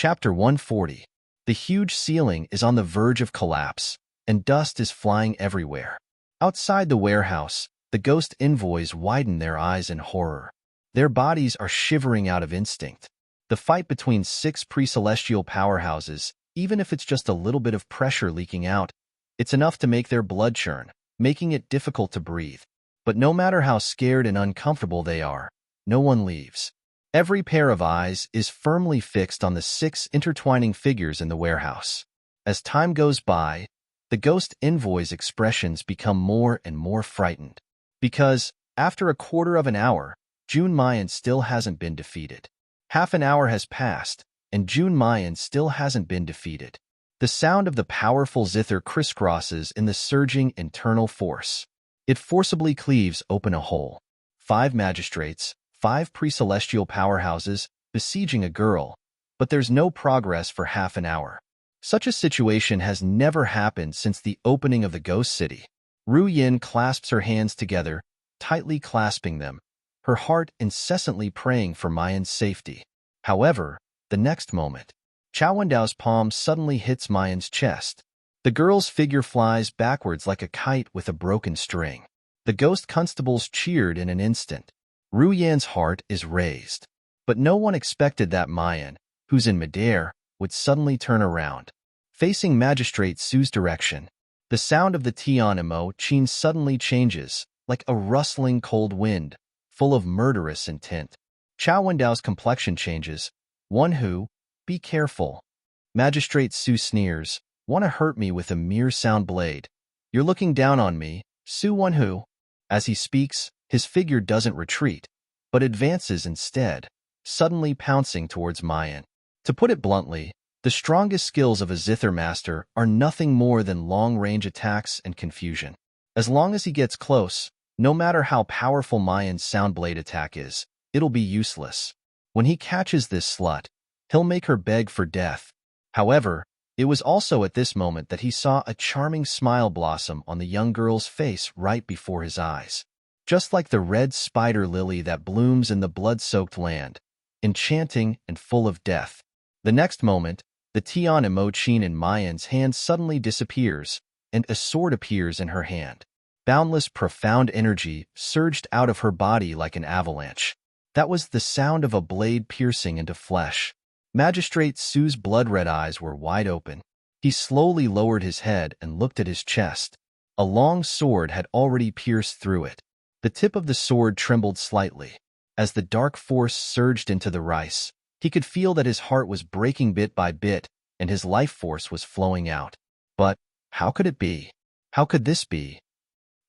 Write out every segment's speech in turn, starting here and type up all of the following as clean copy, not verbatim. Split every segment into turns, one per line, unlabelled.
Chapter 140. The huge ceiling is on the verge of collapse, and dust is flying everywhere. Outside the warehouse, the ghost envoys widen their eyes in horror. Their bodies are shivering out of instinct. The fight between 6 pre-celestial powerhouses, even if it's just a little bit of pressure leaking out, it's enough to make their blood churn, making it difficult to breathe. But no matter how scared and uncomfortable they are, no one leaves. Every pair of eyes is firmly fixed on the 6 intertwining figures in the warehouse. As time goes by, the ghost envoy's expressions become more and more frightened. Because, after a quarter of an hour, June Mayan still hasn't been defeated. Half an hour has passed, and June Mayan still hasn't been defeated. The sound of the powerful zither crisscrosses in the surging internal force. It forcibly cleaves open a hole. 5 magistrates, 5 pre-celestial powerhouses, besieging a girl, but there's no progress for half an hour. Such a situation has never happened since the opening of the Ghost City. Ru Yin clasps her hands together, tightly clasping them, her heart incessantly praying for Mayan's safety. However, the next moment, Chao Wendao's palm suddenly hits Mayan's chest. The girl's figure flies backwards like a kite with a broken string. The ghost constables cheered in an instant. Ru Yan's heart is raised. But no one expected that Mayan, who's in midair, would suddenly turn around. Facing Magistrate Su's direction, the sound of the Tian Emo Qin suddenly changes, like a rustling cold wind, full of murderous intent. Chao Wendao's complexion changes. Wenhu, be careful. Magistrate Su sneers. Want to hurt me with a mere sound blade? You're looking down on me, Su Wenhu. As he speaks, his figure doesn't retreat, but advances instead, suddenly pouncing towards Mayan. To put it bluntly, the strongest skills of a zither master are nothing more than long-range attacks and confusion. As long as he gets close, no matter how powerful Mayan's sound blade attack is, it'll be useless. When he catches this slut, he'll make her beg for death. However, it was also at this moment that he saw a charming smile blossom on the young girl's face right before his eyes. Just like the red spider lily that blooms in the blood-soaked land, enchanting and full of death. The next moment, the Tian Emo Qin in Mayan's hand suddenly disappears, and a sword appears in her hand. Boundless, profound energy surged out of her body like an avalanche. That was the sound of a blade piercing into flesh. Magistrate Su's blood-red eyes were wide open. He slowly lowered his head and looked at his chest. A long sword had already pierced through it. The tip of the sword trembled slightly. As the dark force surged into the rice, he could feel that his heart was breaking bit by bit, and his life force was flowing out. But how could it be? How could this be?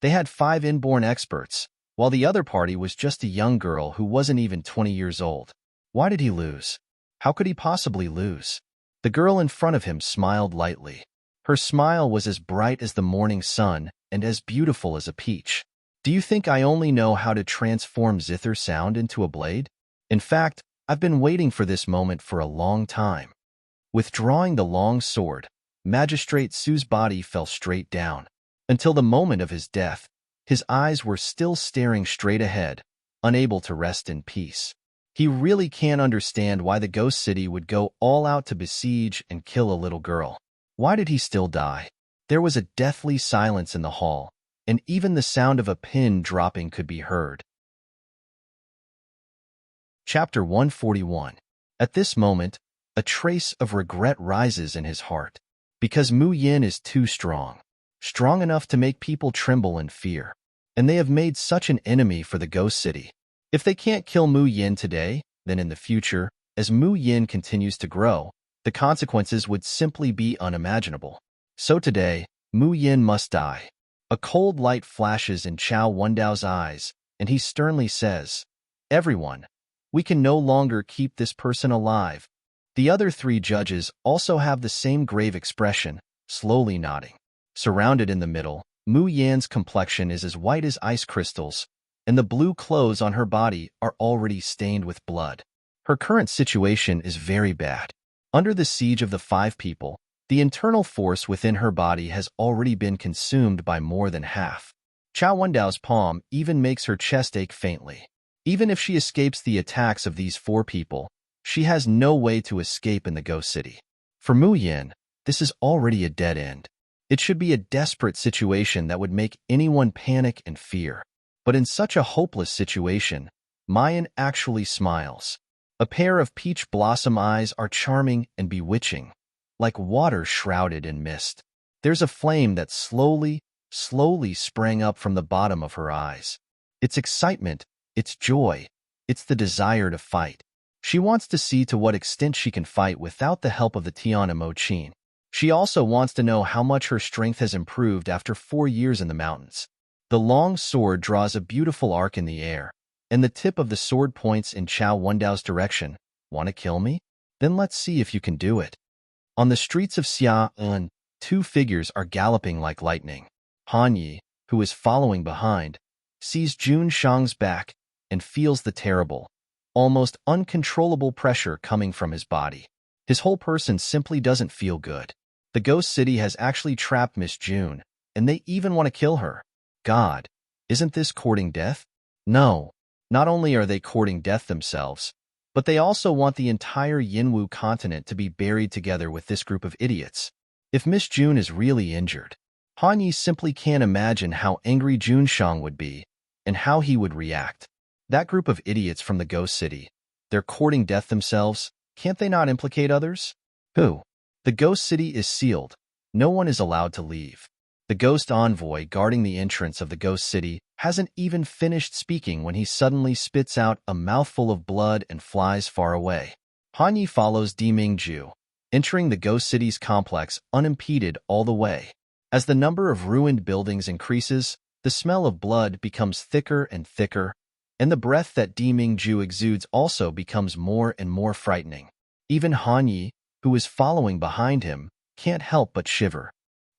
They had 5 inborn experts, while the other party was just a young girl who wasn't even 20 years old. Why did he lose? How could he possibly lose? The girl in front of him smiled lightly. Her smile was as bright as the morning sun and as beautiful as a peach. Do you think I only know how to transform zither sound into a blade? In fact, I've been waiting for this moment for a long time. Withdrawing the long sword, Magistrate Su's body fell straight down. Until the moment of his death, his eyes were still staring straight ahead, unable to rest in peace. He really can't understand why the Ghost City would go all out to besiege and kill a little girl. Why did he still die? There was a deathly silence in the hall, and even the sound of a pin dropping could be heard. Chapter 141. At this moment, a trace of regret rises in his heart. Because Mu Yin is too strong. Strong enough to make people tremble in fear. And they have made such an enemy for the Ghost City. If they can't kill Mu Yin today, then in the future, as Mu Yin continues to grow, the consequences would simply be unimaginable. So today, Mu Yin must die. A cold light flashes in Chao Wendao's eyes, and he sternly says, "Everyone, we can no longer keep this person alive." The other 3 judges also have the same grave expression, slowly nodding. Surrounded in the middle, Mu Yan's complexion is as white as ice crystals, and the blue clothes on her body are already stained with blood. Her current situation is very bad. Under the siege of the 5 people, the internal force within her body has already been consumed by more than half. Chao Wendao's palm even makes her chest ache faintly. Even if she escapes the attacks of these 4 people, She has no way to escape in the ghost city. For Mu Yin, this is already a dead end. It should be a desperate situation that would make anyone panic and fear. But in such a hopeless situation, Mayan actually smiles. A pair of peach blossom eyes are charming and bewitching, like water shrouded in mist. There's a flame that slowly sprang up from the bottom of her eyes. It's excitement, it's joy, it's the desire to fight. She wants to see to what extent she can fight without the help of the Tiana Mo Chin. She also wants to know how much her strength has improved after 4 years in the mountains. The long sword draws a beautiful arc in the air, and the tip of the sword points in Chao Wendao's direction. Want to kill me? Then let's see if you can do it. On the streets of Xi'an, 2 figures are galloping like lightning. Han Yi, who is following behind, sees Jun Shang's back and feels the terrible, almost uncontrollable pressure coming from his body. His whole person simply doesn't feel good. The ghost city has actually trapped Miss June, and they even want to kill her. God, isn't this courting death? No, not only are they courting death themselves, but they also want the entire Yinwu continent to be buried together with this group of idiots. If Miss June is really injured, Han Yi simply can't imagine how angry Jun Shang would be and how he would react. That group of idiots from the ghost city, they're courting death themselves. Can't they not implicate others? Who? The ghost city is sealed. No one is allowed to leave. The ghost envoy guarding the entrance of the ghost city hasn't even finished speaking when he suddenly spits out a mouthful of blood and flies far away. Han Yi follows Di Mingju, entering the ghost city's complex unimpeded all the way. As the number of ruined buildings increases, the smell of blood becomes thicker and thicker, and the breath that Di Mingju exudes also becomes more and more frightening. Even Han Yi, who is following behind him, can't help but shiver.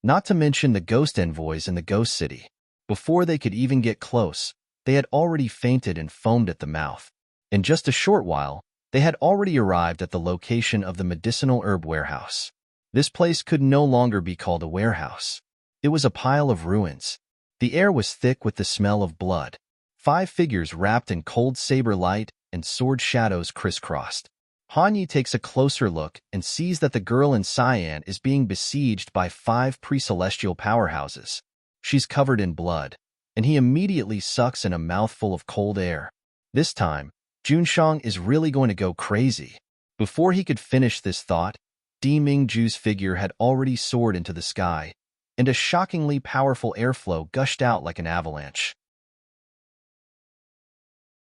Not to mention the ghost envoys in the ghost city. Before they could even get close, they had already fainted and foamed at the mouth. In just a short while, they had already arrived at the location of the medicinal herb warehouse. This place could no longer be called a warehouse. It was a pile of ruins. The air was thick with the smell of blood. 5 figures wrapped in cold saber light and sword shadows crisscrossed. Han Yi takes a closer look and sees that the girl in cyan is being besieged by 5 pre-celestial powerhouses. She's covered in blood, and he immediately sucks in a mouthful of cold air. This time, Jun Shang is really going to go crazy. Before he could finish this thought, Di Mingju's figure had already soared into the sky, and a shockingly powerful airflow gushed out like an avalanche.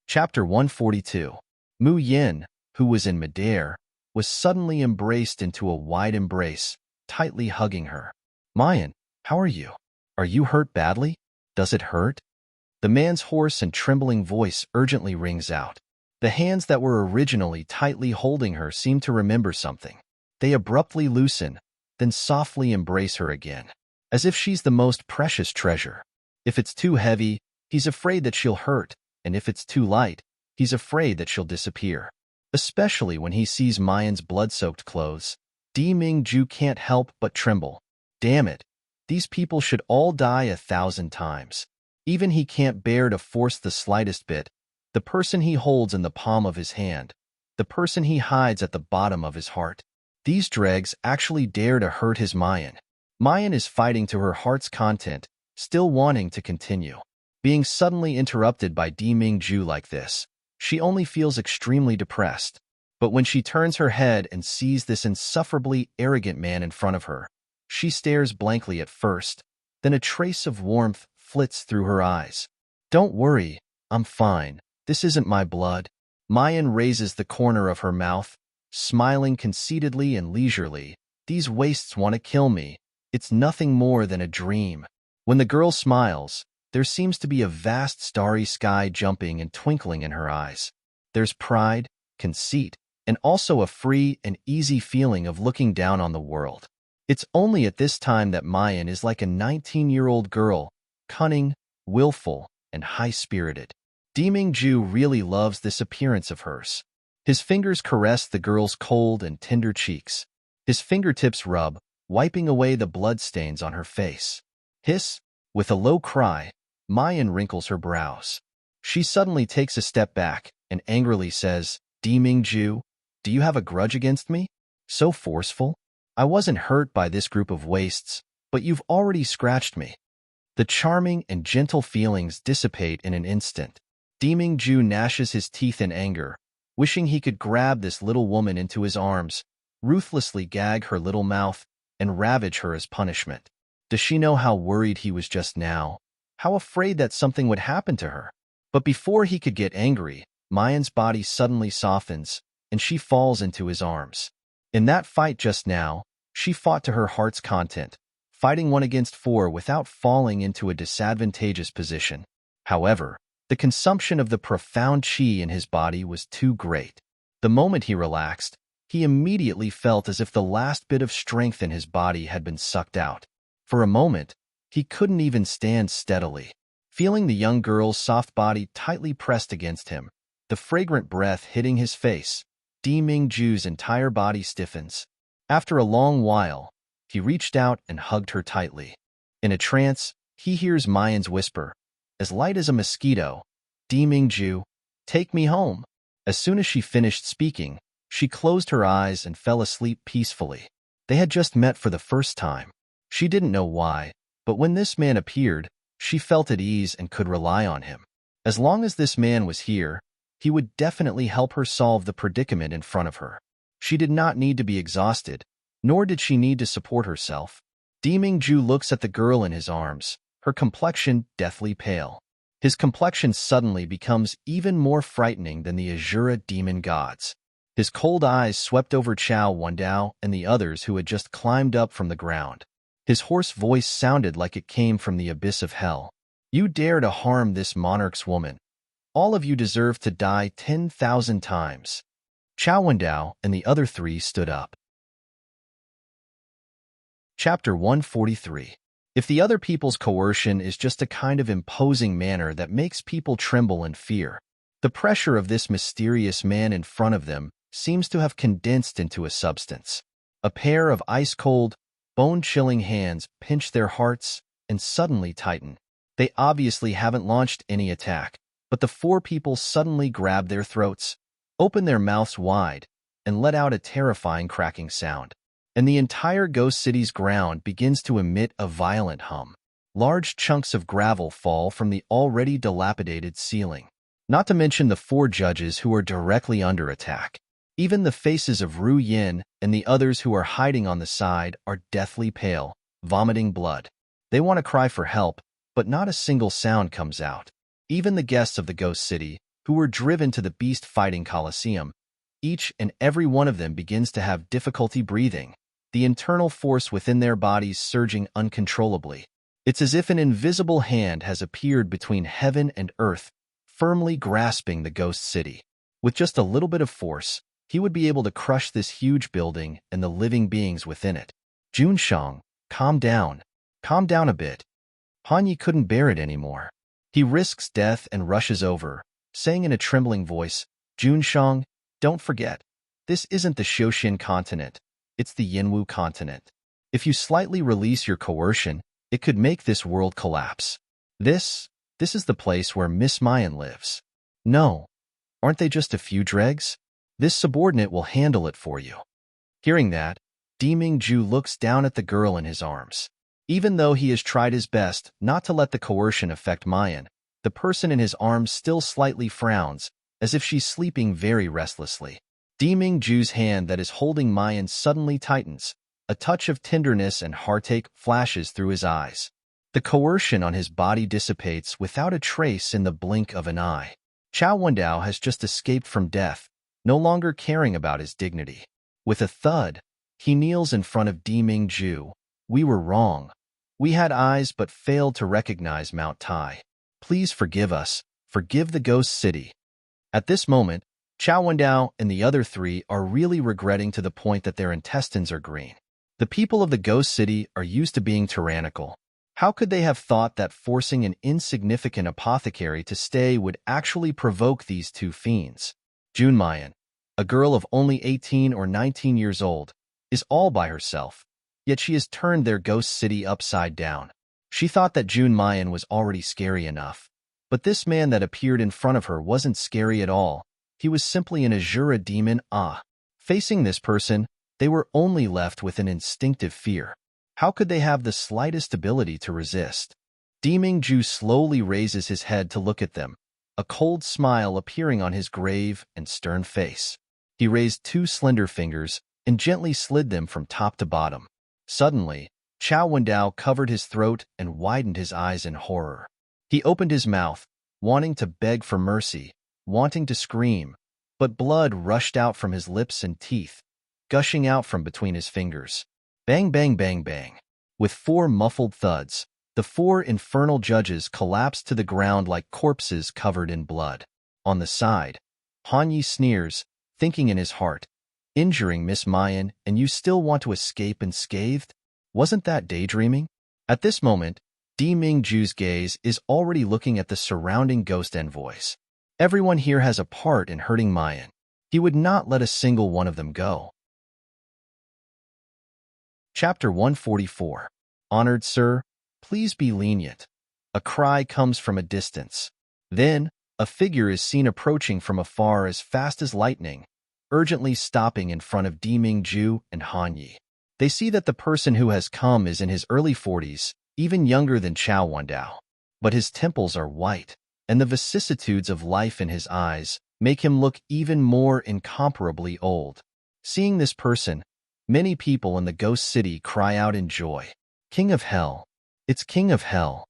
Chapter 142. Mu Yin, who was in midair, was suddenly embraced into a wide embrace, tightly hugging her. Mayan, how are you? Are you hurt badly? Does it hurt? The man's hoarse and trembling voice urgently rings out. The hands that were originally tightly holding her seem to remember something. They abruptly loosen, then softly embrace her again, as if she's the most precious treasure. If it's too heavy, he's afraid that she'll hurt, and if it's too light, he's afraid that she'll disappear. Especially when he sees Mayan's blood-soaked clothes, Di Mingju can't help but tremble. Damn it, these people should all die 1,000 times. Even he can't bear to force the slightest bit. The person he holds in the palm of his hand, the person he hides at the bottom of his heart. These dregs actually dare to hurt his Mayan. Mayan is fighting to her heart's content, still wanting to continue. Being suddenly interrupted by Di Mingju like this, she only feels extremely depressed. But when she turns her head and sees this insufferably arrogant man in front of her, she stares blankly at first, then a trace of warmth flits through her eyes. Don't worry, I'm fine. This isn't my blood. Mayan raises the corner of her mouth, smiling conceitedly and leisurely. These wastes want to kill me. It's nothing more than a dream. When the girl smiles, there seems to be a vast starry sky jumping and twinkling in her eyes. There's pride, conceit, and also a free and easy feeling of looking down on the world. It's only at this time that Mayan is like a 19-year-old girl, cunning, willful, and high-spirited. Di Mingju really loves this appearance of hers. His fingers caress the girl's cold and tender cheeks. His fingertips rub, wiping away the bloodstains on her face. Hiss! With a low cry, Mayan wrinkles her brows. She suddenly takes a step back and angrily says, Di Mingju, Do you have a grudge against me? So forceful? I wasn't hurt by this group of wastes, but you've already scratched me. The charming and gentle feelings dissipate in an instant. Deming Ju gnashes his teeth in anger, wishing he could grab this little woman into his arms, ruthlessly gag her little mouth, and ravage her as punishment. Does she know how worried he was just now? How afraid that something would happen to her? But before he could get angry, Mayan's body suddenly softens, and she falls into his arms. In that fight just now, she fought to her heart's content, fighting 1 against 4 without falling into a disadvantageous position. However, the consumption of the profound qi in his body was too great. The moment he relaxed, he immediately felt as if the last bit of strength in his body had been sucked out. For a moment, he couldn't even stand steadily. Feeling the young girl's soft body tightly pressed against him, the fragrant breath hitting his face, Deming Ju's entire body stiffens. After a long while, he reached out and hugged her tightly. In a trance, he hears Mayan's whisper, as light as a mosquito, "Deming Ju, take me home." As soon as she finished speaking, she closed her eyes and fell asleep peacefully. They had just met for the first time. She didn't know why, but when this man appeared, she felt at ease and could rely on him. As long as this man was here, he would definitely help her solve the predicament in front of her. She did not need to be exhausted, nor did she need to support herself. Deming Ju looks at the girl in his arms, her complexion deathly pale. His complexion suddenly becomes even more frightening than the Azura demon gods. His cold eyes swept over Chao Wendao and the others who had just climbed up from the ground. His hoarse voice sounded like it came from the abyss of hell. "You dare to harm this monarch's woman. All of you deserve to die 10,000 times." Chao Wendao and the other 3 stood up. Chapter 143. If the other people's coercion is just a kind of imposing manner that makes people tremble in fear, the pressure of this mysterious man in front of them seems to have condensed into a substance. A pair of ice-cold, bone-chilling hands pinch their hearts and suddenly tighten. They obviously haven't launched any attack, but the 4 people suddenly grab their throats, open their mouths wide, and let out a terrifying cracking sound. And the entire ghost city's ground begins to emit a violent hum. Large chunks of gravel fall from the already dilapidated ceiling. Not to mention the 4 judges who are directly under attack. Even the faces of Ru Yin and the others who are hiding on the side are deathly pale, vomiting blood. They want to cry for help, but not a single sound comes out. Even the guests of the ghost city, who were driven to the beast-fighting coliseum, each and every one of them begins to have difficulty breathing, the internal force within their bodies surging uncontrollably. It's as if an invisible hand has appeared between heaven and earth, firmly grasping the ghost city. With just a little bit of force, he would be able to crush this huge building and the living beings within it. Junshang, calm down. Calm down a bit. Hanyi couldn't bear it anymore. He risks death and rushes over, saying in a trembling voice, "Junshang, don't forget, this isn't the Xiaoxin continent. It's the Yinwu continent. If you slightly release your coercion, it could make this world collapse. This is the place where Miss Mayan lives." "No, aren't they just a few dregs? This subordinate will handle it for you." Hearing that, Deming Ju looks down at the girl in his arms. Even though he has tried his best not to let the coercion affect Mayan, the person in his arms still slightly frowns, as if she's sleeping very restlessly. Deming Ju's hand that is holding Mayan suddenly tightens. A touch of tenderness and heartache flashes through his eyes. The coercion on his body dissipates without a trace in the blink of an eye. Chao Wendao has just escaped from death, no longer caring about his dignity. With a thud, he kneels in front of Deming Ju. "We were wrong. We had eyes but failed to recognize Mount Tai. Please forgive us. Forgive the ghost city." At this moment, Chao Wendao and the other 3 are really regretting to the point that their intestines are green. The people of the ghost city are used to being tyrannical. How could they have thought that forcing an insignificant apothecary to stay would actually provoke these 2 fiends? Jun Mayan, a girl of only 18 or 19 years old, is all by herself, yet she has turned their ghost city upside down. She thought that Jun Mayan was already scary enough, but this man that appeared in front of her wasn't scary at all. He was simply an Azura demon. Facing this person, they were only left with an instinctive fear. How could they have the slightest ability to resist? Deming-ju slowly raises his head to look at them, a cold smile appearing on his grave and stern face. He raised two slender fingers and gently slid them from top to bottom. Suddenly, Chao Wendao covered his throat and widened his eyes in horror. He opened his mouth, wanting to beg for mercy, wanting to scream, but blood rushed out from his lips and teeth, gushing out from between his fingers. Bang, bang, bang, bang. With four muffled thuds, the four infernal judges collapsed to the ground like corpses covered in blood. On the side, Han Yi sneers, thinking in his heart, injuring Miss Mayan, and you still want to escape unscathed? Wasn't that daydreaming? At this moment, Deming-ju's gaze is already looking at the surrounding ghost envoys. Everyone here has a part in hurting Mayan. He would not let a single one of them go. Chapter 144. Honored Sir, please be lenient. A cry comes from a distance. Then, a figure is seen approaching from afar as fast as lightning, urgently stopping in front of Deming-ju and Han Yi. They see that the person who has come is in his early 40s, even younger than Chao Wendao. But his temples are white, and the vicissitudes of life in his eyes make him look even more incomparably old. Seeing this person, many people in the ghost city cry out in joy. King of Hell! It's King of Hell!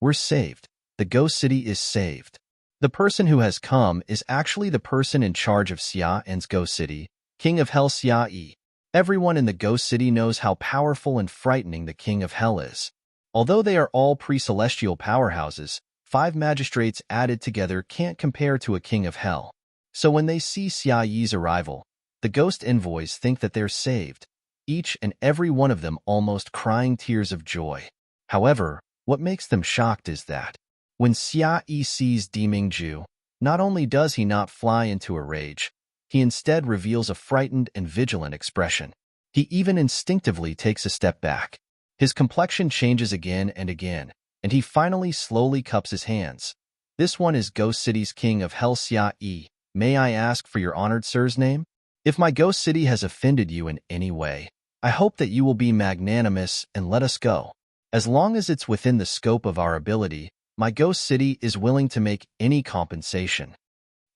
We're saved. The ghost city is saved. The person who has come is actually the person in charge of Xia En's ghost city, King of Hell Xia Yi. Everyone in the ghost city knows how powerful and frightening the King of Hell is. Although they are all pre-celestial powerhouses, 5 magistrates added together can't compare to a King of Hell. So when they see Xia Yi's arrival, the ghost envoys think that they're saved, each and every one of them almost crying tears of joy. However, what makes them shocked is that, when Xia Yi sees Deming-ju, not only does he not fly into a rage, he instead reveals a frightened and vigilant expression. He even instinctively takes a step back. His complexion changes again and again, and he finally slowly cups his hands. This one is Ghost City's King of Hell Xia Yi. May I ask for your honored sir's name? If my ghost city has offended you in any way, I hope that you will be magnanimous and let us go. As long as it's within the scope of our ability, my ghost city is willing to make any compensation.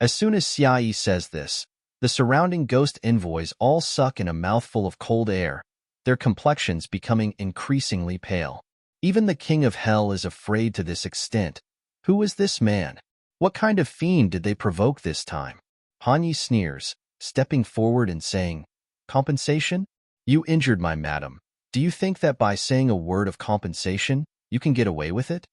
As soon as Xia Yi says this, the surrounding ghost envoys all suck in a mouthful of cold air, their complexions becoming increasingly pale. Even the King of Hell is afraid to this extent. Who is this man? What kind of fiend did they provoke this time? Han Yi sneers, stepping forward and saying, Compensation? You injured my madam. Do you think that by saying a word of compensation, you can get away with it?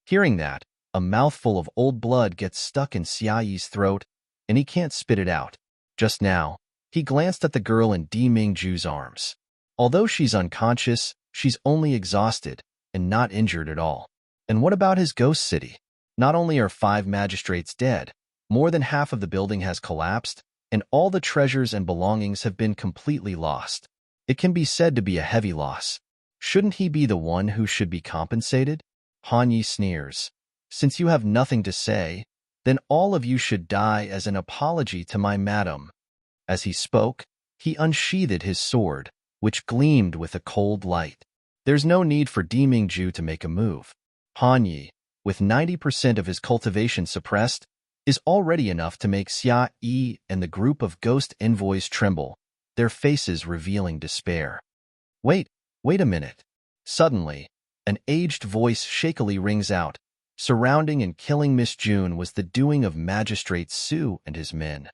Hearing that, a mouthful of old blood gets stuck in Xia Yi's throat, and he can't spit it out. Just now, he glanced at the girl in Deming-ju's arms. Although she's unconscious, she's only exhausted and not injured at all. And what about his ghost city? Not only are 5 magistrates dead, more than half of the building has collapsed, and all the treasures and belongings have been completely lost. It can be said to be a heavy loss. Shouldn't he be the one who should be compensated? Han Yi sneers. Since you have nothing to say, then all of you should die as an apology to my madam. As he spoke, he unsheathed his sword, which gleamed with a cold light. There's no need for Deming-ju to make a move. Han Yi, with 90% of his cultivation suppressed, is already enough to make Xia Yi and the group of ghost envoys tremble, their faces revealing despair. Wait a minute. Suddenly, an aged voice shakily rings out. Surrounding and killing Miss June was the doing of Magistrate Su and his men.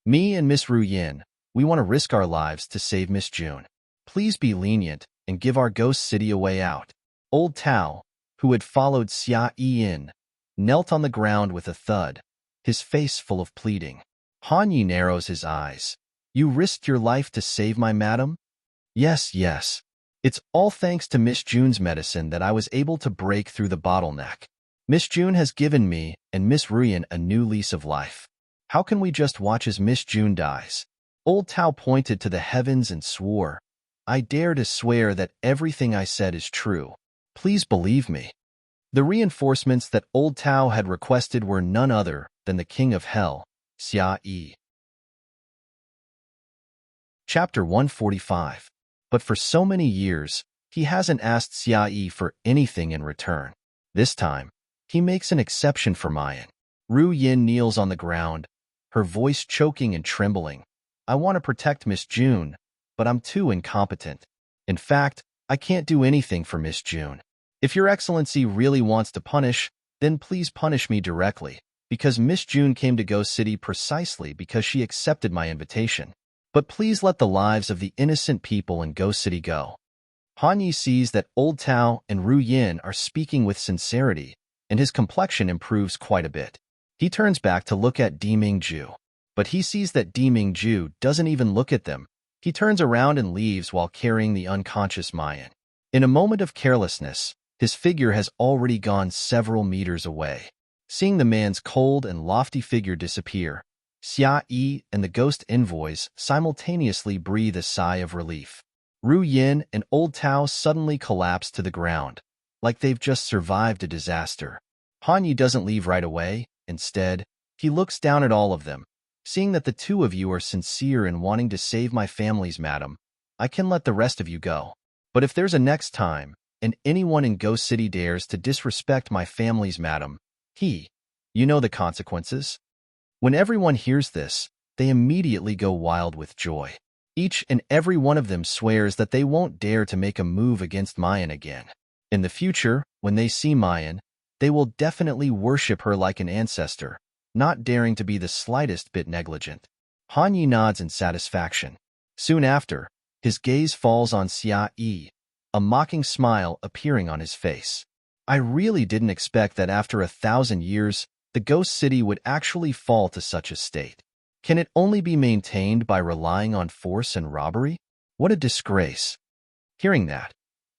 Me and Miss Ru Yin, we want to risk our lives to save Miss June. Please be lenient and give our ghost city a way out. Old Tao, who had followed Xia Yi in, knelt on the ground with a thud, his face full of pleading. Han Yi narrows his eyes. You risked your life to save my madam? Yes. It's all thanks to Miss June's medicine that I was able to break through the bottleneck. Miss June has given me and Miss Ruyan a new lease of life. How can we just watch as Miss June dies? Old Tao pointed to the heavens and swore, I dare to swear that everything I said is true. Please believe me. The reinforcements that Old Tao had requested were none other than the King of Hell, Xia Yi. Chapter 145. But for so many years, he hasn't asked Xia for anything in return. This time, he makes an exception for Mayan. Ru Yin kneels on the ground, her voice choking and trembling. I want to protect Miss June, but I'm too incompetent. In fact, I can't do anything for Miss June. If Your Excellency really wants to punish, then please punish me directly, because Miss June came to Ghost City precisely because she accepted my invitation. But please let the lives of the innocent people in Ghost City go. Han Yi sees that Old Tao and Ru Yin are speaking with sincerity, and his complexion improves quite a bit. He turns back to look at Di Mingju, but he sees that Di Mingju doesn't even look at them. He turns around and leaves while carrying the unconscious Mayan. In a moment of carelessness, his figure has already gone several meters away. Seeing the man's cold and lofty figure disappear, Xia Yi and the ghost envoys simultaneously breathe a sigh of relief. Ru Yin and Old Tao suddenly collapse to the ground, like they've just survived a disaster. Han Yi doesn't leave right away. Instead, he looks down at all of them. Seeing that the two of you are sincere in wanting to save my families, madam, I can let the rest of you go. But if there's a next time, and anyone in Ghost City dares to disrespect my families, madam, you know the consequences. When everyone hears this, they immediately go wild with joy. Each and every one of them swears that they won't dare to make a move against Mayan again. In the future, when they see Mayan, they will definitely worship her like an ancestor, not daring to be the slightest bit negligent. Han Yi nods in satisfaction. Soon after, his gaze falls on Xia Yi, a mocking smile appearing on his face. I really didn't expect that after 1,000 years, the Ghost City would actually fall to such a state. Can it only be maintained by relying on force and robbery? What a disgrace. Hearing that,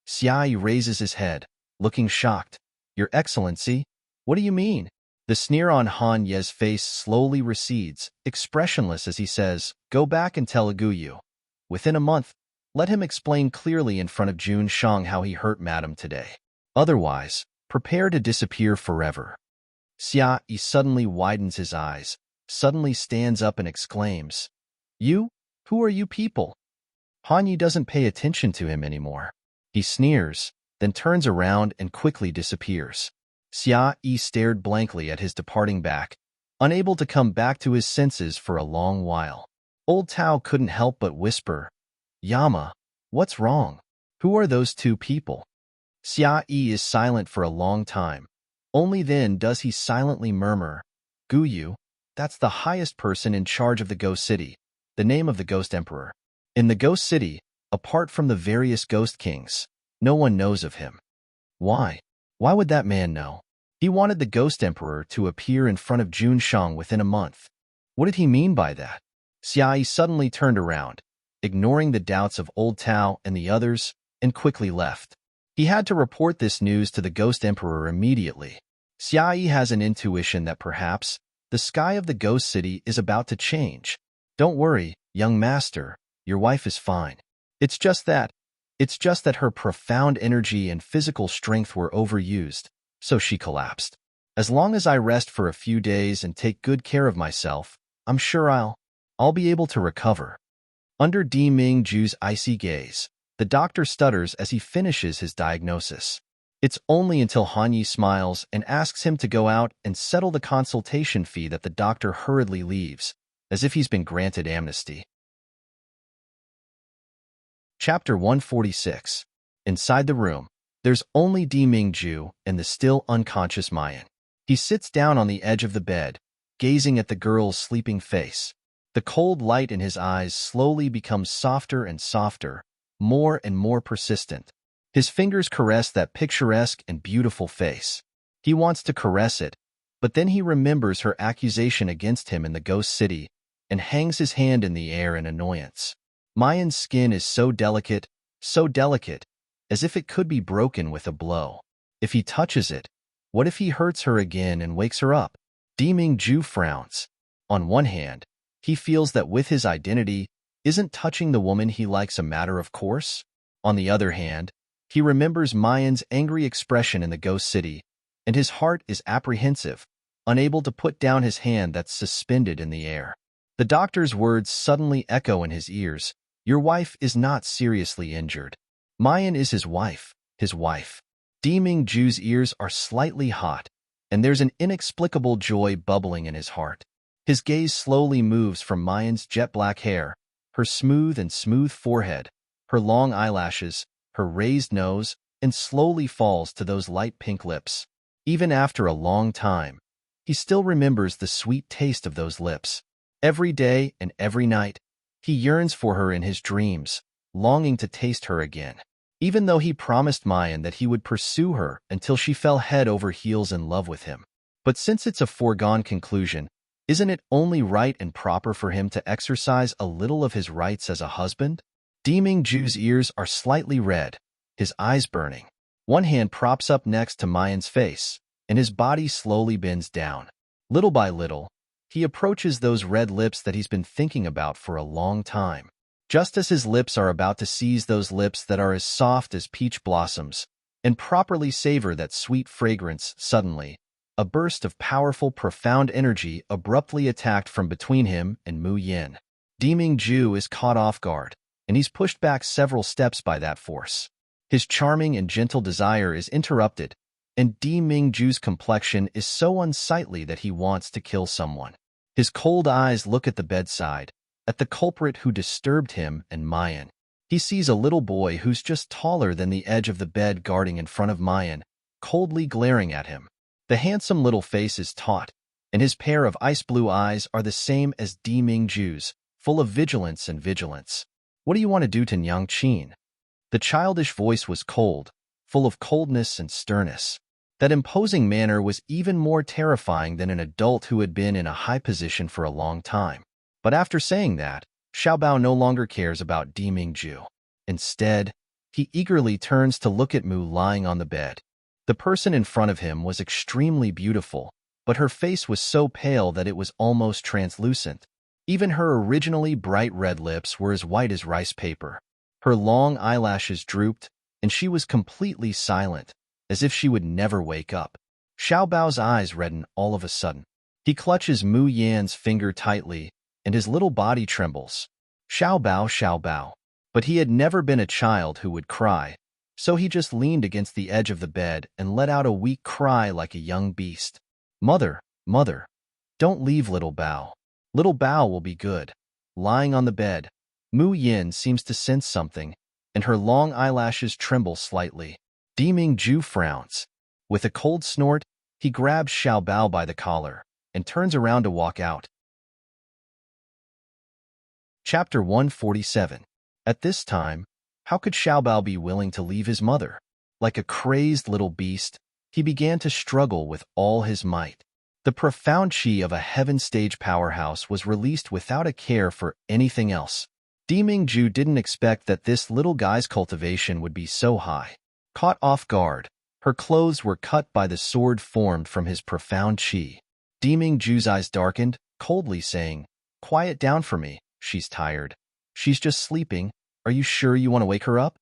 Xia Yi raises his head, looking shocked. Your Excellency, what do you mean? The sneer on Han Ye's face slowly recedes, expressionless as he says, go back and tell Guyu. Within a month, let him explain clearly in front of Jun Shang how he hurt Madam today. Otherwise, prepare to disappear forever. Xia Yi suddenly widens his eyes, suddenly stands up and exclaims, You? Who are you people? Han Yi doesn't pay attention to him anymore. He sneers, then turns around and quickly disappears. Xia Yi stared blankly at his departing back, unable to come back to his senses for a long while. Old Tao couldn't help but whisper, Yama, what's wrong? Who are those two people? Xia Yi is silent for a long time. Only then does he silently murmur, Guyu, that's the highest person in charge of the Ghost City, the name of the Ghost Emperor. In the Ghost City, apart from the various Ghost Kings, no one knows of him. Why? Why would that man know? He wanted the Ghost Emperor to appear in front of Jun Shang within a month. What did he mean by that? Xia Yi suddenly turned around, ignoring the doubts of Old Tao and the others, and quickly left. He had to report this news to the Ghost Emperor immediately. Xia Yi has an intuition that perhaps the sky of the Ghost City is about to change. Don't worry, young master, your wife is fine. It's just that her profound energy and physical strength were overused, so she collapsed. As long as I rest for a few days and take good care of myself, I'm sure I'll be able to recover. Under Di Mingju's icy gaze, the doctor stutters as he finishes his diagnosis. It's only until Han Yi smiles and asks him to go out and settle the consultation fee that the doctor hurriedly leaves, as if he's been granted amnesty. Chapter 146. Inside the room, there's only Di Mingju and the still unconscious Mayan. He sits down on the edge of the bed, gazing at the girl's sleeping face. The cold light in his eyes slowly becomes softer and softer, more and more persistent. His fingers caress that picturesque and beautiful face. He wants to caress it, but then he remembers her accusation against him in the Ghost City and hangs his hand in the air in annoyance. Mayan's skin is so delicate, as if it could be broken with a blow. If he touches it, what if he hurts her again and wakes her up? Di Mingju frowns. On one hand, he feels that with his identity, isn't touching the woman he likes a matter of course? On the other hand, he remembers Mayan's angry expression in the Ghost City, and his heart is apprehensive, unable to put down his hand that's suspended in the air. The doctor's words suddenly echo in his ears, Your wife is not seriously injured. Mayan is his wife, his wife. Deming Ju's ears are slightly hot, and there's an inexplicable joy bubbling in his heart. His gaze slowly moves from Mayan's jet-black hair, her smooth forehead, her long eyelashes, her raised nose, and slowly falls to those light pink lips. Even after a long time, he still remembers the sweet taste of those lips. Every day and every night, he yearns for her in his dreams, longing to taste her again. Even though he promised Mayan that he would pursue her until she fell head over heels in love with him. But since it's a foregone conclusion, isn't it only right and proper for him to exercise a little of his rights as a husband? Deming Ju's ears are slightly red, his eyes burning. One hand props up next to Mayan's face, and his body slowly bends down. Little by little, he approaches those red lips that he's been thinking about for a long time. Just as his lips are about to seize those lips that are as soft as peach blossoms and properly savor that sweet fragrance, suddenly, a burst of powerful, profound energy abruptly attacked from between him and Mu Yin. Deming Ju is caught off guard, and he's pushed back several steps by that force. His charming and gentle desire is interrupted, and Deming Ju's complexion is so unsightly that he wants to kill someone. His cold eyes look at the bedside, at the culprit who disturbed him and Mayan. He sees a little boy who's just taller than the edge of the bed guarding in front of Mayan, coldly glaring at him. The handsome little face is taut, and his pair of ice-blue eyes are the same as Deming Ju's, full of vigilance and vigilance. What do you want to do to Nyangqin? The childish voice was cold, full of coldness and sternness. That imposing manner was even more terrifying than an adult who had been in a high position for a long time. But after saying that, Xiaobao no longer cares about Deming Ju. Instead, he eagerly turns to look at Mu lying on the bed. The person in front of him was extremely beautiful, but her face was so pale that it was almost translucent. Even her originally bright red lips were as white as rice paper. Her long eyelashes drooped, and she was completely silent, as if she would never wake up. Xiaobao's eyes redden all of a sudden. He clutches Mu Yan's finger tightly, and his little body trembles. Xiaobao, Xiaobao. But he had never been a child who would cry, so he just leaned against the edge of the bed and let out a weak cry like a young beast. Mother, mother, don't leave little Bao. Little Bao will be good. Lying on the bed, Mu Yin seems to sense something, and her long eyelashes tremble slightly. Deming Ju frowns. With a cold snort, he grabs Xiaobao by the collar and turns around to walk out. Chapter 147. At this time, how could Xiaobao be willing to leave his mother? Like a crazed little beast, he began to struggle with all his might. The profound chi of a heaven-stage powerhouse was released without a care for anything else. Deming Ju didn't expect that this little guy's cultivation would be so high. Caught off guard, her clothes were cut by the sword formed from his profound chi. Deming Ju's eyes darkened, coldly saying, "Quiet down for me, she's tired. She's just sleeping. Are you sure you want to wake her up?"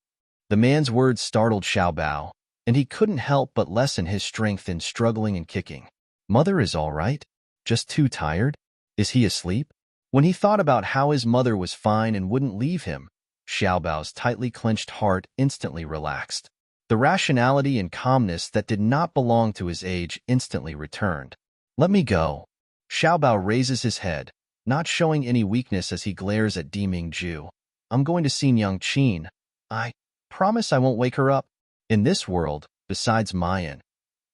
The man's words startled Xiaobao, and he couldn't help but lessen his strength in struggling and kicking. Mother is all right. Just too tired? Is he asleep? When he thought about how his mother was fine and wouldn't leave him, Xiaobao's tightly clenched heart instantly relaxed. The rationality and calmness that did not belong to his age instantly returned. "Let me go." Xiaobao raises his head, not showing any weakness as he glares at Deming Ju. "I'm going to see Nyangqin. I promise I won't wake her up." In this world, besides Mayan,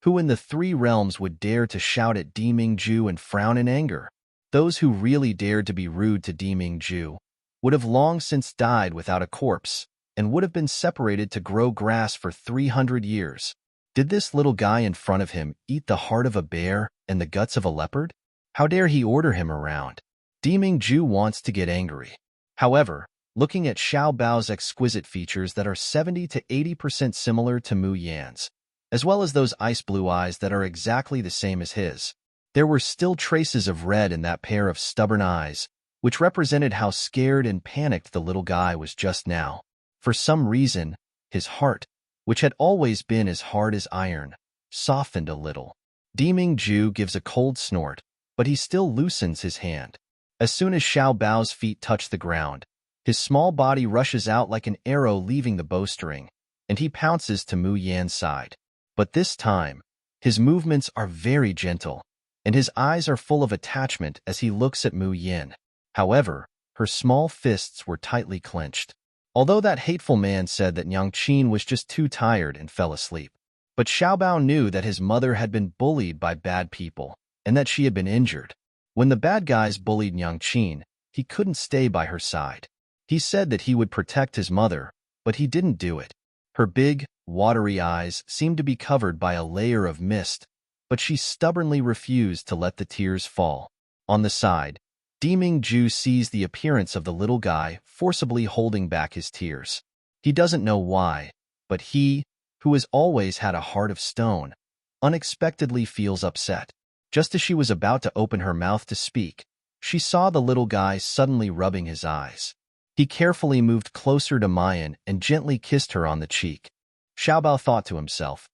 who in the three realms would dare to shout at Deming Ju and frown in anger? Those who really dared to be rude to Deming Ju would have long since died without a corpse and would have been separated to grow grass for 300 years. Did this little guy in front of him eat the heart of a bear and the guts of a leopard? How dare he order him around? Deming Ju wants to get angry. However, looking at Xiaobao's exquisite features that are 70 to 80% similar to Mu Yan's, as well as those ice-blue eyes that are exactly the same as his, there were still traces of red in that pair of stubborn eyes, which represented how scared and panicked the little guy was just now. For some reason, his heart, which had always been as hard as iron, softened a little. Deming Ju gives a cold snort, but he still loosens his hand. As soon as Xiaobao's feet touch the ground, His small body rushes out like an arrow leaving the bowstring, and he pounces to Mu Yan's side. But this time, his movements are very gentle, and his eyes are full of attachment as he looks at Mu Yan. However, her small fists were tightly clenched. Although that hateful man said that Yang Qin was just too tired and fell asleep. But Xiaobao knew that his mother had been bullied by bad people, and that she had been injured. When the bad guys bullied Yang Qin, he couldn't stay by her side. He said that he would protect his mother, but he didn't do it. Her big, watery eyes seemed to be covered by a layer of mist, but she stubbornly refused to let the tears fall. On the side, Deming Ju sees the appearance of the little guy forcibly holding back his tears. He doesn't know why, but he, who has always had a heart of stone, unexpectedly feels upset. Just as she was about to open her mouth to speak, she saw the little guy suddenly rubbing his eyes. He carefully moved closer to Mayan and gently kissed her on the cheek. Xiaobao thought to himself,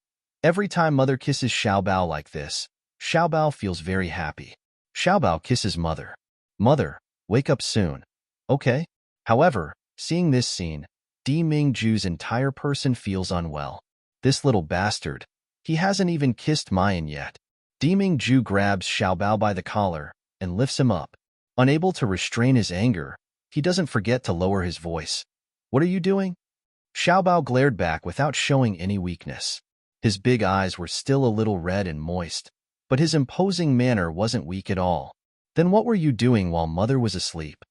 every time mother kisses Xiaobao like this, Xiaobao feels very happy. Xiaobao kisses mother. Mother, wake up soon. Okay? However, seeing this scene, Deming Ju's entire person feels unwell. This little bastard. He hasn't even kissed Mayan yet. Deming Ju grabs Xiaobao by the collar and lifts him up. Unable to restrain his anger, he doesn't forget to lower his voice. What are you doing? Xiaobao glared back without showing any weakness. His big eyes were still a little red and moist, but his imposing manner wasn't weak at all. Then what were you doing while mother was asleep?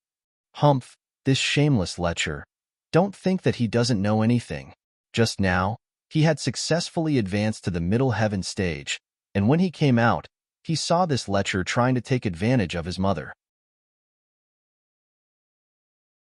Humph, this shameless lecher. Don't think that he doesn't know anything. Just now, he had successfully advanced to the middle heaven stage, and when he came out, he saw this lecher trying to take advantage of his mother.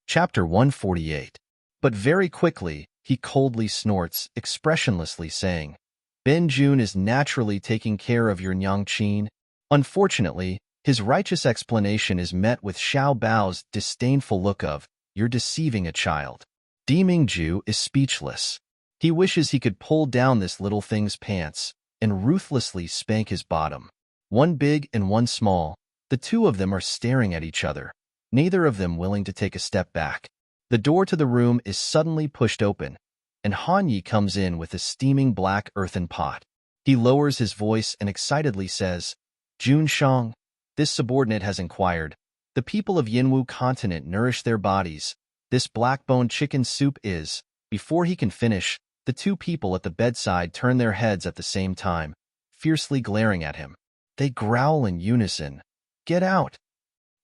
Chapter 148. But very quickly, he coldly snorts, expressionlessly saying, Ben Jun is naturally taking care of your Yang Qin. Unfortunately, his righteous explanation is met with Xiao Bao's disdainful look of, you're deceiving a child. Deming Ju is speechless. He wishes he could pull down this little thing's pants and ruthlessly spank his bottom. One big and one small, the two of them are staring at each other, neither of them willing to take a step back. The door to the room is suddenly pushed open, and Han Yi comes in with a steaming black earthen pot. He lowers his voice and excitedly says, Jun Shang, this subordinate has inquired. The people of Yinwu continent nourish their bodies. This black-boned chicken soup is. Before he can finish, the two people at the bedside turn their heads at the same time, fiercely glaring at him. They growl in unison. Get out!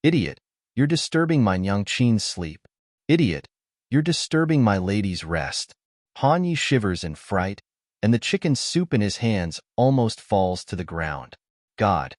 Idiot! You're disturbing my Yang Qin's sleep. Idiot! You're disturbing my lady's rest. Han Yi shivers in fright, and the chicken soup in his hands almost falls to the ground. God!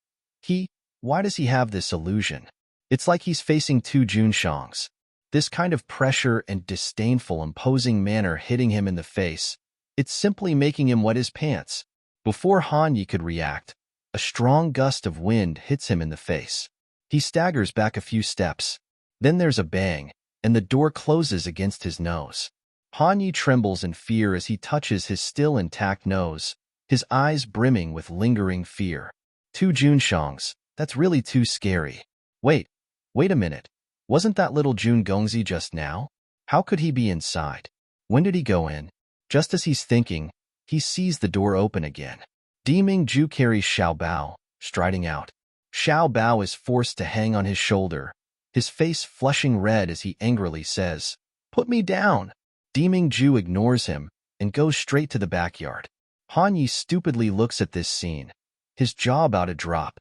Why does he have this illusion? It's like he's facing two Junshangs. This kind of pressure and disdainful, imposing manner hitting him in the face, it's simply making him wet his pants. Before Han Yi could react, a strong gust of wind hits him in the face. He staggers back a few steps. Then there's a bang, and the door closes against his nose. Han Yi trembles in fear as he touches his still intact nose, his eyes brimming with lingering fear. Two Junshangs. That's really too scary. Wait a minute. Wasn't that little Jun Gongzi just now? How could he be inside? When did he go in? Just as he's thinking, he sees the door open again. Deming Ju carries Xiao Bao, striding out. Xiao Bao is forced to hang on his shoulder, his face flushing red as he angrily says, Put me down! Deming Ju ignores him and goes straight to the backyard. Han Yi stupidly looks at this scene, his jaw about to drop.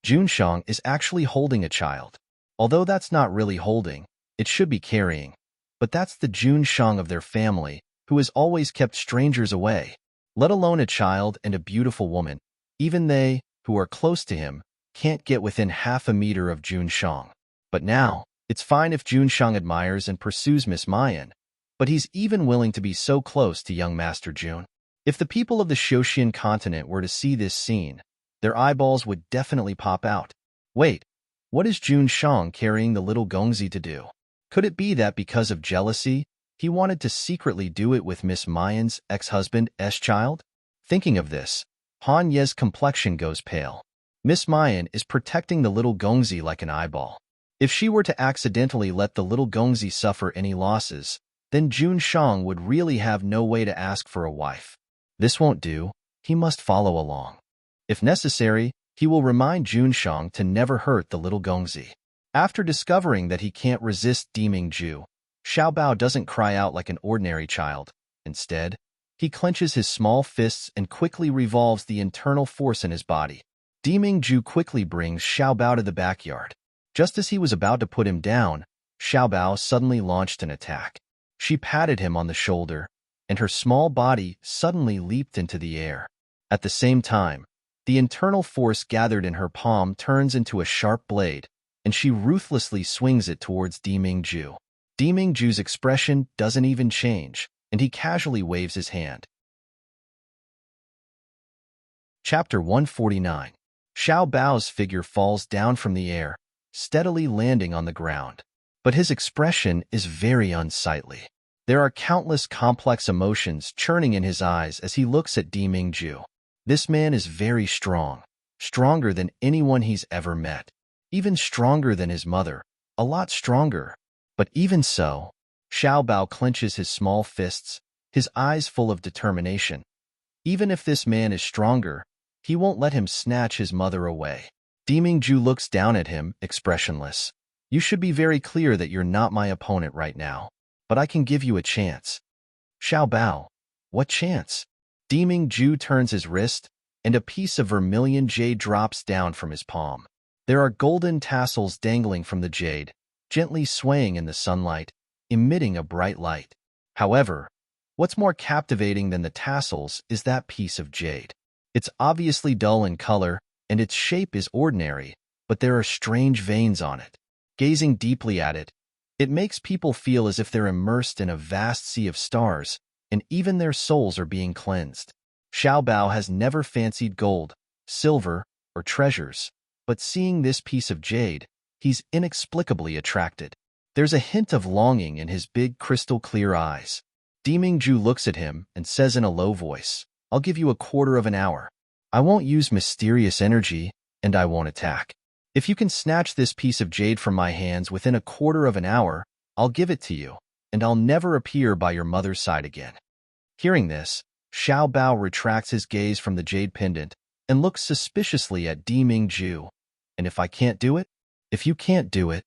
Junshang is actually holding a child. Although that's not really holding, it should be carrying. But that's the Junshang of their family, who has always kept strangers away, let alone a child and a beautiful woman. Even they, who are close to him, can't get within half a meter of Junshang. But now, it's fine if Junshang admires and pursues Miss Mayan, but he's even willing to be so close to young Master Jun. If the people of the Xiaoxian continent were to see this scene, their eyeballs would definitely pop out. Wait, what is Jun Shang carrying the little Gongzi to do? Could it be that because of jealousy, he wanted to secretly do it with Miss Mayan's ex-husband's child? Thinking of this, Han Ye's complexion goes pale. Miss Mayan is protecting the little Gongzi like an eyeball. If she were to accidentally let the little Gongzi suffer any losses, then Jun Shang would really have no way to ask for a wife. This won't do. He must follow along. If necessary, he will remind Jun Shang to never hurt the little Gongzi. After discovering that he can't resist Deming Ju, Xiao Bao doesn't cry out like an ordinary child. Instead, he clenches his small fists and quickly revolves the internal force in his body. Deming Ju quickly brings Xiao Bao to the backyard. Just as he was about to put him down, Xiao Bao suddenly launched an attack. She patted him on the shoulder, and her small body suddenly leaped into the air. At the same time, the internal force gathered in her palm turns into a sharp blade, and she ruthlessly swings it towards Deming Ju. Deming Ju's expression doesn't even change, and he casually waves his hand. Chapter 149. Xiao Bao's figure falls down from the air, steadily landing on the ground. But his expression is very unsightly. There are countless complex emotions churning in his eyes as he looks at Deming Ju. This man is very strong, stronger than anyone he's ever met. Even stronger than his mother, a lot stronger. But even so, Xiao Bao clenches his small fists, his eyes full of determination. Even if this man is stronger, he won't let him snatch his mother away. Deming Ju looks down at him, expressionless. You should be very clear that you're not my opponent right now, but I can give you a chance. Xiao Bao, what chance? Deming Ju turns his wrist, and a piece of vermilion jade drops down from his palm. There are golden tassels dangling from the jade, gently swaying in the sunlight, emitting a bright light. However, what's more captivating than the tassels is that piece of jade. It's obviously dull in color, and its shape is ordinary, but there are strange veins on it. Gazing deeply at it, it makes people feel as if they're immersed in a vast sea of stars, and even their souls are being cleansed. Xiao Bao has never fancied gold, silver, or treasures, but seeing this piece of jade, he's inexplicably attracted. There's a hint of longing in his big crystal-clear eyes. Deming Ju looks at him and says in a low voice, I'll give you a quarter of an hour. I won't use mysterious energy, and I won't attack. If you can snatch this piece of jade from my hands within a quarter of an hour, I'll give it to you, and I'll never appear by your mother's side again. Hearing this, Xiao Bao retracts his gaze from the jade pendant and looks suspiciously at Deming Ju. And if I can't do it? If you can't do it,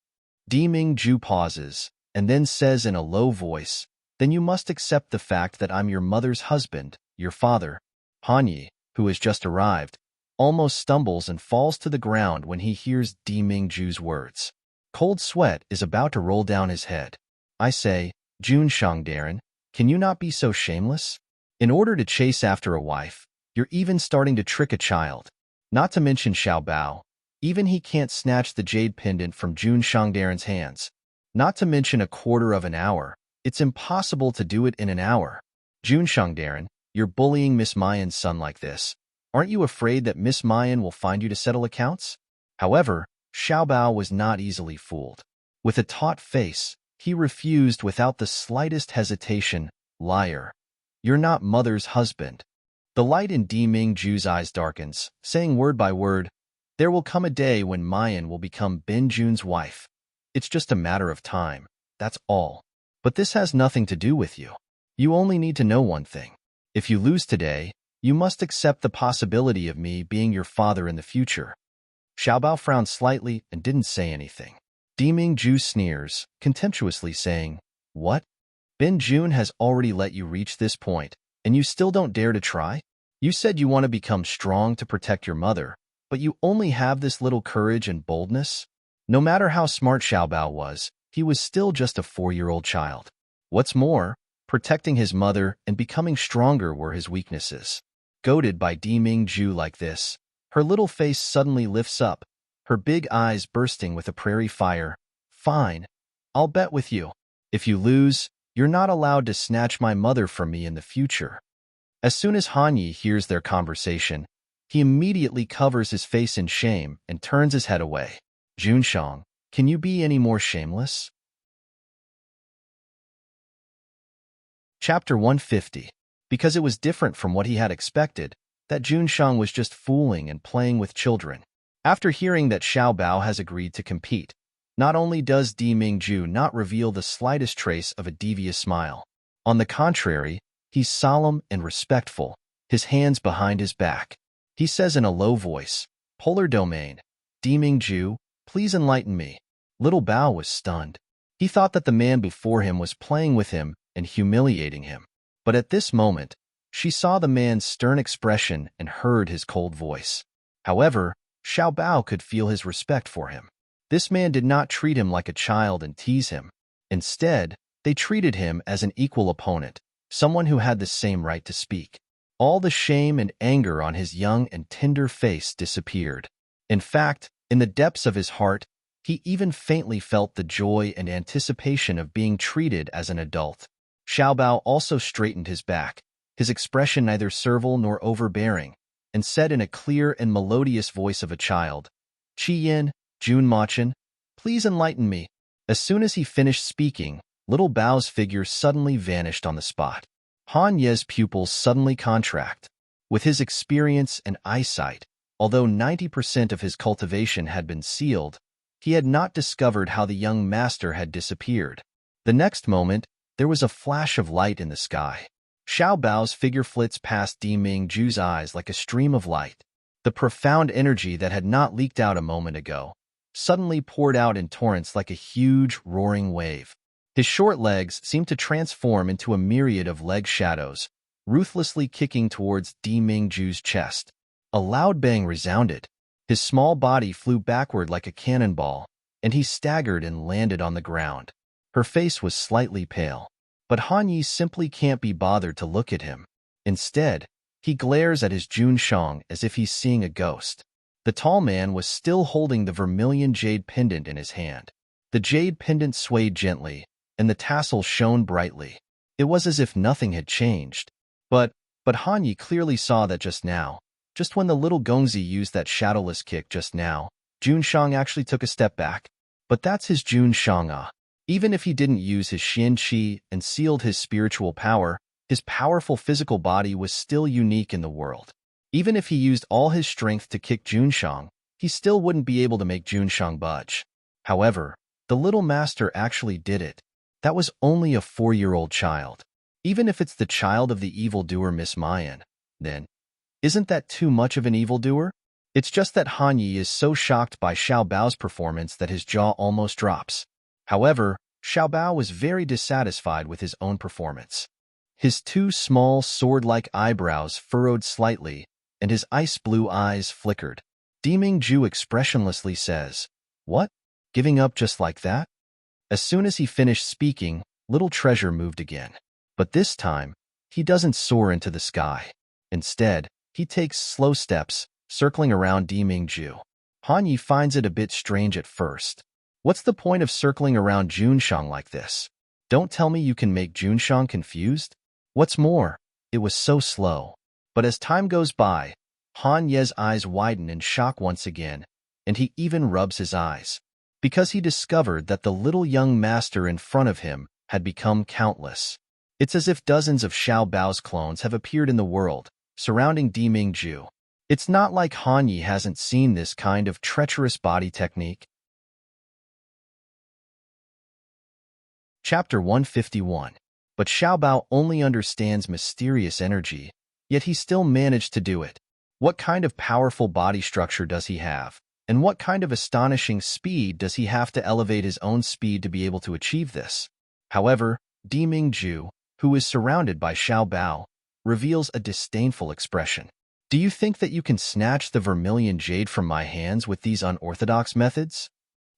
Deming Ju pauses, and then says in a low voice, then you must accept the fact that I'm your mother's husband, your father. Hanyi, who has just arrived, almost stumbles and falls to the ground when he hears Deming Ju's words. Cold sweat is about to roll down his head. I say, Jun Shangdarin, can you not be so shameless? In order to chase after a wife, you're even starting to trick a child. Not to mention Xiao Bao, even he can't snatch the jade pendant from Jun Shangdarin's hands. Not to mention a quarter of an hour, it's impossible to do it in an hour. Jun Shangdarin, you're bullying Miss Mayan's son like this. Aren't you afraid that Miss Mayan will find you to settle accounts? However, Xiao Bao was not easily fooled. With a taut face, he refused without the slightest hesitation, liar. You're not mother's husband. The light in Deming Ju's eyes darkens, saying word by word, there will come a day when Mayan will become Ben Jun's wife. It's just a matter of time, that's all. But this has nothing to do with you. You only need to know one thing. If you lose today, you must accept the possibility of me being your father in the future. Xiao Bao frowned slightly and didn't say anything. Deming Ju sneers, contemptuously saying, what? Ben Jun has already let you reach this point, and you still don't dare to try? You said you want to become strong to protect your mother, but you only have this little courage and boldness? No matter how smart Xiao Bao was, he was still just a 4-year-old child. What's more, protecting his mother and becoming stronger were his weaknesses. Goaded by Deming Ju like this, her little face suddenly lifts up, her big eyes bursting with a prairie fire. Fine, I'll bet with you. If you lose, you're not allowed to snatch my mother from me in the future. As soon as Hanyi hears their conversation, he immediately covers his face in shame and turns his head away. Junshang, can you be any more shameless? Chapter 150. Because it was different from what he had expected, that Junshang was just fooling and playing with children. After hearing that Xiao Bao has agreed to compete, Not only does Di Mingju not reveal the slightest trace of a devious smile. On the contrary, he's solemn and respectful, his hands behind his back. He says in a low voice, "Polar domain, Di Mingju, please enlighten me." Little Bao was stunned. He thought that the man before him was playing with him and humiliating him. But at this moment, she saw the man's stern expression and heard his cold voice. However, Xiao Bao could feel his respect for him. This man did not treat him like a child and tease him. Instead, they treated him as an equal opponent, someone who had the same right to speak. All the shame and anger on his young and tender face disappeared. In fact, in the depths of his heart, he even faintly felt the joy and anticipation of being treated as an adult. Xiao Bao also straightened his back, his expression neither servile nor overbearing, and said in a clear and melodious voice of a child, "Qi Yin, Jun Machin, please enlighten me." As soon as he finished speaking, Little Bao's figure suddenly vanished on the spot. Han Ye's pupils suddenly contract. With his experience and eyesight, although 90% of his cultivation had been sealed, he had not discovered how the young master had disappeared. The next moment, there was a flash of light in the sky. Xiao Bao's figure flits past Di Mingju's eyes like a stream of light. The profound energy that had not leaked out a moment ago suddenly poured out in torrents like a huge, roaring wave. His short legs seemed to transform into a myriad of leg shadows, ruthlessly kicking towards Di Mingju's chest. A loud bang resounded. His small body flew backward like a cannonball, and he staggered and landed on the ground. Her face was slightly pale, but Han Yi simply can't be bothered to look at him. Instead, he glares at his Jun Shang as if he's seeing a ghost. The tall man was still holding the vermilion jade pendant in his hand. The jade pendant swayed gently, and the tassel shone brightly. It was as if nothing had changed. But Han Yi clearly saw that just now, just when the little Gongzi used that shadowless kick just now, Jun Shang actually took a step back. But that's his Jun Shang. Even if he didn't use his Xian Qi and sealed his spiritual power, his powerful physical body was still unique in the world. Even if he used all his strength to kick Jun Shang, he still wouldn't be able to make Jun Shang budge. However, the little master actually did it. That was only a 4-year-old child. Even if it's the child of the evildoer Miss Mayan, then, isn't that too much of an evildoer? It's just that Han Yi is so shocked by Xiao Bao's performance that his jaw almost drops. However, Xiao Bao was very dissatisfied with his own performance. His two small, sword-like eyebrows furrowed slightly, and his ice-blue eyes flickered. Di Mingju expressionlessly says, "What? Giving up just like that?" As soon as he finished speaking, Little Treasure moved again. But this time, he doesn't soar into the sky. Instead, he takes slow steps, circling around Di Mingju. Han Yi finds it a bit strange at first. What's the point of circling around Jun Shang like this? Don't tell me you can make Jun Shang confused? What's more, it was so slow. But as time goes by, Han Ye's eyes widen in shock once again, and he even rubs his eyes, because he discovered that the little young master in front of him had become countless. It's as if dozens of Xiao Bao's clones have appeared in the world, surrounding Di Mingju. It's not like Han Yi hasn't seen this kind of treacherous body technique. Chapter 151. But Xiao Bao only understands mysterious energy, yet he still managed to do it. What kind of powerful body structure does he have? And what kind of astonishing speed does he have to elevate his own speed to be able to achieve this? However, Di Mingju, who is surrounded by Xiao Bao, reveals a disdainful expression. Do you think that you can snatch the vermilion jade from my hands with these unorthodox methods?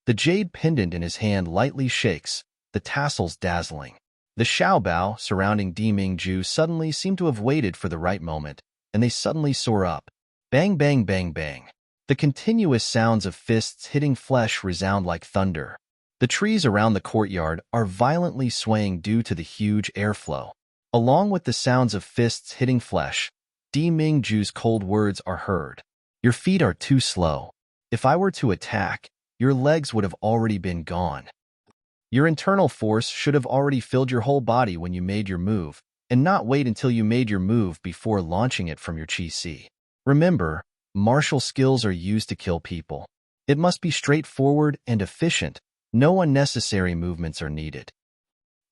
The jade pendant in his hand lightly shakes, the tassels dazzling. The Xiao Bao surrounding Di Mingju suddenly seem to have waited for the right moment, and they suddenly soar up. Bang, bang, bang, bang. The continuous sounds of fists hitting flesh resound like thunder. The trees around the courtyard are violently swaying due to the huge airflow. Along with the sounds of fists hitting flesh, Di Mingju's cold words are heard. Your feet are too slow. If I were to attack, your legs would have already been gone. Your internal force should have already filled your whole body when you made your move, and not wait until you made your move before launching it from your Qi. Remember, martial skills are used to kill people. It must be straightforward and efficient, No unnecessary movements are needed.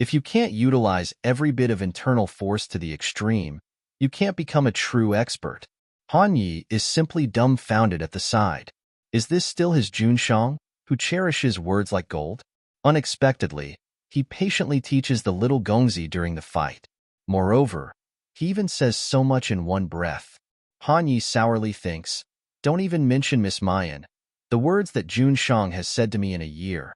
If you can't utilize every bit of internal force to the extreme, you can't become a true expert. Han Yi is simply dumbfounded at the side. Is this still his Junshang, who cherishes words like gold? Unexpectedly, he patiently teaches the little Gongzi during the fight. Moreover, he even says so much in one breath. Han Yi sourly thinks, don't even mention Miss Mayan, the words that Junshang has said to me in a year.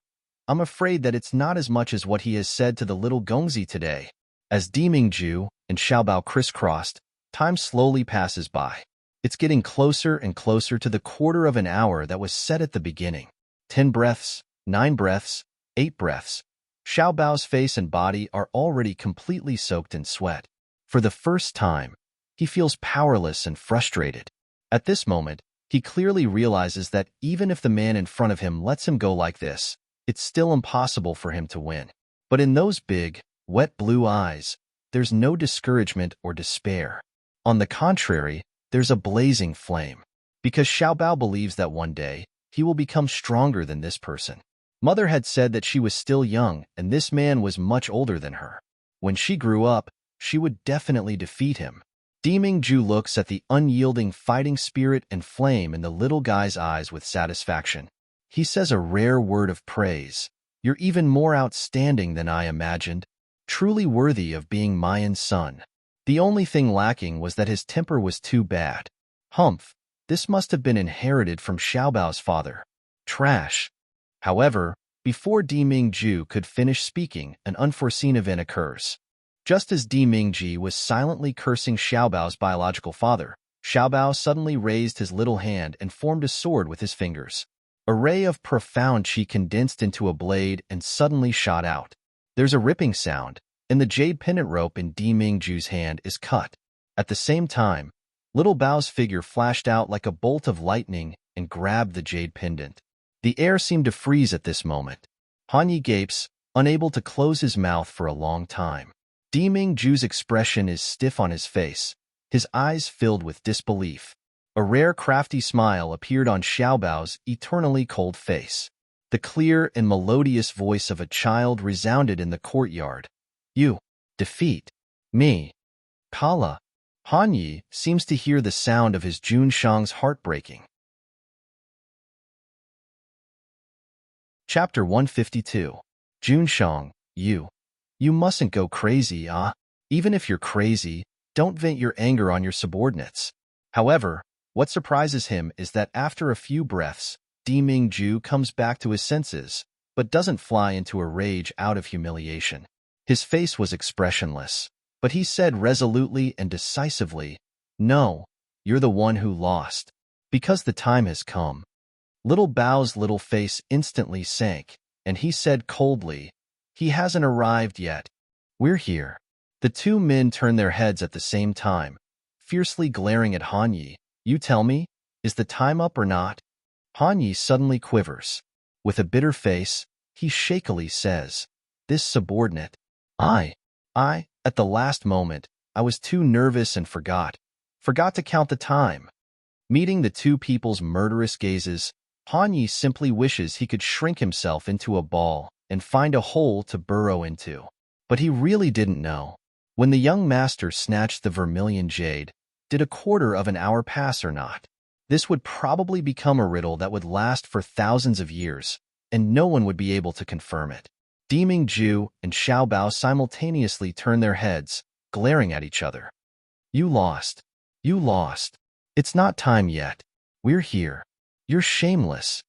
I'm afraid that it's not as much as what he has said to the little Gongzi today. As Dimingju and Xiaobao crisscrossed, time slowly passes by. It's getting closer and closer to the quarter of an hour that was set at the beginning. 10 breaths, 9 breaths, 8 breaths. Xiaobao's face and body are already completely soaked in sweat. For the first time, he feels powerless and frustrated. At this moment, he clearly realizes that even if the man in front of him lets him go like this, it's still impossible for him to win. But in those big, wet blue eyes, there's no discouragement or despair. On the contrary, there's a blazing flame. Because Xiaobao believes that one day, he will become stronger than this person. Mother had said that she was still young and this man was much older than her. When she grew up, she would definitely defeat him. Dimingju looks at the unyielding fighting spirit and flame in the little guy's eyes with satisfaction. He says a rare word of praise. You're even more outstanding than I imagined, truly worthy of being Mayan's son. The only thing lacking was that his temper was too bad. Humph, this must have been inherited from Xiaobao's father. Trash. However, before Dimingju could finish speaking, an unforeseen event occurs. Just as Dimingji was silently cursing Xiaobao's biological father, Xiaobao suddenly raised his little hand and formed a sword with his fingers. A ray of profound qi condensed into a blade and suddenly shot out. There's a ripping sound, and the jade pendant rope in Dimingju's hand is cut. At the same time, little Bao's figure flashed out like a bolt of lightning and grabbed the jade pendant. The air seemed to freeze at this moment. Han Yi gapes, unable to close his mouth for a long time. Dimingju's expression is stiff on his face, his eyes filled with disbelief. A rare crafty smile appeared on Xiaobao's eternally cold face. The clear and melodious voice of a child resounded in the courtyard. You defeat me. Kala. Han Yi seems to hear the sound of his Junshang's heartbreaking. Chapter 152. Junshang, you mustn't go crazy, ah? Even if you're crazy, don't vent your anger on your subordinates. However, what surprises him is that after a few breaths, Dimingju comes back to his senses, but doesn't fly into a rage out of humiliation. His face was expressionless, but he said resolutely and decisively, "No, you're the one who lost. Because the time has come." Little Bao's little face instantly sank, and he said coldly, "He hasn't arrived yet. We're here." The two men turned their heads at the same time, fiercely glaring at Han Yi. "You tell me, is the time up or not?" Han Yi suddenly quivers. With a bitter face, he shakily says, "This subordinate, I, at the last moment, I was too nervous and forgot to count the time." Meeting the two people's murderous gazes, Han Yi simply wishes he could shrink himself into a ball and find a hole to burrow into. But he really didn't know. When the young master snatched the vermilion jade, did a quarter of an hour pass or not? This would probably become a riddle that would last for thousands of years, and no one would be able to confirm it. Dimingju and Xiaobao simultaneously turned their heads, glaring at each other. "You lost. You lost. It's not time yet. We're here. You're shameless."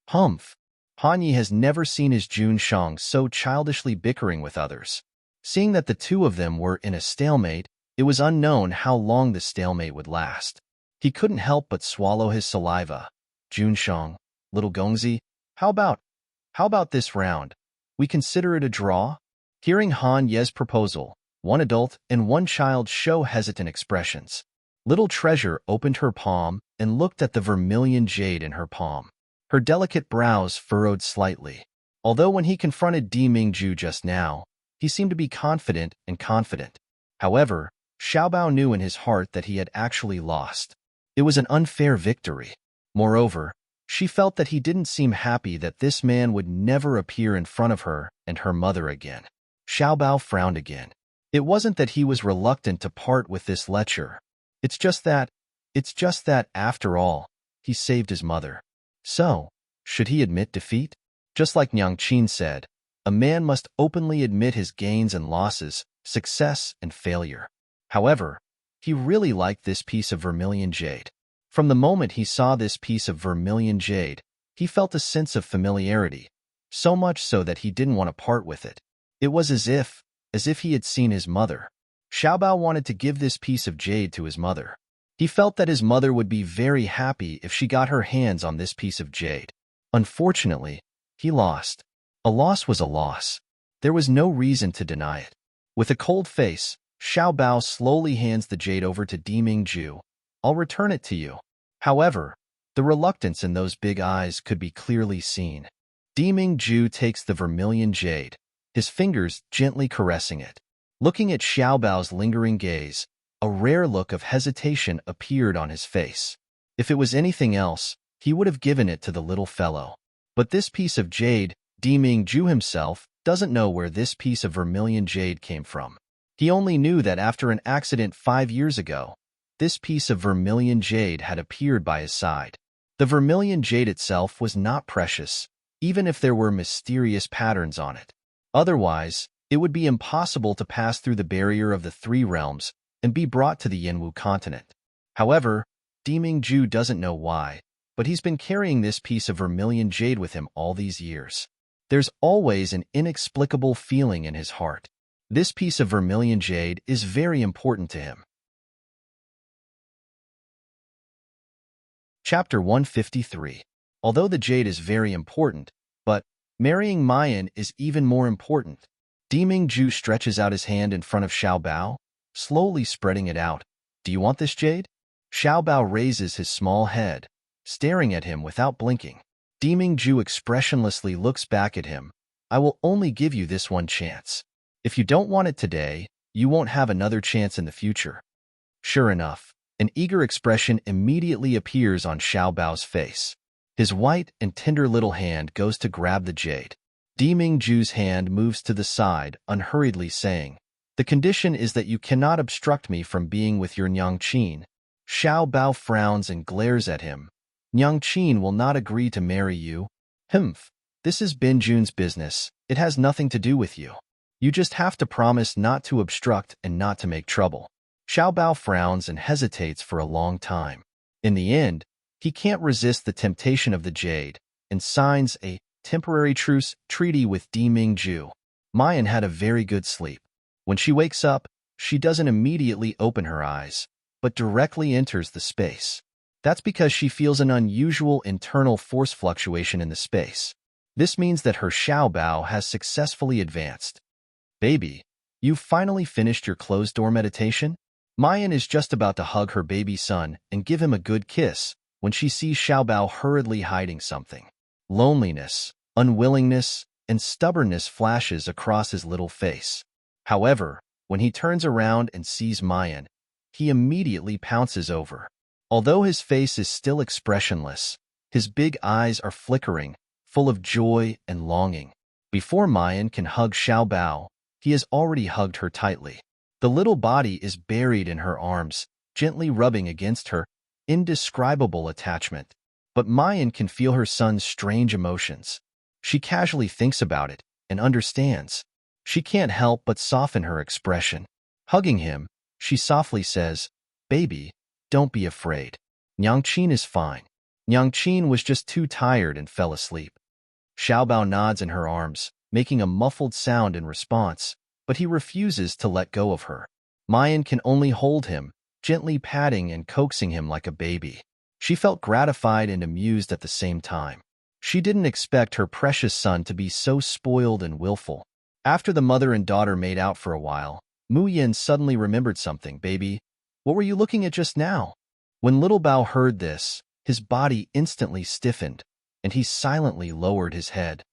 Humph. Han Yi has never seen his Junshang so childishly bickering with others. Seeing that the two of them were in a stalemate, it was unknown how long the stalemate would last. He couldn't help but swallow his saliva. "Junshang, little Gongzi, how about this round? We consider it a draw?" Hearing Han Ye's proposal, one adult and one child show hesitant expressions. Little Treasure opened her palm and looked at the vermilion jade in her palm. Her delicate brows furrowed slightly. Although when he confronted Dimingju just now, he seemed to be confident. However, Xiaobao knew in his heart that he had actually lost. It was an unfair victory. Moreover, She felt that he didn't seem happy that this man would never appear in front of her and her mother again. Xiaobao frowned again. It wasn't that he was reluctant to part with this lecher. It's just that, after all, he saved his mother. So, should he admit defeat? Just like Nyang Qin said, a man must openly admit his gains and losses, success and failure. However, he really liked this piece of vermilion jade. From the moment he saw this piece of vermilion jade, he felt a sense of familiarity, so much so that he didn't want to part with it. It was as if he had seen his mother. Xiaobao wanted to give this piece of jade to his mother. He felt that his mother would be very happy if she got her hands on this piece of jade. Unfortunately, he lost. A loss was a loss. There was no reason to deny it. With a cold face, Xiaobao slowly hands the jade over to Dimingju. I'll return it to you. However, the reluctance in those big eyes could be clearly seen. Dimingju takes the vermilion jade, his fingers gently caressing it. Looking at Xiaobao's lingering gaze, a rare look of hesitation appeared on his face. If it was anything else, he would have given it to the little fellow. But this piece of jade, Dimingju himself doesn't know where this piece of vermilion jade came from. He only knew that after an accident 5 years ago, this piece of vermilion jade had appeared by his side. The vermilion jade itself was not precious, even if there were mysterious patterns on it. Otherwise, it would be impossible to pass through the barrier of the 3 realms and be brought to the Yanwu continent. However, Dimingju doesn't know why, but he's been carrying this piece of vermilion jade with him all these years. There's always an inexplicable feeling in his heart. This piece of vermilion jade is very important to him. Chapter 153. Although the jade is very important, but marrying Mayan is even more important. Dimingju stretches out his hand in front of Xiaobao, slowly spreading it out. Do you want this jade? Xiaobao raises his small head, staring at him without blinking. Dimingju expressionlessly looks back at him. I will only give you this one chance. If you don't want it today, you won't have another chance in the future. Sure enough, an eager expression immediately appears on Xiaobao's face. His white and tender little hand goes to grab the jade. Dimingju's hand moves to the side, unhurriedly saying, the condition is that you cannot obstruct me from being with your Nyang Qin. Xiaobao frowns and glares at him. Nyang Qin will not agree to marry you. Humph, this is Binjun's business. It has nothing to do with you. You just have to promise not to obstruct and not to make trouble. Xiaobao frowns and hesitates for a long time. In the end, he can't resist the temptation of the jade and signs a temporary truce treaty with Dimingju. Mayan had a very good sleep. When she wakes up, she doesn't immediately open her eyes, but directly enters the space. That's because she feels an unusual internal force fluctuation in the space. This means that her Xiaobao has successfully advanced. Baby, you've finally finished your closed-door meditation? Mayan is just about to hug her baby son and give him a good kiss when she sees Xiaobao hurriedly hiding something. Loneliness, unwillingness, and stubbornness flashes across his little face. However, when he turns around and sees Mayan, he immediately pounces over. Although his face is still expressionless, his big eyes are flickering, full of joy and longing. Before Mayan can hug Xiaobao, he has already hugged her tightly. The little body is buried in her arms, gently rubbing against her, indescribable attachment. But Mayan can feel her son's strange emotions. She casually thinks about it and understands. She can't help but soften her expression. Hugging him, she softly says, Baby, don't be afraid. Nyang Qin is fine. Nyang Qin was just too tired and fell asleep. Xiaobao nods in her arms, making a muffled sound in response, but he refuses to let go of her. Mayan can only hold him, gently patting and coaxing him like a baby. She felt gratified and amused at the same time. She didn't expect her precious son to be so spoiled and willful. After the mother and daughter made out for a while, Mu Yin suddenly remembered something. Baby, what were you looking at just now? When Little Bao heard this, his body instantly stiffened, and he silently lowered his head.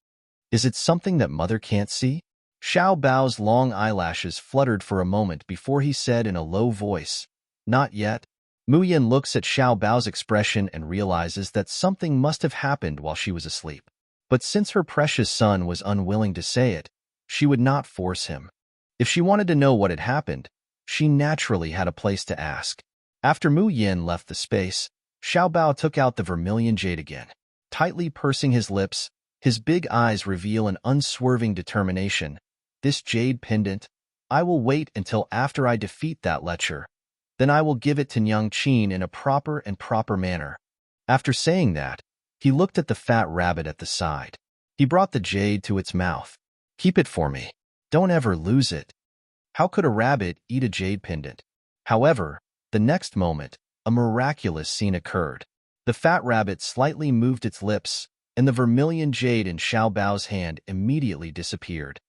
Is it something that mother can't see? Xiao Bao's long eyelashes fluttered for a moment before he said in a low voice, Not yet. Mu Yin looks at Xiao Bao's expression and realizes that something must have happened while she was asleep. But since her precious son was unwilling to say it, she would not force him. If she wanted to know what had happened, she naturally had a place to ask. After Mu Yin left the space, Xiao Bao took out the vermilion jade again. Tightly pursing his lips, his big eyes reveal an unswerving determination. This jade pendant, I will wait until after I defeat that lecher. Then I will give it to Nyangqin in a proper manner. After saying that, he looked at the fat rabbit at the side. He brought the jade to its mouth. Keep it for me. Don't ever lose it. How could a rabbit eat a jade pendant? However, the next moment, a miraculous scene occurred. The fat rabbit slightly moved its lips, and the vermilion jade in Xiao Bao's hand immediately disappeared.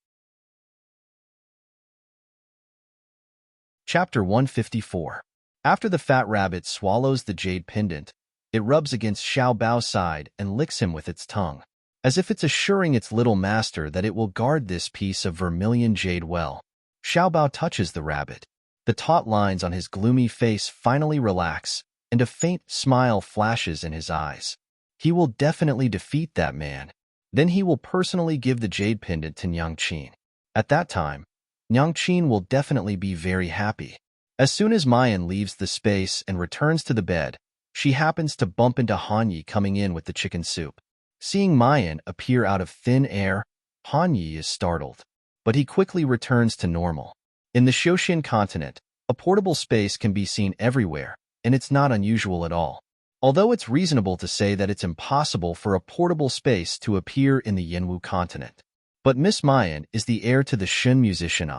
Chapter 154. After the fat rabbit swallows the jade pendant, it rubs against Xiao Bao's side and licks him with its tongue, as if it's assuring its little master that it will guard this piece of vermilion jade well. Xiao Bao touches the rabbit. The taut lines on his gloomy face finally relax, and a faint smile flashes in his eyes. He will definitely defeat that man. Then he will personally give the jade pendant to Nyangqin. At that time, Nyangqin will definitely be very happy. As soon as Mayan leaves the space and returns to the bed, she happens to bump into Han Yi coming in with the chicken soup. Seeing Mayan appear out of thin air, Han Yi is startled, but he quickly returns to normal. In the Xiaoxian continent, a portable space can be seen everywhere, and it's not unusual at all. Although it's reasonable to say that it's impossible for a portable space to appear in the Yanwu continent. But Miss Mayan is the heir to the Shen musician.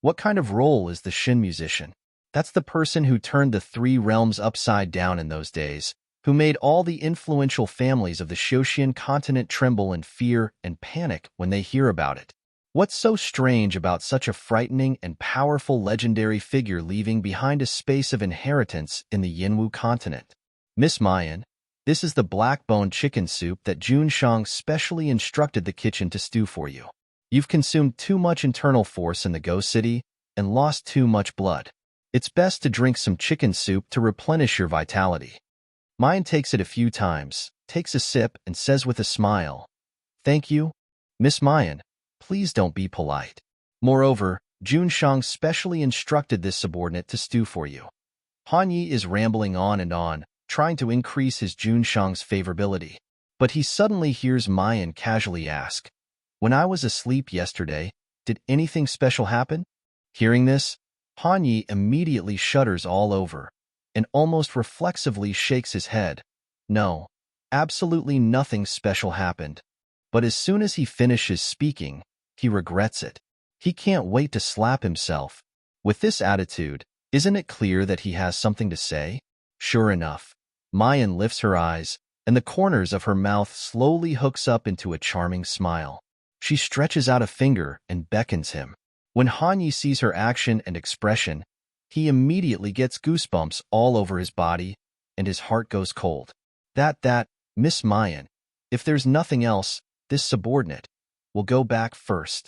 What kind of role is the Shen musician? That's the person who turned the three realms upside down in those days, who made all the influential families of the Xiaoxian continent tremble in fear and panic when they hear about it. What's so strange about such a frightening and powerful legendary figure leaving behind a space of inheritance in the Yanwu continent? Miss Mayan, this is the black-boned chicken soup that Jun Shang specially instructed the kitchen to stew for you. You've consumed too much internal force in the Ghost City and lost too much blood. It's best to drink some chicken soup to replenish your vitality. Mayan takes it a few times, takes a sip, and says with a smile, "Thank you, Miss Mayan. Please don't be polite." Moreover, Jun Shang specially instructed this subordinate to stew for you. Han Yi is rambling on and on, trying to increase his Jun Shang's favorability. But he suddenly hears Mayan casually ask, "When I was asleep yesterday, did anything special happen?" Hearing this, Han Yi immediately shudders all over and almost reflexively shakes his head. No, absolutely nothing special happened. But as soon as he finishes speaking, he regrets it. He can't wait to slap himself. With this attitude, isn't it clear that he has something to say? Sure enough, Mayan lifts her eyes, and the corners of her mouth slowly hooks up into a charming smile. She stretches out a finger and beckons him. When Han Yi sees her action and expression, he immediately gets goosebumps all over his body, and his heart goes cold. Miss Mayan, if there's nothing else, this subordinate will go back first.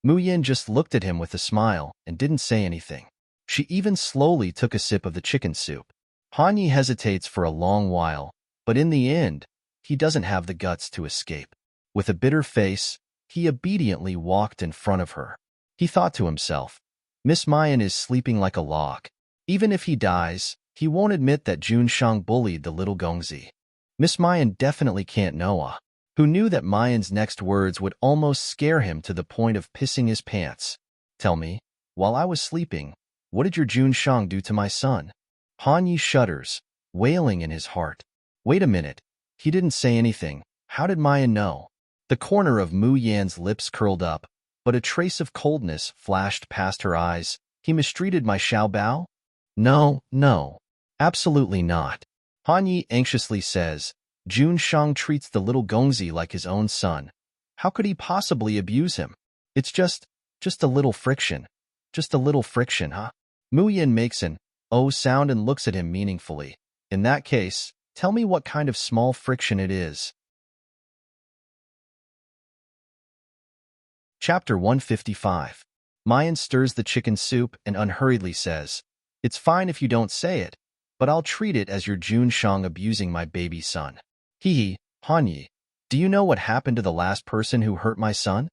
Mu Yin just looked at him with a smile and didn't say anything. She even slowly took a sip of the chicken soup. Han Yi hesitates for a long while, but in the end, he doesn't have the guts to escape. With a bitter face, he obediently walked in front of her. He thought to himself, Miss Mayan is sleeping like a log. Even if he dies, he won't admit that Jun Shang bullied the little Gongzi. Miss Mayan definitely can't know. Who knew that Mayan's next words would almost scare him to the point of pissing his pants. Tell me, while I was sleeping, what did your Jun Shang do to my son? Han Yi shudders, wailing in his heart. Wait a minute, he didn't say anything. How did Mayan know? The corner of Mu Yan's lips curled up, but a trace of coldness flashed past her eyes. He mistreated my Xiao Bao? No, absolutely not. Han Yi anxiously says, Jun Shang treats the little Gongzi like his own son. How could he possibly abuse him? It's just a little friction. Just a little friction, huh? Mu Yin makes an oh sound and looks at him meaningfully. In that case, tell me what kind of small friction it is. Chapter 155. Mayan stirs the chicken soup and unhurriedly says, It's fine if you don't say it, but I'll treat it as your Junshang abusing my baby son. Hee hee, Han Yi, do you know what happened to the last person who hurt my son?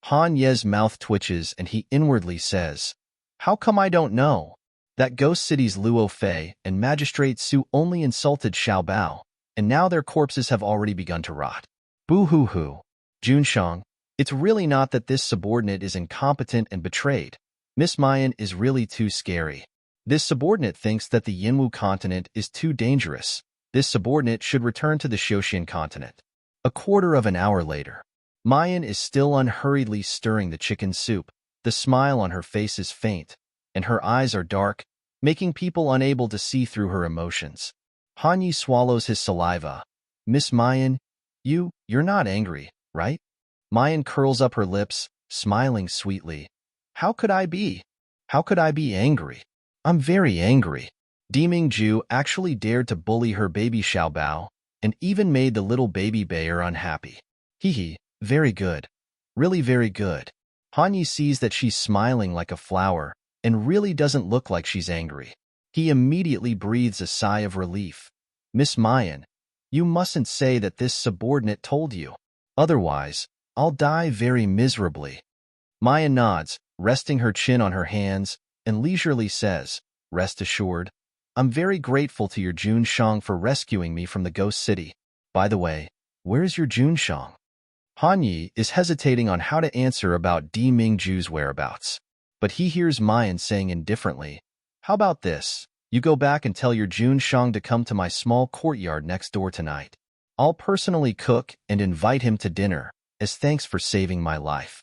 Han Ye's mouth twitches and he inwardly says, how come I don't know? That Ghost City's Luo Fei and Magistrate Su only insulted Xiao Bao, and now their corpses have already begun to rot. Boo-hoo-hoo. Junshang, it's really not that this subordinate is incompetent and betrayed. Miss Mayan is really too scary. This subordinate thinks that the Yinwu continent is too dangerous. This subordinate should return to the Xiaoxian continent. A quarter of an hour later, Mayan is still unhurriedly stirring the chicken soup. The smile on her face is faint, and her eyes are dark, making people unable to see through her emotions. Han Yi swallows his saliva. Miss Mayan, you're not angry, right? Mayan curls up her lips, smiling sweetly. How could I be? How could I be angry? I'm very angry. Deming Ju actually dared to bully her baby Xiao Bao, and even made the little baby bear unhappy. Hee hee, very good. Really very good. Han Yi sees that she's smiling like a flower, and really doesn't look like she's angry. He immediately breathes a sigh of relief. Miss Mayan, you mustn't say that this subordinate told you. Otherwise, I'll die very miserably. Mayan nods, resting her chin on her hands, and leisurely says, rest assured, I'm very grateful to your Junshang for rescuing me from the Ghost City. By the way, where's your Junshang? Han Yi is hesitating on how to answer about Di Mingju's whereabouts, but he hears Mayan saying indifferently, how about this? You go back and tell your Junshang to come to my small courtyard next door tonight. I'll personally cook and invite him to dinner, as thanks for saving my life.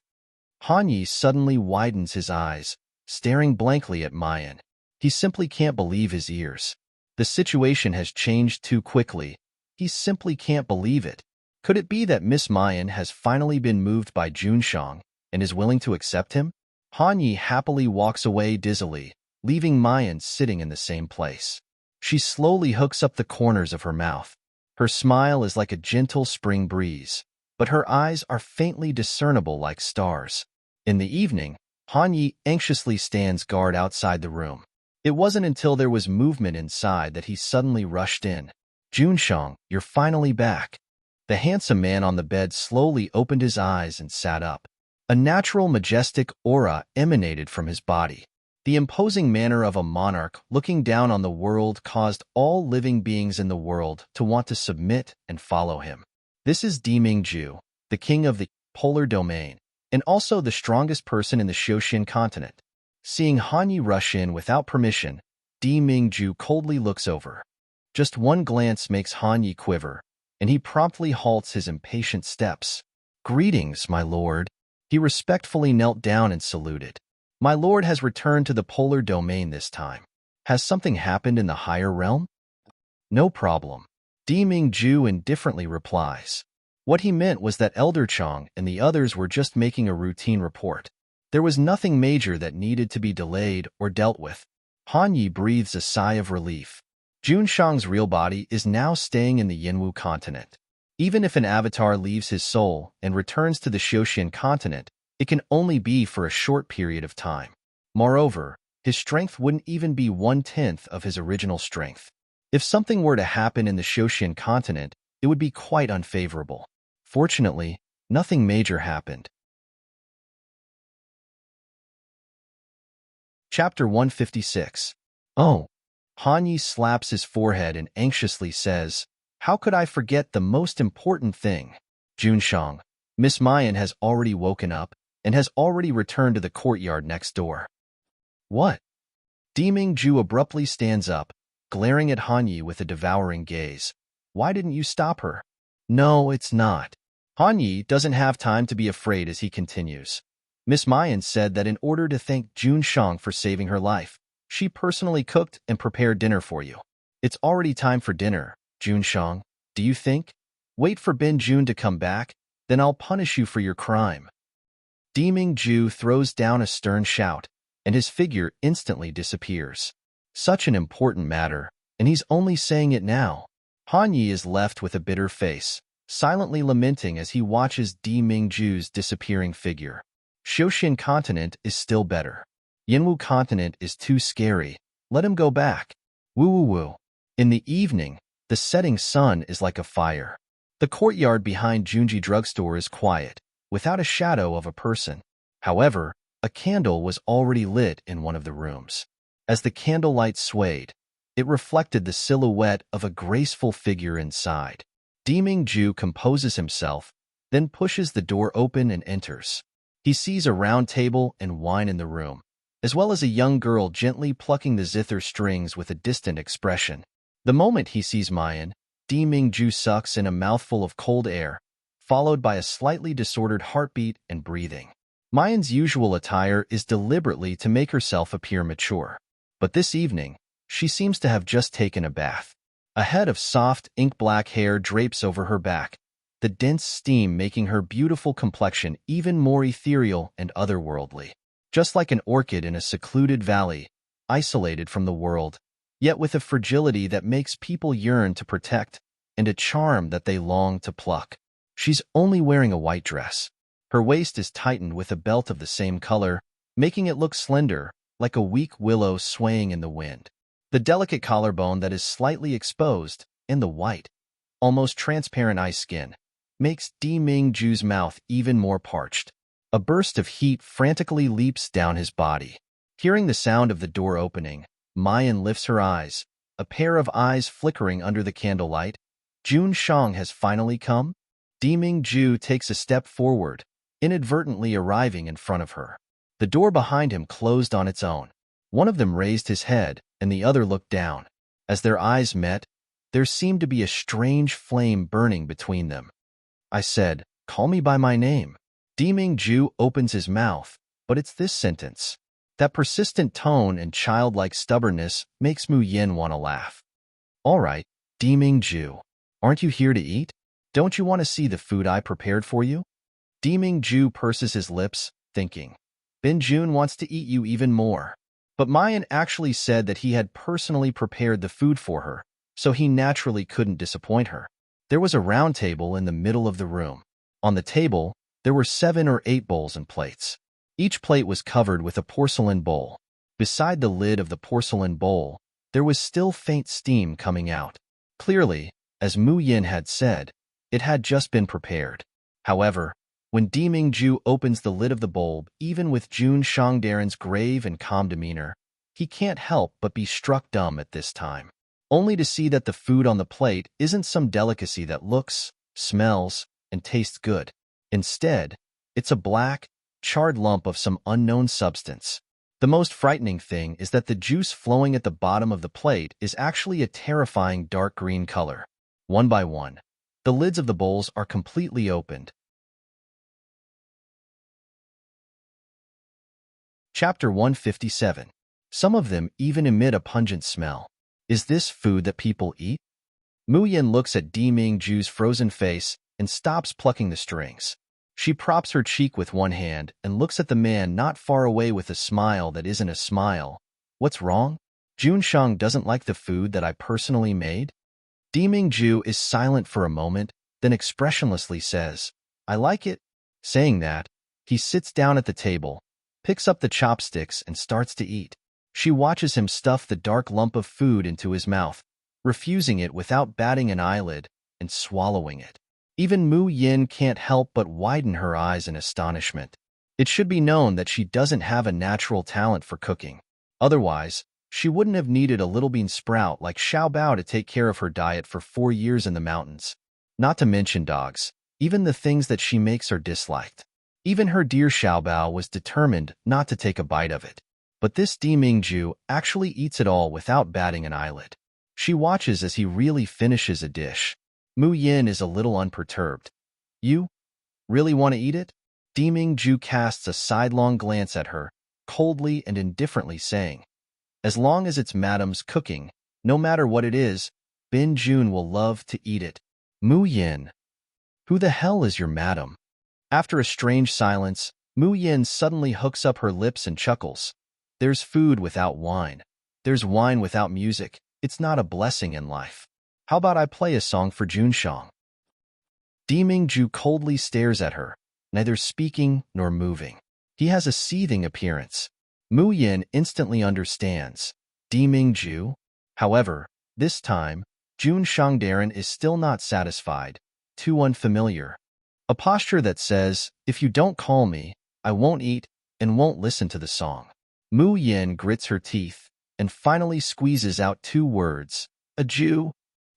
Han Yi suddenly widens his eyes, staring blankly at Mayan. He simply can't believe his ears. The situation has changed too quickly. He simply can't believe it. Could it be that Miss Mayan has finally been moved by Junshang and is willing to accept him? Han Yi happily walks away dizzily, leaving Mayan sitting in the same place. She slowly hooks up the corners of her mouth. Her smile is like a gentle spring breeze, but her eyes are faintly discernible like stars. In the evening, Han Yi anxiously stands guard outside the room. It wasn't until there was movement inside that he suddenly rushed in. Junshang, you're finally back. The handsome man on the bed slowly opened his eyes and sat up. A natural, majestic aura emanated from his body. The imposing manner of a monarch looking down on the world caused all living beings in the world to want to submit and follow him. This is Di Mingju, the king of the polar domain, and also the strongest person in the Xiaoxian continent. Seeing Han Yi rush in without permission, Di Mingju coldly looks over. Just one glance makes Han Yi quiver, and he promptly halts his impatient steps. Greetings, my lord. He respectfully knelt down and saluted. My lord has returned to the polar domain this time. Has something happened in the higher realm? No problem. Di Mingju indifferently replies. What he meant was that Elder Chong and the others were just making a routine report. There was nothing major that needed to be delayed or dealt with. Han Yi breathes a sigh of relief. Junshang's real body is now staying in the Yinwu continent. Even if an avatar leaves his soul and returns to the Xiaoxian continent, it can only be for a short period of time. Moreover, his strength wouldn't even be 1/10 of his original strength. If something were to happen in the Xiaoxian continent, it would be quite unfavorable. Fortunately, nothing major happened. Chapter 156. Oh. Han Yi slaps his forehead and anxiously says, how could I forget the most important thing? Junshang, Miss Mayan has already woken up and has already returned to the courtyard next door. What? Di Mingju abruptly stands up, glaring at Han Yi with a devouring gaze. Why didn't you stop her? No, it's not. Han Yi doesn't have time to be afraid as he continues. Miss Mayan said that in order to thank Junshang for saving her life, she personally cooked and prepared dinner for you. It's already time for dinner, Junshang. Do you think? Wait for Ben Jun to come back, then I'll punish you for your crime. Di Mingju throws down a stern shout, and his figure instantly disappears. Such an important matter, and he's only saying it now. Han Yi is left with a bitter face, silently lamenting as he watches Di Mingju's disappearing figure. Xiaoxian continent is still better. Yinwu continent is too scary. Let him go back. Woo woo woo. In the evening, the setting sun is like a fire. The courtyard behind Junji Drugstore is quiet, without a shadow of a person. However, a candle was already lit in one of the rooms. As the candlelight swayed, it reflected the silhouette of a graceful figure inside. Deming-ju composes himself, then pushes the door open and enters. He sees a round table and wine in the room, as well as a young girl gently plucking the zither strings with a distant expression. The moment he sees Mayan, Deming-ju sucks in a mouthful of cold air, followed by a slightly disordered heartbeat and breathing. Mayan's usual attire is deliberately to make herself appear mature. But this evening, she seems to have just taken a bath. A head of soft, ink-black hair drapes over her back, the dense steam making her beautiful complexion even more ethereal and otherworldly. Just like an orchid in a secluded valley, isolated from the world, yet with a fragility that makes people yearn to protect and a charm that they long to pluck. She's only wearing a white dress. Her waist is tightened with a belt of the same color, making it look slender, like a weak willow swaying in the wind. The delicate collarbone that is slightly exposed, and the white, almost transparent eye skin, makes Deming-ju's mouth even more parched. A burst of heat frantically leaps down his body. Hearing the sound of the door opening, Mayan lifts her eyes, a pair of eyes flickering under the candlelight. Jun Shang has finally come? Deming-ju takes a step forward, inadvertently arriving in front of her. The door behind him closed on its own. One of them raised his head, and the other looked down. As their eyes met, there seemed to be a strange flame burning between them. I said, "Call me by my name." Deming-ju opens his mouth, but it's this sentence. That persistent tone and childlike stubbornness makes Mu Yin want to laugh. "All right, Deming-ju, aren't you here to eat? Don't you want to see the food I prepared for you?" Deming-ju purses his lips, thinking, Bin Jun wants to eat you even more. But Mayan actually said that he had personally prepared the food for her, so he naturally couldn't disappoint her. There was a round table in the middle of the room. On the table, there were 7 or 8 bowls and plates. Each plate was covered with a porcelain bowl. Beside the lid of the porcelain bowl, there was still faint steam coming out. Clearly, as Mu Yin had said, it had just been prepared. However, when Deming-ju opens the lid of the bowl, even with Jun Shangdaren's grave and calm demeanor, he can't help but be struck dumb at this time, only to see that the food on the plate isn't some delicacy that looks, smells, and tastes good. Instead, it's a black, charred lump of some unknown substance. The most frightening thing is that the juice flowing at the bottom of the plate is actually a terrifying dark green color. One by one, the lids of the bowls are completely opened. Chapter 157. Some of them even emit a pungent smell. Is this food that people eat? Mu Yin looks at Deming-ju's frozen face and stops plucking the strings. She props her cheek with one hand and looks at the man not far away with a smile that isn't a smile. What's wrong? Jun Shang doesn't like the food that I personally made? Deming-ju is silent for a moment, then expressionlessly says, I like it. Saying that, he sits down at the table, picks up the chopsticks and starts to eat. She watches him stuff the dark lump of food into his mouth, refusing it without batting an eyelid, and swallowing it. Even Mu Yin can't help but widen her eyes in astonishment. It should be known that she doesn't have a natural talent for cooking. Otherwise, she wouldn't have needed a little bean sprout like Xiao Bao to take care of her diet for 4 years in the mountains. Not to mention dogs, even the things that she makes are disliked. Even her dear Xiao Bao was determined not to take a bite of it. But this Deming-ju actually eats it all without batting an eyelid. She watches as he really finishes a dish. Mu Yin is a little unperturbed. You really want to eat it? Deming-ju casts a sidelong glance at her, coldly and indifferently saying, as long as it's Madam's cooking, no matter what it is, Bin Jun will love to eat it. Mu Yin. Who the hell is your madam? After a strange silence, Mu Yin suddenly hooks up her lips and chuckles. There's food without wine. There's wine without music. It's not a blessing in life. How about I play a song for Junshang? Deming-ju coldly stares at her, neither speaking nor moving. He has a seething appearance. Mu Yin instantly understands. Deming-ju? However, This time, Jun Shangdaran is still not satisfied, too unfamiliar. A posture that says, if you don't call me, I won't eat and won't listen to the song. Mu Yin grits her teeth and finally squeezes out 2 words, a Jew.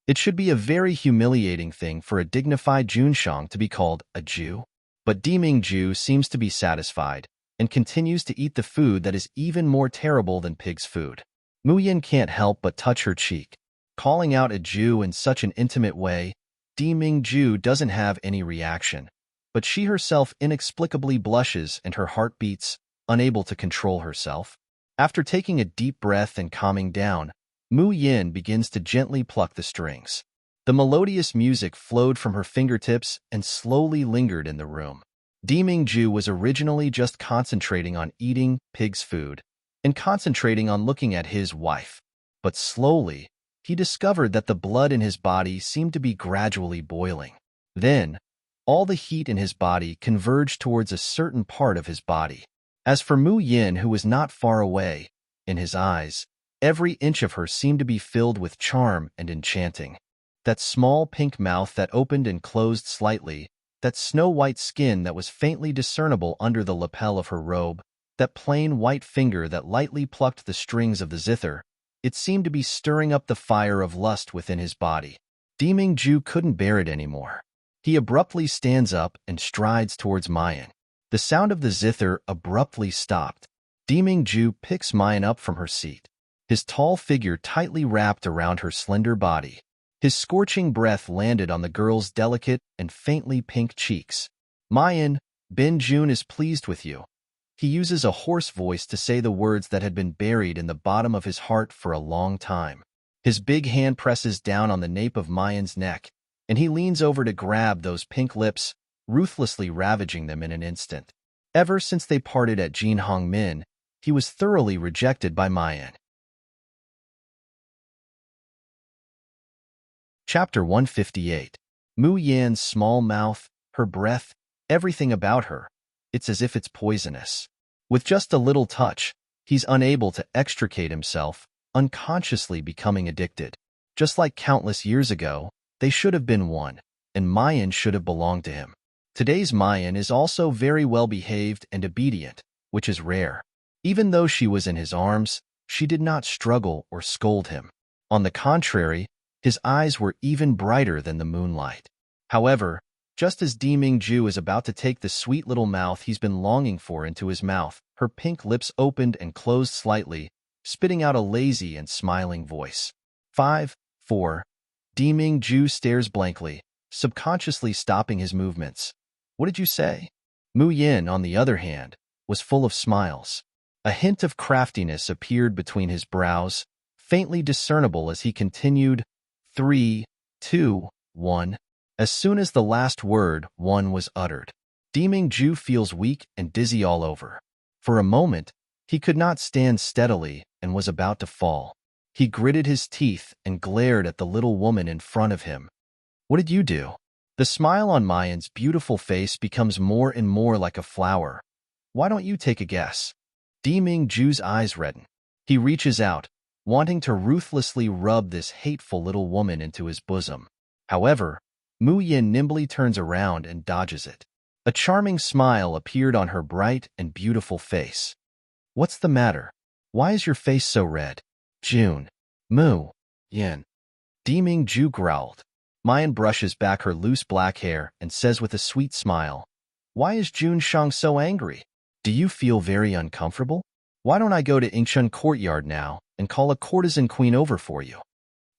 It should be a very humiliating thing for a dignified Junshang to be called a Jew. But Deming Ju seems to be satisfied and continues to eat the food that is even more terrible than pig's food. Mu Yin can't help but touch her cheek. Calling out a Jew in such an intimate way, Deming Ju doesn't have any reaction, but she herself inexplicably blushes and her heart beats, unable to control herself. After taking a deep breath and calming down, Mu Yin begins to gently pluck the strings. The melodious music flowed from her fingertips and slowly lingered in the room. Deming Ju was originally just concentrating on eating pig's food and concentrating on looking at his wife. But slowly, he discovered that the blood in his body seemed to be gradually boiling. Then, all the heat in his body converged towards a certain part of his body. As for Mu Yin, who was not far away, in his eyes, every inch of her seemed to be filled with charm and enchanting. That small pink mouth that opened and closed slightly, that snow-white skin that was faintly discernible under the lapel of her robe, that plain white finger that lightly plucked the strings of the zither, it seemed to be stirring up the fire of lust within his body. Deming Ju couldn't bear it anymore. He abruptly stands up and strides towards Mayan. The sound of the zither abruptly stopped. Deming Ju picks Mayan up from her seat, his tall figure tightly wrapped around her slender body. His scorching breath landed on the girl's delicate and faintly pink cheeks. Mayan, Ben Jun is pleased with you. He uses a hoarse voice to say the words that had been buried in the bottom of his heart for a long time. His big hand presses down on the nape of Mayan's neck, and he leans over to grab those pink lips, ruthlessly ravaging them in an instant. Ever since they parted at Jin Hongmin, he was thoroughly rejected by Mayan. Chapter 158. Mu Yan's small mouth, her breath, everything about her. It's as if it's poisonous. With just a little touch, he's unable to extricate himself, unconsciously becoming addicted. Just like countless years ago, they should have been one, and Mayan should have belonged to him. Today's Mayan is also very well behaved and obedient, which is rare. Even though she was in his arms, she did not struggle or scold him. On the contrary, his eyes were even brighter than the moonlight. However, just as Deming Ju is about to take the sweet little mouth he's been longing for into his mouth, her pink lips opened and closed slightly, spitting out a lazy and smiling voice. 5, 4. Deming Ju stares blankly, subconsciously stopping his movements. What did you say? Mu Yin, on the other hand, was full of smiles. A hint of craftiness appeared between his brows, faintly discernible as he continued, 3, 2, 1. As soon as the last word, 1, was uttered, Deming Ju feels weak and dizzy all over. For a moment, he could not stand steadily and was about to fall. He gritted his teeth and glared at the little woman in front of him. What did you do? The smile on Mayan's beautiful face becomes more and more like a flower. Why don't you take a guess? Deming Ju's eyes redden. He reaches out, wanting to ruthlessly rub this hateful little woman into his bosom. However, Mu Yin nimbly turns around and dodges it. A charming smile appeared on her bright and beautiful face. What's the matter? Why is your face so red? June. Mu Yin. Deming Ju growled. Mayan brushes back her loose black hair and says with a sweet smile, Why is Jun Shang so angry? Do you feel very uncomfortable? Why don't I go to Ingshun courtyard now and call a courtesan queen over for you?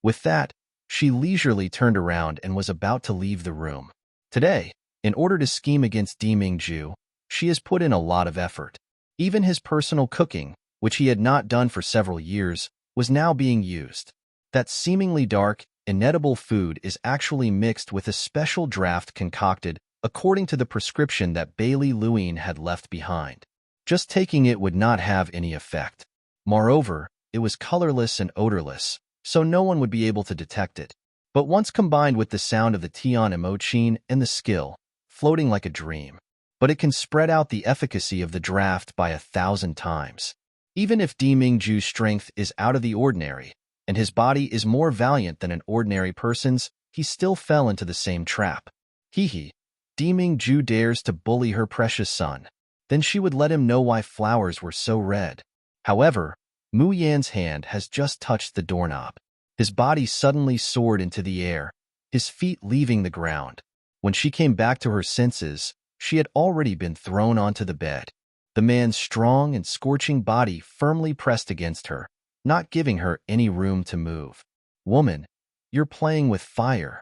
With that, she leisurely turned around and was about to leave the room. Today, in order to scheme against Deming Ju, she has put in a lot of effort. Even his personal cooking, which he had not done for several years, was now being used. That seemingly dark, inedible food is actually mixed with a special draft concocted according to the prescription that Bailey Lewin had left behind. Just taking it would not have any effect. Moreover, it was colorless and odorless, so no one would be able to detect it. But once combined with the sound of the Tian Emochin and the skill, floating like a dream. But it can spread out the efficacy of the draft by 1,000 times. Even if Deming Ju's strength is out of the ordinary, and his body is more valiant than an ordinary person's, he still fell into the same trap. Hee. Deming Ju dares to bully her precious son. Then she would let him know why flowers were so red. However, Mu Yan's hand has just touched the doorknob. His body suddenly soared into the air, his feet leaving the ground. When she came back to her senses, she had already been thrown onto the bed. The man's strong and scorching body firmly pressed against her, not giving her any room to move. Woman, you're playing with fire.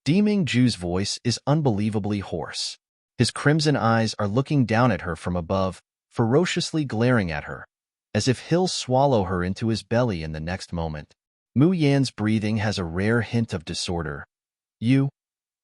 Deming Ju's voice is unbelievably hoarse. His crimson eyes are looking down at her from above, ferociously glaring at her, as if he'll swallow her into his belly in the next moment. Mu Yan's breathing has a rare hint of disorder.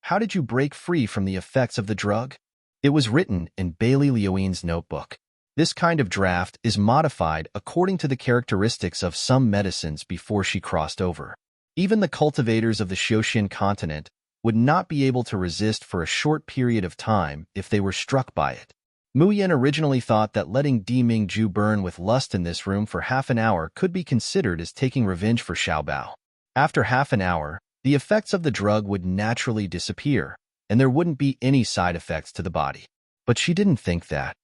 How did you break free from the effects of the drug? It was written in Bailey Liuen's notebook. This kind of draft is modified according to the characteristics of some medicines before she crossed over. Even the cultivators of the Xiaoxian continent would not be able to resist for a short period of time if they were struck by it. Mu Yan originally thought that letting Deming Ju burn with lust in this room for half an hour could be considered as taking revenge for Xiaobao. After half an hour, the effects of the drug would naturally disappear, and there wouldn't be any side effects to the body. But she didn't think that.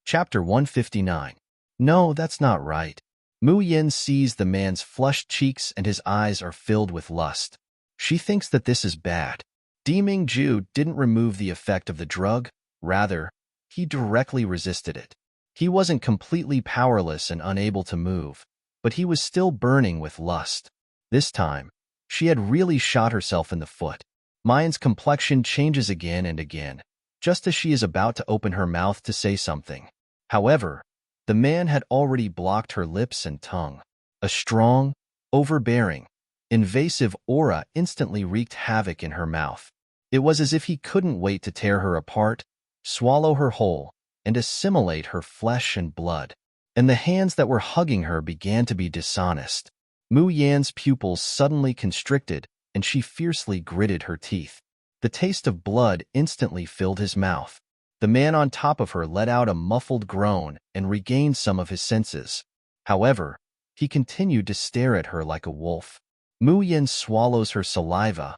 Chapter 159. No, that's not right. Mu Yan sees the man's flushed cheeks and his eyes are filled with lust. She thinks that this is bad. Deming Ju didn't remove the effect of the drug, rather, he directly resisted it. He wasn't completely powerless and unable to move, but he was still burning with lust. This time, she had really shot herself in the foot. Mayan's complexion changes again and again, just as she is about to open her mouth to say something. However, the man had already blocked her lips and tongue. A strong, overbearing, invasive aura instantly wreaked havoc in her mouth. It was as if he couldn't wait to tear her apart, swallow her whole, and assimilate her flesh and blood. And the hands that were hugging her began to be dishonest. Mu Yan's pupils suddenly constricted, and she fiercely gritted her teeth. The taste of blood instantly filled his mouth. The man on top of her let out a muffled groan and regained some of his senses. However, he continued to stare at her like a wolf. Mu Yan swallows her saliva.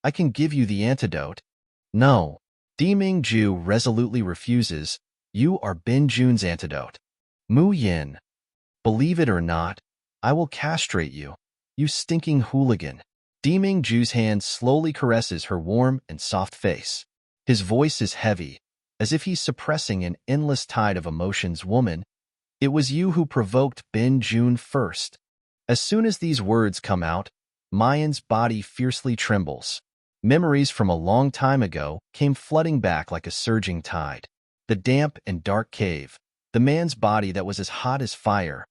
I can give you the antidote. No. Deming Ju resolutely refuses. You are Bin Jun's antidote. Mu Yan. Believe it or not, I will castrate you, you stinking hooligan. Deming Ju's hand slowly caresses her warm and soft face. His voice is heavy, as if he's suppressing an endless tide of emotions. Woman, it was you who provoked Bin Jun first. As soon as these words come out, Mayan's body fiercely trembles. Memories from a long time ago came flooding back like a surging tide. The damp and dark cave, the man's body that was as hot as fire,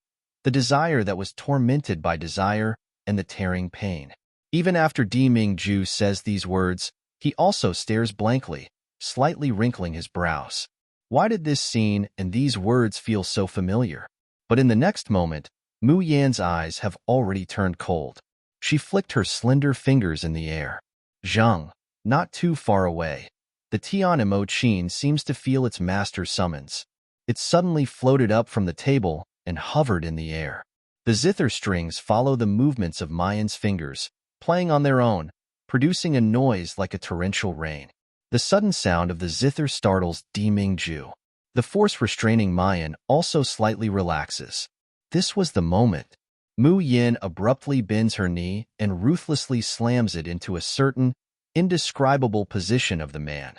the desire that was tormented by desire, and the tearing pain. Even after Deming Ju says these words, he also stares blankly, slightly wrinkling his brows. Why did this scene and these words feel so familiar? But in the next moment, Mu Yan's eyes have already turned cold. She flicked her slender fingers in the air. Zhang, not too far away. The Tian Emo Qin seems to feel its master's summons. It suddenly floated up from the table and hovered in the air. The zither strings follow the movements of Mayan's fingers, playing on their own, producing a noise like a torrential rain. The sudden sound of the zither startles Deming Ju. The force restraining Mayan also slightly relaxes. This was the moment. Mu Yan abruptly bends her knee and ruthlessly slams it into a certain, indescribable position of the man.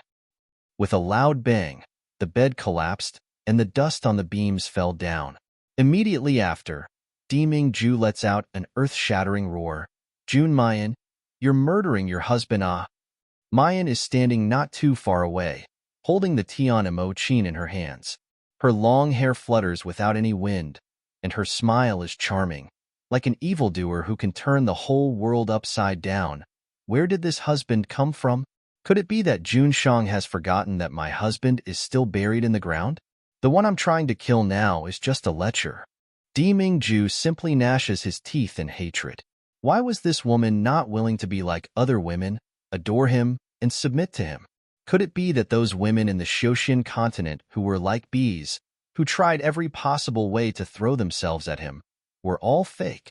With a loud bang, the bed collapsed, and the dust on the beams fell down. Immediately after, Deming Ju lets out an earth-shattering roar. Jun Mayan, you're murdering your husband. Mayan is standing not too far away, holding the Tian Emo Qin in her hands. Her long hair flutters without any wind, and her smile is charming, like an evildoer who can turn the whole world upside down. Where did this husband come from? Could it be that Jun Shang has forgotten that my husband is still buried in the ground? The one I'm trying to kill now is just a lecher. Deming Ju simply gnashes his teeth in hatred. Why was this woman not willing to be like other women, adore him, and submit to him? Could it be that those women in the Xiaoxian continent who were like bees, who tried every possible way to throw themselves at him, were all fake.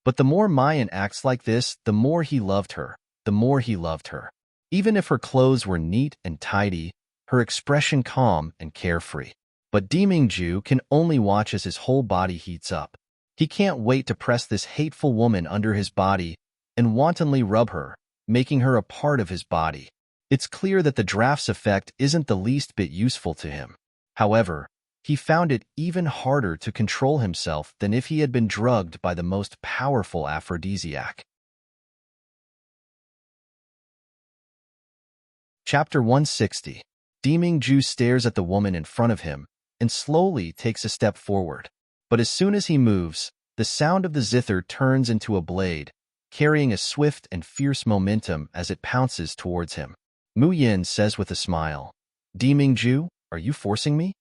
But the more Mayan acts like this, the more he loved her, the more he loved her. Even if her clothes were neat and tidy, her expression calm and carefree. But Dimingju can only watch as his whole body heats up. He can't wait to press this hateful woman under his body and wantonly rub her, making her a part of his body. It's clear that the draft's effect isn't the least bit useful to him. However, he found it even harder to control himself than if he had been drugged by the most powerful aphrodisiac. Chapter 160. Dimingju stares at the woman in front of him and slowly takes a step forward. But as soon as he moves, the sound of the zither turns into a blade, carrying a swift and fierce momentum as it pounces towards him. Mu Yin says with a smile, "Dimingju, are you forcing me?"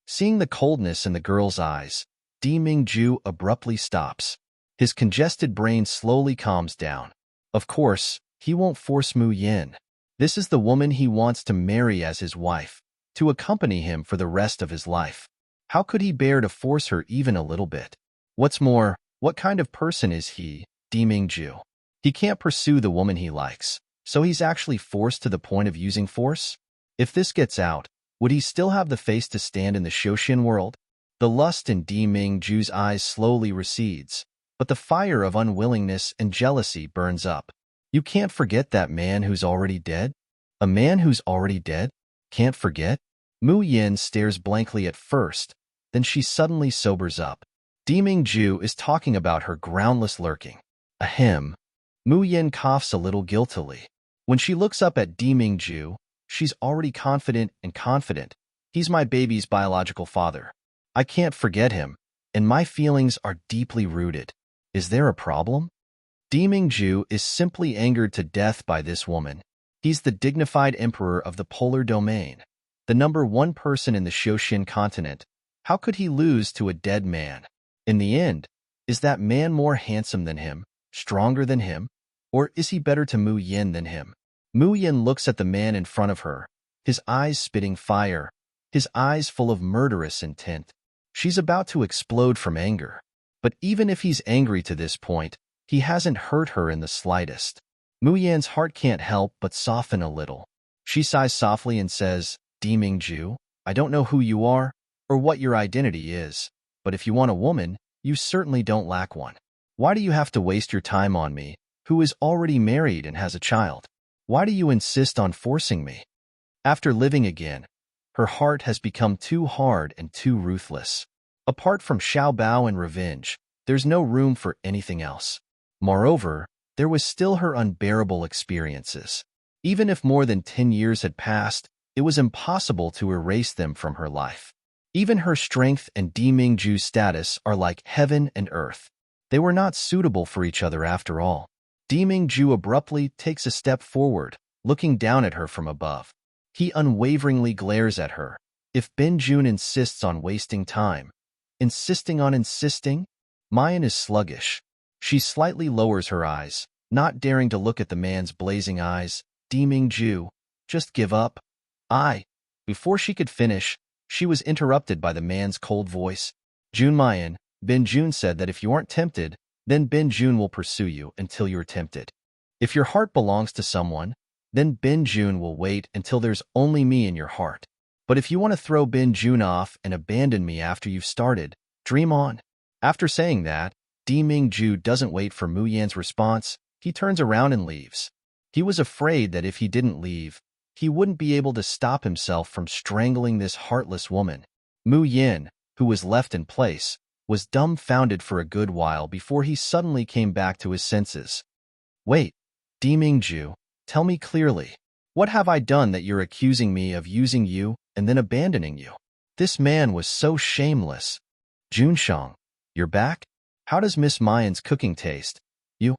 Seeing the coldness in the girl's eyes, Dimingju abruptly stops. His congested brain slowly calms down. Of course, he won't force Mu Yin. This is the woman he wants to marry as his wife, to accompany him for the rest of his life. How could he bear to force her even a little bit? What's more, what kind of person is he, Dimingju? He can't pursue the woman he likes, so he's actually forced to the point of using force? If this gets out, would he still have the face to stand in the Shoshin world? The lust in Dimingju's eyes slowly recedes, but the fire of unwillingness and jealousy burns up. You can't forget that man who's already dead? A man who's already dead? Can't forget? Mu Yin stares blankly at first, then she suddenly sobers up. Dimingju is talking about her groundless lurking. Ahem. Mu Yin coughs a little guiltily. When she looks up at Dimingju, she's already confident and confident. He's my baby's biological father. I can't forget him, and my feelings are deeply rooted. Is there a problem? Dimingju is simply angered to death by this woman. He's the dignified emperor of the polar domain, the #1 person in the Shoshin continent. How could he lose to a dead man? In the end, is that man more handsome than him, stronger than him, or is he better to Mu Yin than him? Mu Yin looks at the man in front of her, his eyes spitting fire, his eyes full of murderous intent. She's about to explode from anger. But even if he's angry to this point, he hasn't hurt her in the slightest. Mu Yin's heart can't help but soften a little. She sighs softly and says, "Dimingju, I don't know who you are or what your identity is, but if you want a woman, you certainly don't lack one. Why do you have to waste your time on me, who is already married and has a child? Why do you insist on forcing me?" After living again, her heart has become too hard and too ruthless. Apart from Xiaobao and revenge, there's no room for anything else. Moreover, there was still her unbearable experiences. Even if more than 10 years had passed, it was impossible to erase them from her life. Even her strength and Dimingju's status are like heaven and earth. They were not suitable for each other after all. Dimingju abruptly takes a step forward, looking down at her from above. He unwaveringly glares at her. If Benjun insists on wasting time, insisting on insisting, Mayan is sluggish. She slightly lowers her eyes, not daring to look at the man's blazing eyes. Dimingju, just give up. Before she could finish, she was interrupted by the man's cold voice. "Jun Mayan, Benjun said that if you aren't tempted, then Benjun will pursue you until you're tempted. If your heart belongs to someone, then Benjun will wait until there's only me in your heart. But if you want to throw Benjun off and abandon me after you've started, dream on." After saying that, Dimingju doesn't wait for Mu Yan's response. He turns around and leaves. He was afraid that if he didn't leave, he wouldn't be able to stop himself from strangling this heartless woman. Mu Yin, who was left in place, was dumbfounded for a good while before he suddenly came back to his senses. "Wait, Dimingju, tell me clearly. What have I done that you're accusing me of using you and then abandoning you? This man was so shameless. Junshang, you're back? How does Miss Mayan's cooking taste? You?"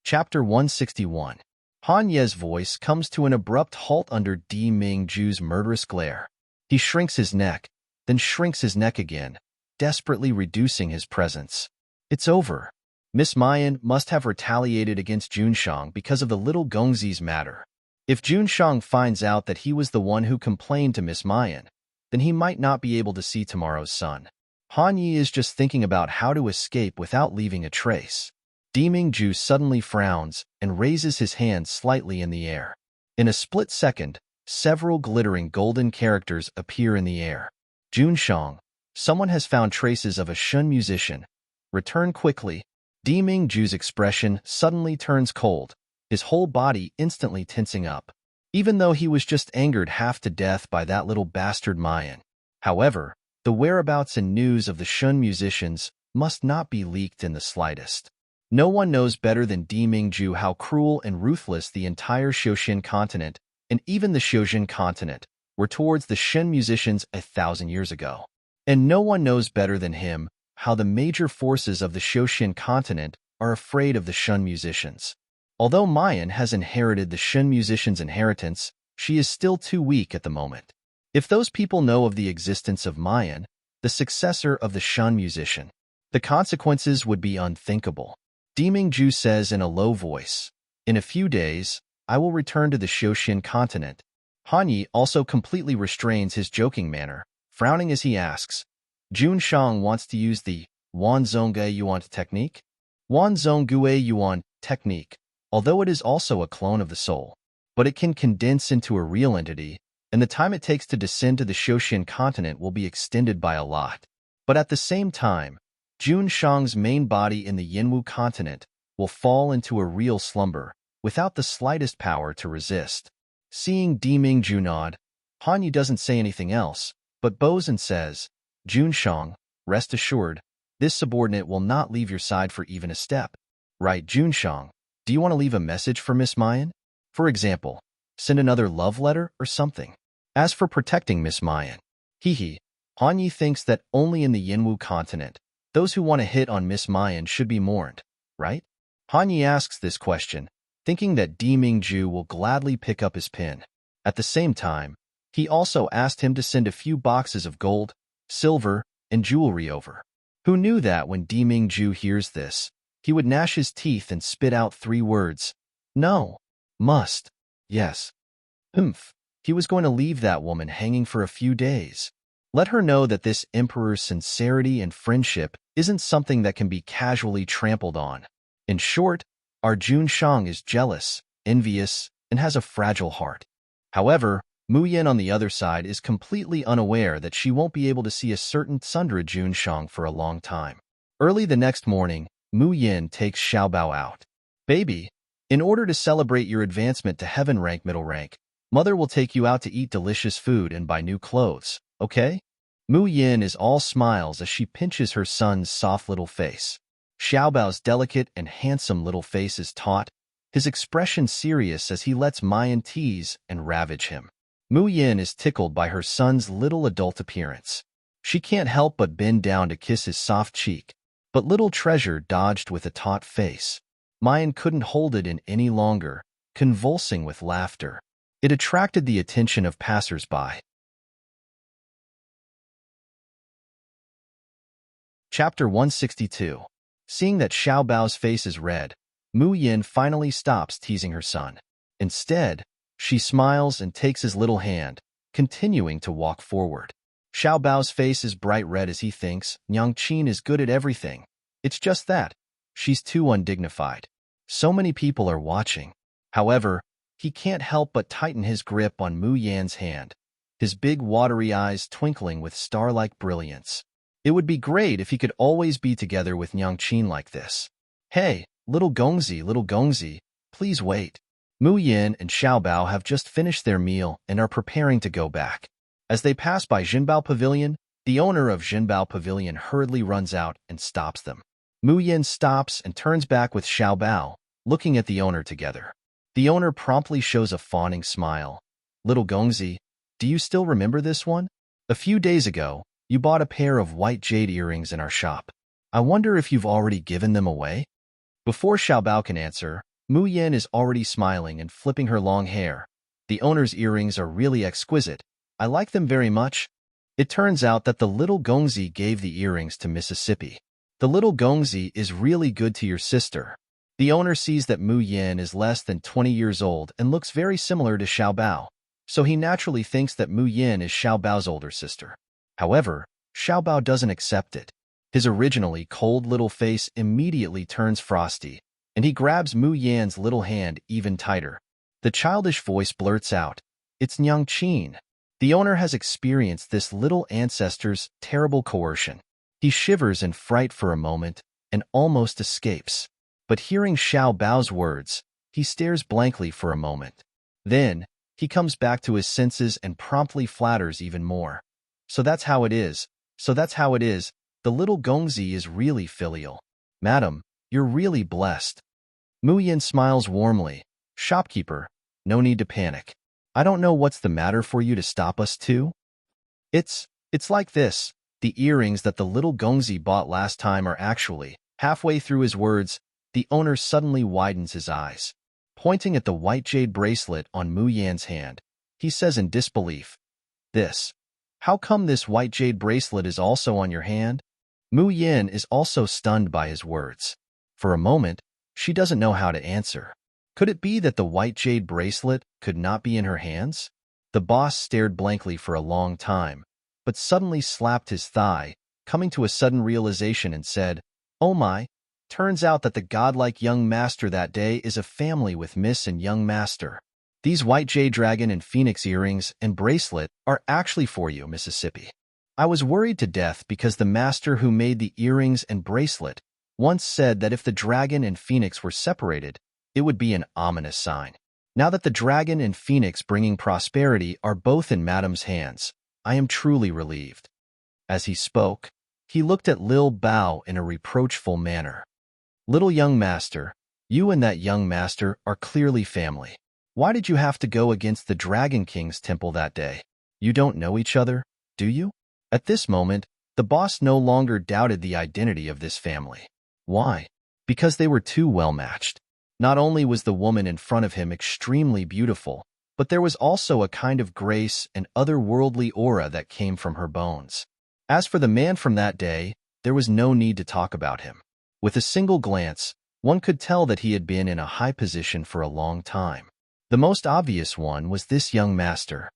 Chapter 161. Han Ye's voice comes to an abrupt halt under Dimingju's murderous glare. He shrinks his neck, then shrinks his neck again, desperately reducing his presence. It's over. Miss Mayan must have retaliated against Junshang because of the little Gongzi's matter. If Junshang finds out that he was the one who complained to Miss Mayan, then he might not be able to see tomorrow's sun. Han Yi is just thinking about how to escape without leaving a trace. Dimingju suddenly frowns and raises his hand slightly in the air. In a split second, several glittering golden characters appear in the air. Junshang, someone has found traces of a Shun musician. Return quickly. Dimingju's expression suddenly turns cold, his whole body instantly tensing up, even though he was just angered half to death by that little bastard Mayan. However, the whereabouts and news of the Shun musicians must not be leaked in the slightest. No one knows better than Dimingju how cruel and ruthless the entire Xiaoxin continent, and even the Xiaojin continent, were towards the Shun musicians 1,000 years ago. And no one knows better than him how the major forces of the Xiaoxin continent are afraid of the Shun musicians. Although Mayan has inherited the Shun musicians' inheritance, she is still too weak at the moment. If those people know of the existence of Mayan, the successor of the Shun musician, the consequences would be unthinkable. Dimingju says in a low voice, "In a few days, I will return to the Xiaoxin continent." Han Yi also completely restrains his joking manner, frowning as he asks, Junshang wants to use the Wanzhongge Yuan technique? Wanzhonggue Yuan technique, although it is also a clone of the soul, but it can condense into a real entity, and the time it takes to descend to the Xiaoxin continent will be extended by a lot. But at the same time, Junshang's main body in the Yinwu continent will fall into a real slumber, without the slightest power to resist. Seeing Dimingju nod, Han Yi doesn't say anything else, but bows and says, Junshang, rest assured, this subordinate will not leave your side for even a step. Right, Junshang, do you want to leave a message for Miss Mayan? For example, send another love letter or something. As for protecting Miss Mayan, Han Yi thinks that only in the Yinwu continent, those who want to hit on Miss Mayan should be mourned, right? Han Yi asks this question, thinking that Dimingju will gladly pick up his pen. At the same time, he also asked him to send a few boxes of gold, silver, and jewelry over. Who knew that when Dimingju hears this, he would gnash his teeth and spit out 3 words. No. Must. Yes. Humph. He was going to leave that woman hanging for a few days. Let her know that this emperor's sincerity and friendship isn't something that can be casually trampled on. In short, our Junshang is jealous, envious, and has a fragile heart. However, Mu Yin on the other side is completely unaware that she won't be able to see a certain Tsundra Junshang for a long time. Early the next morning, Mu Yin takes Xiaobao out. Baby, in order to celebrate your advancement to heaven rank middle rank, Mother will take you out to eat delicious food and buy new clothes, okay? Mu Yin is all smiles as she pinches her son's soft little face. Xiaobao's delicate and handsome little face is taut, his expression serious as he lets Mayan tease and ravage him. Mu Yin is tickled by her son's little adult appearance. She can't help but bend down to kiss his soft cheek, but little treasure dodged with a taut face. Mayan couldn't hold it in any longer, convulsing with laughter. It attracted the attention of passers-by. Chapter 162. Seeing that Xiaobao's face is red, Mu Yin finally stops teasing her son. Instead, she smiles and takes his little hand, continuing to walk forward. Xiaobao's face is bright red as he thinks Nyangqin is good at everything. It's just that she's too undignified. So many people are watching. However, he can't help but tighten his grip on Mu Yan's hand, his big watery eyes twinkling with star-like brilliance. It would be great if he could always be together with Nyangqin like this. Hey, little Gongzi, please wait. Mu Yin and Xiaobao have just finished their meal and are preparing to go back. As they pass by Jinbao Pavilion, the owner of Jinbao Pavilion hurriedly runs out and stops them. Mu Yin stops and turns back with Xiaobao, looking at the owner together. The owner promptly shows a fawning smile. Little Gongzi, do you still remember this one? A few days ago, you bought a pair of white jade earrings in our shop. I wonder if you've already given them away? Before Xiaobao can answer, Mu Yin is already smiling and flipping her long hair. The owner's earrings are really exquisite. I like them very much. It turns out that the little Gongzi gave the earrings to Mississippi. The little Gongzi is really good to your sister. The owner sees that Mu Yin is less than 20 years old and looks very similar to Xiao Bao, so he naturally thinks that Mu Yin is Xiao Bao's older sister. However, Xiao Bao doesn't accept it. His originally cold little face immediately turns frosty, and he grabs Mu Yan's little hand even tighter. The childish voice blurts out, "It's Nyang Qin." The owner has experienced this little ancestor's terrible coercion. He shivers in fright for a moment and almost escapes. But hearing Xiao Bao's words, he stares blankly for a moment. Then, he comes back to his senses and promptly flatters even more. So that's how it is. The little Gongzi is really filial. Madam, you're really blessed. Mu Yin smiles warmly. Shopkeeper, no need to panic. I don't know what's the matter for you to stop us too. It's like this. The earrings that the little Gongzi bought last time are actually. Halfway through his words, the owner suddenly widens his eyes. Pointing at the white jade bracelet on Mu Yan's hand, he says in disbelief, "This. How come this white jade bracelet is also on your hand?" Mu Yin is also stunned by his words. For a moment, she doesn't know how to answer. Could it be that the white jade bracelet could not be in her hands? The boss stared blankly for a long time, but suddenly slapped his thigh, coming to a sudden realization and said, "Oh my, turns out that the godlike young master that day is a family with Miss and young master. These white jade dragon and phoenix earrings and bracelet are actually for you, Mississippi. I was worried to death because the master who made the earrings and bracelet once said that if the dragon and phoenix were separated, it would be an ominous sign. Now that the dragon and phoenix bringing prosperity are both in Madam's hands, I am truly relieved." As he spoke, he looked at Lil Bao in a reproachful manner. "Little young master, you and that young master are clearly family. Why did you have to go against the Dragon King's temple that day? You don't know each other, do you?" At this moment, the boss no longer doubted the identity of this family. Why? Because they were too well matched. Not only was the woman in front of him extremely beautiful, but there was also a kind of grace and otherworldly aura that came from her bones. As for the man from that day, there was no need to talk about him. With a single glance, one could tell that he had been in a high position for a long time. The most obvious one was this young master.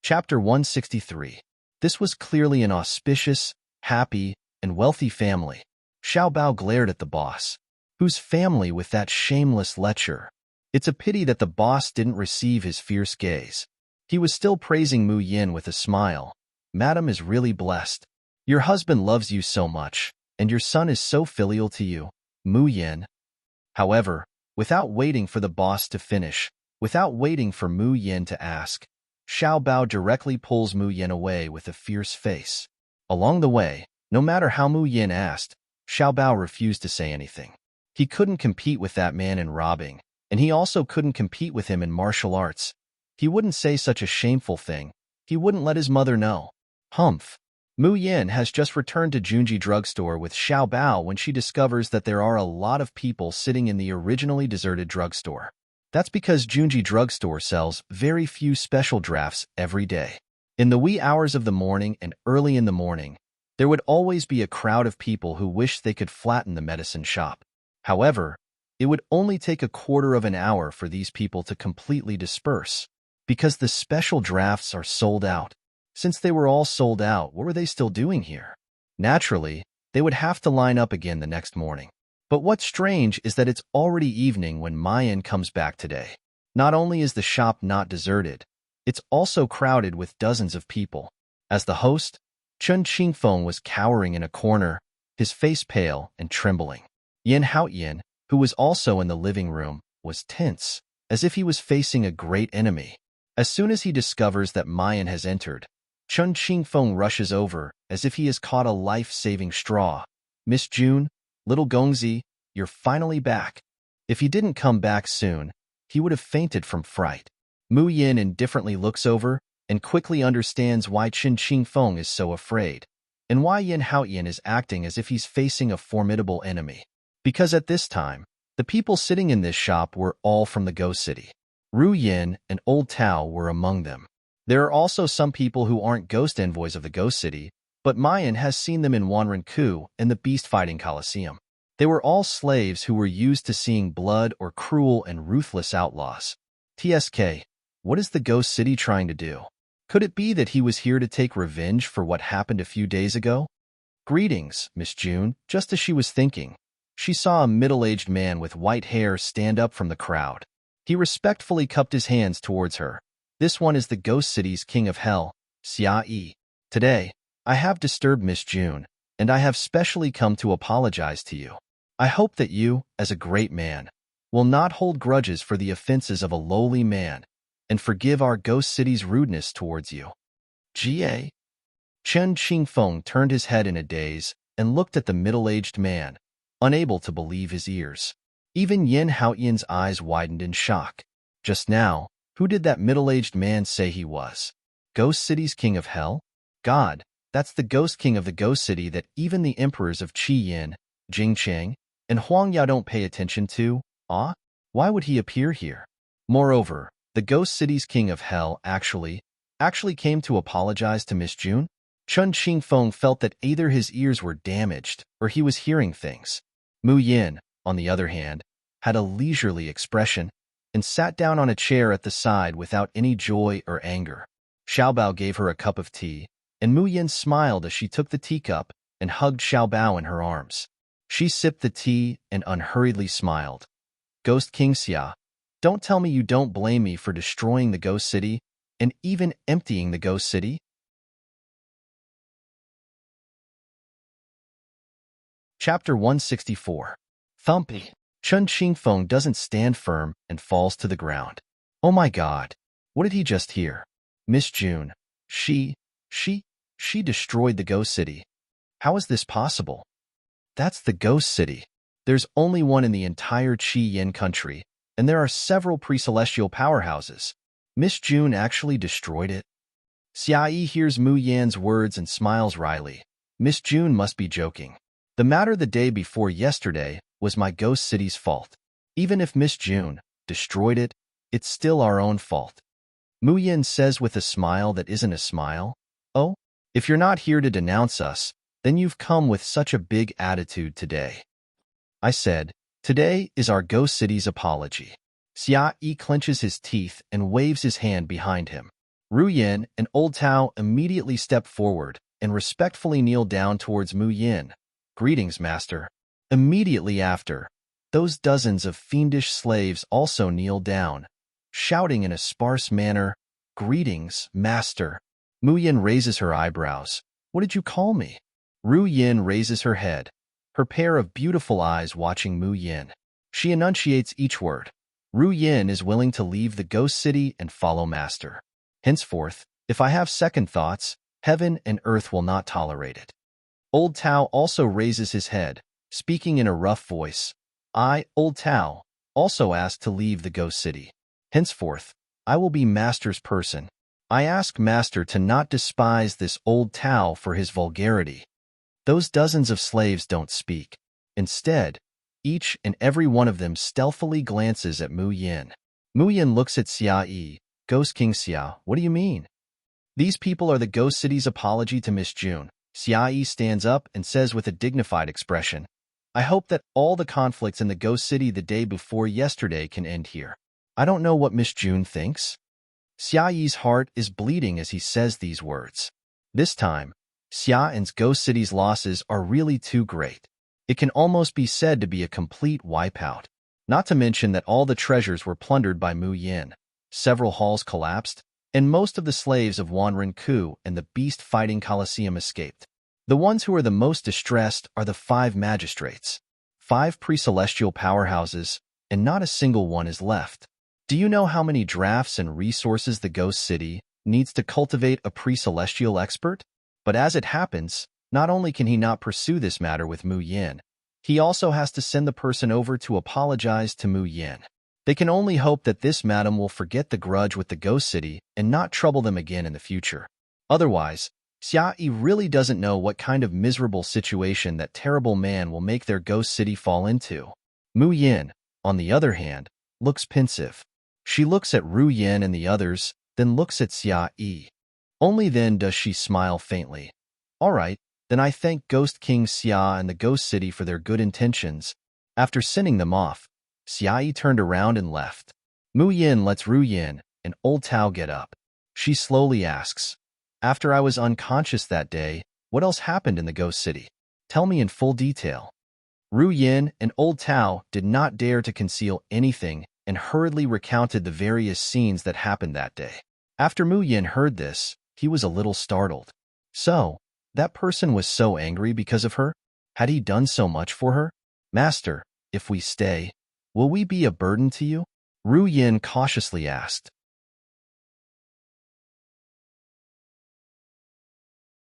Chapter 163. This was clearly an auspicious, happy, and wealthy family. Xiao Bao glared at the boss. Whose family with that shameless lecher? It's a pity that the boss didn't receive his fierce gaze. He was still praising Mu Yin with a smile. "Madam is really blessed. Your husband loves you so much, and your son is so filial to you, Mu Yin." However, without waiting for the boss to finish, without waiting for Mu Yin to ask, Xiao Bao directly pulls Mu Yin away with a fierce face. Along the way, no matter how Mu Yin asked, Xiao Bao refused to say anything. He couldn't compete with that man in robbing, and he also couldn't compete with him in martial arts. He wouldn't say such a shameful thing. He wouldn't let his mother know. Humph. Mu Yin has just returned to Junji drugstore with Xiao Bao when she discovers that there are a lot of people sitting in the originally deserted drugstore. That's because Junji drugstore sells very few special drafts every day. In the wee hours of the morning and early in the morning, there would always be a crowd of people who wished they could flatten the medicine shop. However, it would only take a quarter of an hour for these people to completely disperse, because the special drafts are sold out. Since they were all sold out, what were they still doing here? Naturally, they would have to line up again the next morning. But what's strange is that it's already evening when Mayan comes back today. Not only is the shop not deserted, it's also crowded with dozens of people. As the host, Chen Qingfeng was cowering in a corner, his face pale and trembling. Yin Haoyan, who was also in the living room, was tense, as if he was facing a great enemy. As soon as he discovers that Mayan has entered, Chen Qingfeng rushes over as if he has caught a life-saving straw. "Miss June, little Gongzi, you're finally back." If he didn't come back soon, he would have fainted from fright. Mu Yin indifferently looks over and quickly understands why Chen Qingfeng is so afraid, and why Yin Haoyan is acting as if he's facing a formidable enemy. Because at this time, the people sitting in this shop were all from the Ghost City. Ru Yin and Old Tao were among them. There are also some people who aren't ghost envoys of the Ghost City, but Mayan has seen them in Wanrenku and the beast-fighting Coliseum. They were all slaves who were used to seeing blood or cruel and ruthless outlaws. TSK, what is the ghost city trying to do? Could it be that he was here to take revenge for what happened a few days ago? Greetings, Miss June. Just as she was thinking, she saw a middle-aged man with white hair stand up from the crowd. He respectfully cupped his hands towards her. This one is the Ghost City's King of Hell, Xia Yi. Today, I have disturbed Miss June, and I have specially come to apologize to you. I hope that you, as a great man, will not hold grudges for the offenses of a lowly man, and forgive our Ghost City's rudeness towards you. Ga? Chen Qingfeng turned his head in a daze and looked at the middle-aged man, unable to believe his ears. Even Yin Haoyan's eyes widened in shock. Just now, who did that middle-aged man say he was? Ghost City's King of Hell? God, that's the Ghost King of the Ghost City that even the emperors of Qi Yin, Jingcheng, and Huangyao don't pay attention to? Ah? Why would he appear here? Moreover, the Ghost City's King of Hell actually came to apologize to Miss June? Chen Qingfeng felt that either his ears were damaged or he was hearing things. Mu Yin, on the other hand, had a leisurely expression and sat down on a chair at the side without any joy or anger. Xiaobao gave her a cup of tea, and Mu Yin smiled as she took the teacup and hugged Xiaobao in her arms. She sipped the tea and unhurriedly smiled. Ghost King Xia, don't tell me you don't blame me for destroying the Ghost City and even emptying the Ghost City? Chapter 164. Thumpy. Chen Qingfeng doesn't stand firm and falls to the ground. Oh my God. What did he just hear? Miss June. She destroyed the Ghost City. How is this possible? That's the Ghost City. There's only one in the entire Qi Yin country, and there are several pre-celestial powerhouses. Miss June actually destroyed it? Xia Yi hears Mu Yan's words and smiles wryly. Miss June must be joking. The matter the day before yesterday was my Ghost City's fault. Even if Miss June destroyed it, it's still our own fault. Mu Yin says with a smile that isn't a smile. Oh, if you're not here to denounce us, then you've come with such a big attitude today. I said, today is our Ghost City's apology. Xia Yi clenches his teeth and waves his hand behind him. Ru Yin and Old Tao immediately step forward and respectfully kneel down towards Mu Yin. Greetings, Master. Immediately after, those dozens of fiendish slaves also kneel down, shouting in a sparse manner, Greetings, Master. Mu Yin raises her eyebrows. What did you call me? Ru Yin raises her head, her pair of beautiful eyes watching Mu Yin. She enunciates each word. Ru Yin is willing to leave the Ghost City and follow Master. Henceforth, if I have second thoughts, heaven and earth will not tolerate it. Old Tao also raises his head, speaking in a rough voice. I, Old Tao, also ask to leave the Ghost City. Henceforth, I will be Master's person. I ask Master to not despise this Old Tao for his vulgarity. Those dozens of slaves don't speak. Instead, each and every one of them stealthily glances at Mu Yin. Mu Yin looks at Xia Yi. Ghost King Xia, what do you mean? These people are the Ghost City's apology to Miss June. Xia Yi stands up and says with a dignified expression, I hope that all the conflicts in the Ghost City the day before yesterday can end here. I don't know what Miss June thinks. Xia Yi's heart is bleeding as he says these words. This time, Xia Yin's Ghost City's losses are really too great. It can almost be said to be a complete wipeout. Not to mention that all the treasures were plundered by Mu Yin. Several halls collapsed, and most of the slaves of Wanrenku and the beast-fighting Coliseum escaped. The ones who are the most distressed are the 5 magistrates. 5 pre-celestial powerhouses, and not a single one is left. Do you know how many drafts and resources the Ghost City needs to cultivate a pre-celestial expert? But as it happens, not only can he not pursue this matter with Mu Yin, he also has to send the person over to apologize to Mu Yin. They can only hope that this madam will forget the grudge with the Ghost City and not trouble them again in the future. Otherwise, Xia Yi really doesn't know what kind of miserable situation that terrible man will make their Ghost City fall into. Mu Yin, on the other hand, looks pensive. She looks at Ru Yin and the others, then looks at Xia Yi. Only then does she smile faintly. All right, then I thank Ghost King Xia and the Ghost City for their good intentions. After sending them off, Xiaoyi turned around and left. Mu Yin lets Ru Yin and Old Tao get up. She slowly asks, after I was unconscious that day, what else happened in the Ghost City? Tell me in full detail. Ru Yin and Old Tao did not dare to conceal anything and hurriedly recounted the various scenes that happened that day. After Mu Yin heard this, he was a little startled. So, that person was so angry because of her? Had he done so much for her? Master, if we stay, will we be a burden to you? Ru Yin cautiously asked.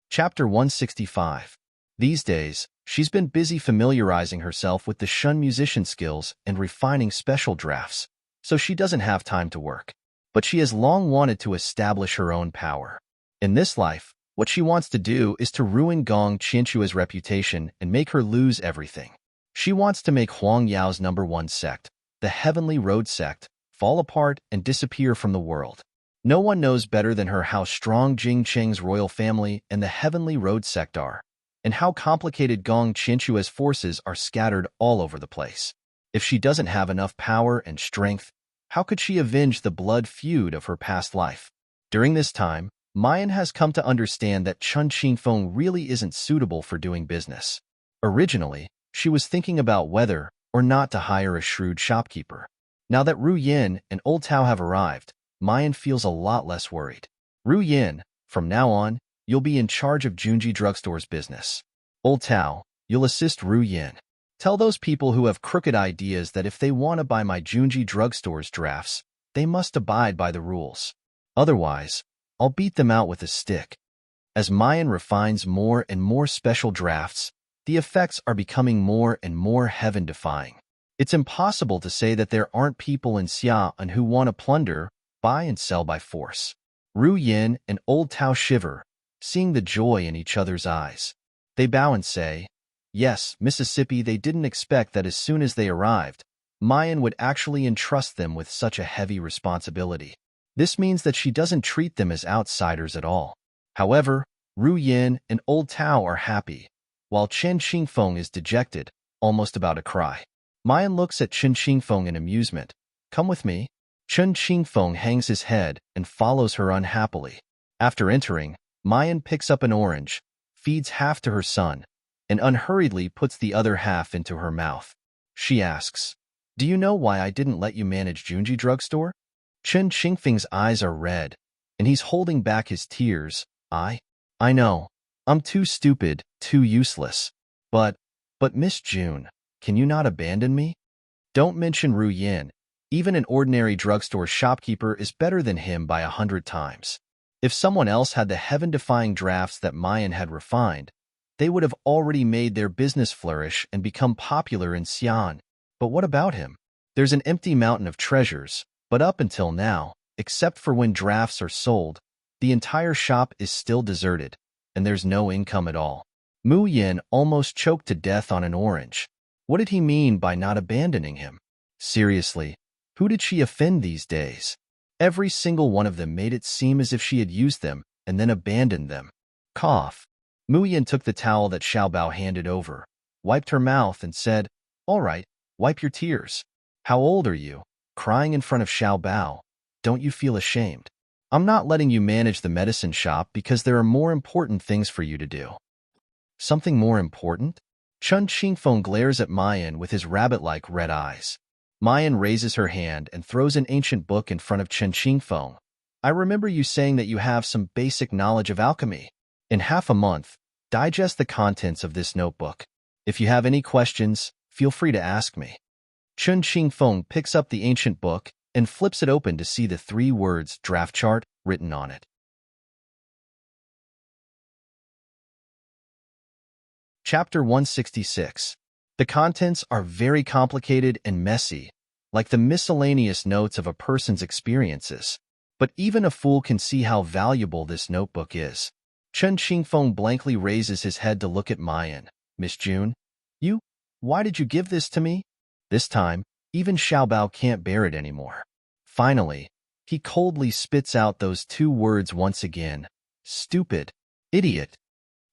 Chapter 165. These days, she's been busy familiarizing herself with the Shun musician skills and refining special drafts, so she doesn't have time to work. But she has long wanted to establish her own power. In this life, what she wants to do is to ruin Gong Qianchua's reputation and make her lose everything. She wants to make Huang Yao's #1 sect, the Heavenly Road sect, fall apart and disappear from the world. No one knows better than her how strong Jing Cheng's royal family and the Heavenly Road sect are, and how complicated Gong Qianchua's forces are scattered all over the place. If she doesn't have enough power and strength, how could she avenge the blood feud of her past life? During this time, Mayan has come to understand that Chun Qingfeng really isn't suitable for doing business. Originally, she was thinking about whether or not to hire a shrewd shopkeeper. Now that Ru Yin and Old Tao have arrived, Mayan feels a lot less worried. Ru Yin, from now on, you'll be in charge of Junji Drugstore's business. Old Tao, you'll assist Ru Yin. Tell those people who have crooked ideas that if they want to buy my Junji Drugstore's drafts, they must abide by the rules. Otherwise, I'll beat them out with a stick. As Mayan refines more and more special drafts, the effects are becoming more and more heaven-defying. It's impossible to say that there aren't people in Xi'an who want to plunder, buy and sell by force. Ru Yin and Old Tao shiver, seeing the joy in each other's eyes. They bow and say, yes, Mississippi. They didn't expect that as soon as they arrived, Mayan would actually entrust them with such a heavy responsibility. This means that she doesn't treat them as outsiders at all. However, Ru Yin and Old Tao are happy, while Chen Qingfeng is dejected, almost about to cry. Mayan looks at Chen Qingfeng in amusement. Come with me. Chen Qingfeng hangs his head and follows her unhappily. After entering, Mayan picks up an orange, feeds half to her son, and unhurriedly puts the other half into her mouth. She asks, do you know why I didn't let you manage Junji Drugstore? Chen Qingfeng's eyes are red, and he's holding back his tears. I know. I'm too stupid, too useless. But Miss June, can you not abandon me? Don't mention Ru Yin. Even an ordinary drugstore shopkeeper is better than him by 100 times. If someone else had the heaven-defying drafts that Mayan had refined, they would have already made their business flourish and become popular in Xi'an. But what about him? There's an empty mountain of treasures, but up until now, except for when drafts are sold, the entire shop is still deserted, and there's no income at all. Mu Yin almost choked to death on an orange. What did he mean by not abandoning him? Seriously, who did she offend these days? Every single one of them made it seem as if she had used them and then abandoned them. Cough. Mu Yin took the towel that Xiaobao handed over, wiped her mouth and said, all right, wipe your tears. How old are you? Crying in front of Xiaobao. Don't you feel ashamed? I'm not letting you manage the medicine shop because there are more important things for you to do. Something more important? Chen Qingfeng glares at Mayan with his rabbit-like red eyes. Mayan raises her hand and throws an ancient book in front of Chen Qingfeng. I remember you saying that you have some basic knowledge of alchemy. In half a month, digest the contents of this notebook. If you have any questions, feel free to ask me. Chen Qingfeng picks up the ancient book and flips it open to see the 3 words draft chart written on it. Chapter 166. The contents are very complicated and messy, like the miscellaneous notes of a person's experiences. But even a fool can see how valuable this notebook is. Chen Qingfeng blankly raises his head to look at Mayan. Miss June, why did you give this to me? This time, even Xiaobao can't bear it anymore. Finally, he coldly spits out those 2 words once again. Stupid. Idiot.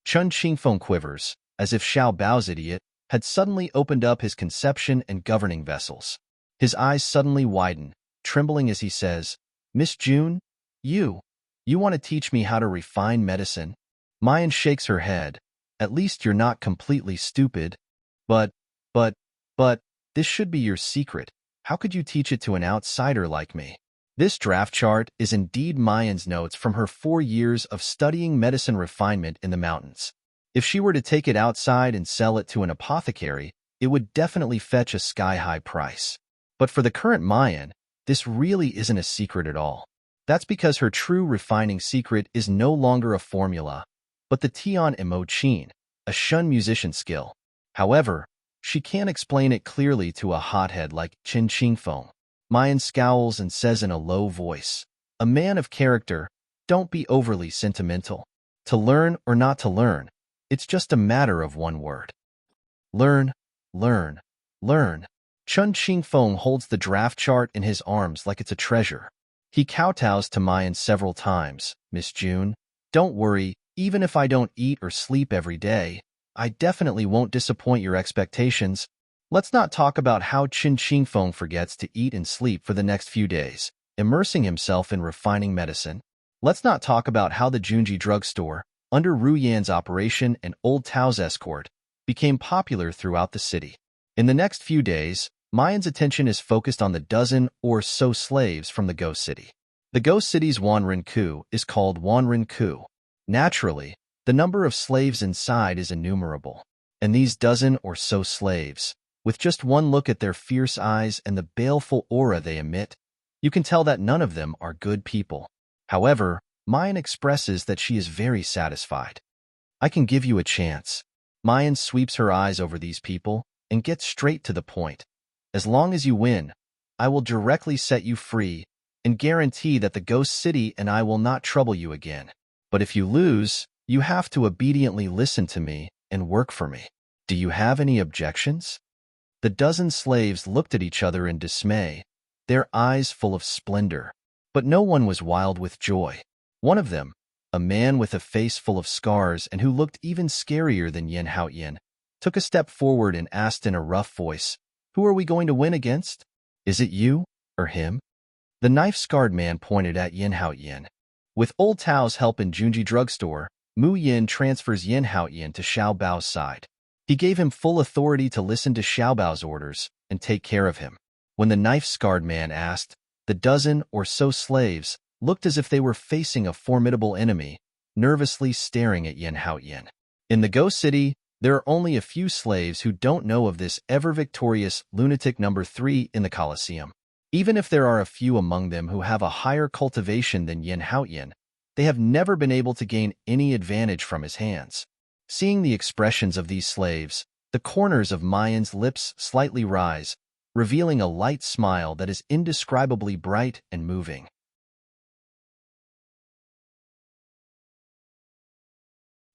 Chun Qingfeng quivers, as if Xiao Bao's idiot had suddenly opened up his conception and governing vessels. His eyes suddenly widen, trembling as he says, Miss June, you want to teach me how to refine medicine? Mayan shakes her head. At least you're not completely stupid. But, but, but, this should be your secret. How could you teach it to an outsider like me? This draft chart is indeed Mayan's notes from her 4 years of studying medicine refinement in the mountains. If she were to take it outside and sell it to an apothecary, it would definitely fetch a sky-high price. But for the current Mayan, this really isn't a secret at all. That's because her true refining secret is no longer a formula, but the Tian Emo Chin, a Shun musician skill. However, she can't explain it clearly to a hothead like Qin Qingfeng. Mayan scowls and says in a low voice, a man of character, don't be overly sentimental. To learn or not to learn, it's just a matter of one word. Learn, learn, learn. Chun Qingfeng holds the draft chart in his arms like it's a treasure. He kowtows to Mayan several times. Miss June, don't worry, even if I don't eat or sleep every day, I definitely won't disappoint your expectations. Let's not talk about how Qin Qingfeng forgets to eat and sleep for the next few days, immersing himself in refining medicine. Let's not talk about how the Junji drugstore, under Ru Yan's operation and Old Tao's escort, became popular throughout the city. In the next few days, Mayan's attention is focused on the dozen or so slaves from the Ghost City. The Ghost City's Wanren-ku is called Wanren-ku. Naturally, the number of slaves inside is innumerable, and these dozen or so slaves, with just one look at their fierce eyes and the baleful aura they emit, you can tell that none of them are good people. However, Mayan expresses that she is very satisfied. I can give you a chance. Mayan sweeps her eyes over these people and gets straight to the point. As long as you win, I will directly set you free and guarantee that the Ghost City and I will not trouble you again. But if you lose, you have to obediently listen to me and work for me. Do you have any objections? The dozen slaves looked at each other in dismay, their eyes full of splendor. But no one was wild with joy. One of them, a man with a face full of scars and who looked even scarier than Yin Haoyan, took a step forward and asked in a rough voice, Who are we going to win against? Is it you or him? The knife-scarred man pointed at Yin Haoyan. With Old Tao's help in Junji drugstore, Mu Yin transfers Yin Haoyan to Xiao Bao's side. He gave him full authority to listen to Xiao Bao's orders and take care of him. When the knife-scarred man asked, the dozen or so slaves looked as if they were facing a formidable enemy, nervously staring at Yin Haoyan. In the Ghost City, there are only a few slaves who don't know of this ever-victorious lunatic number 3 in the Colosseum. Even if there are a few among them who have a higher cultivation than Yin Haoyan, they have never been able to gain any advantage from his hands. Seeing the expressions of these slaves, the corners of Mayan's lips slightly rise, revealing a light smile that is indescribably bright and moving.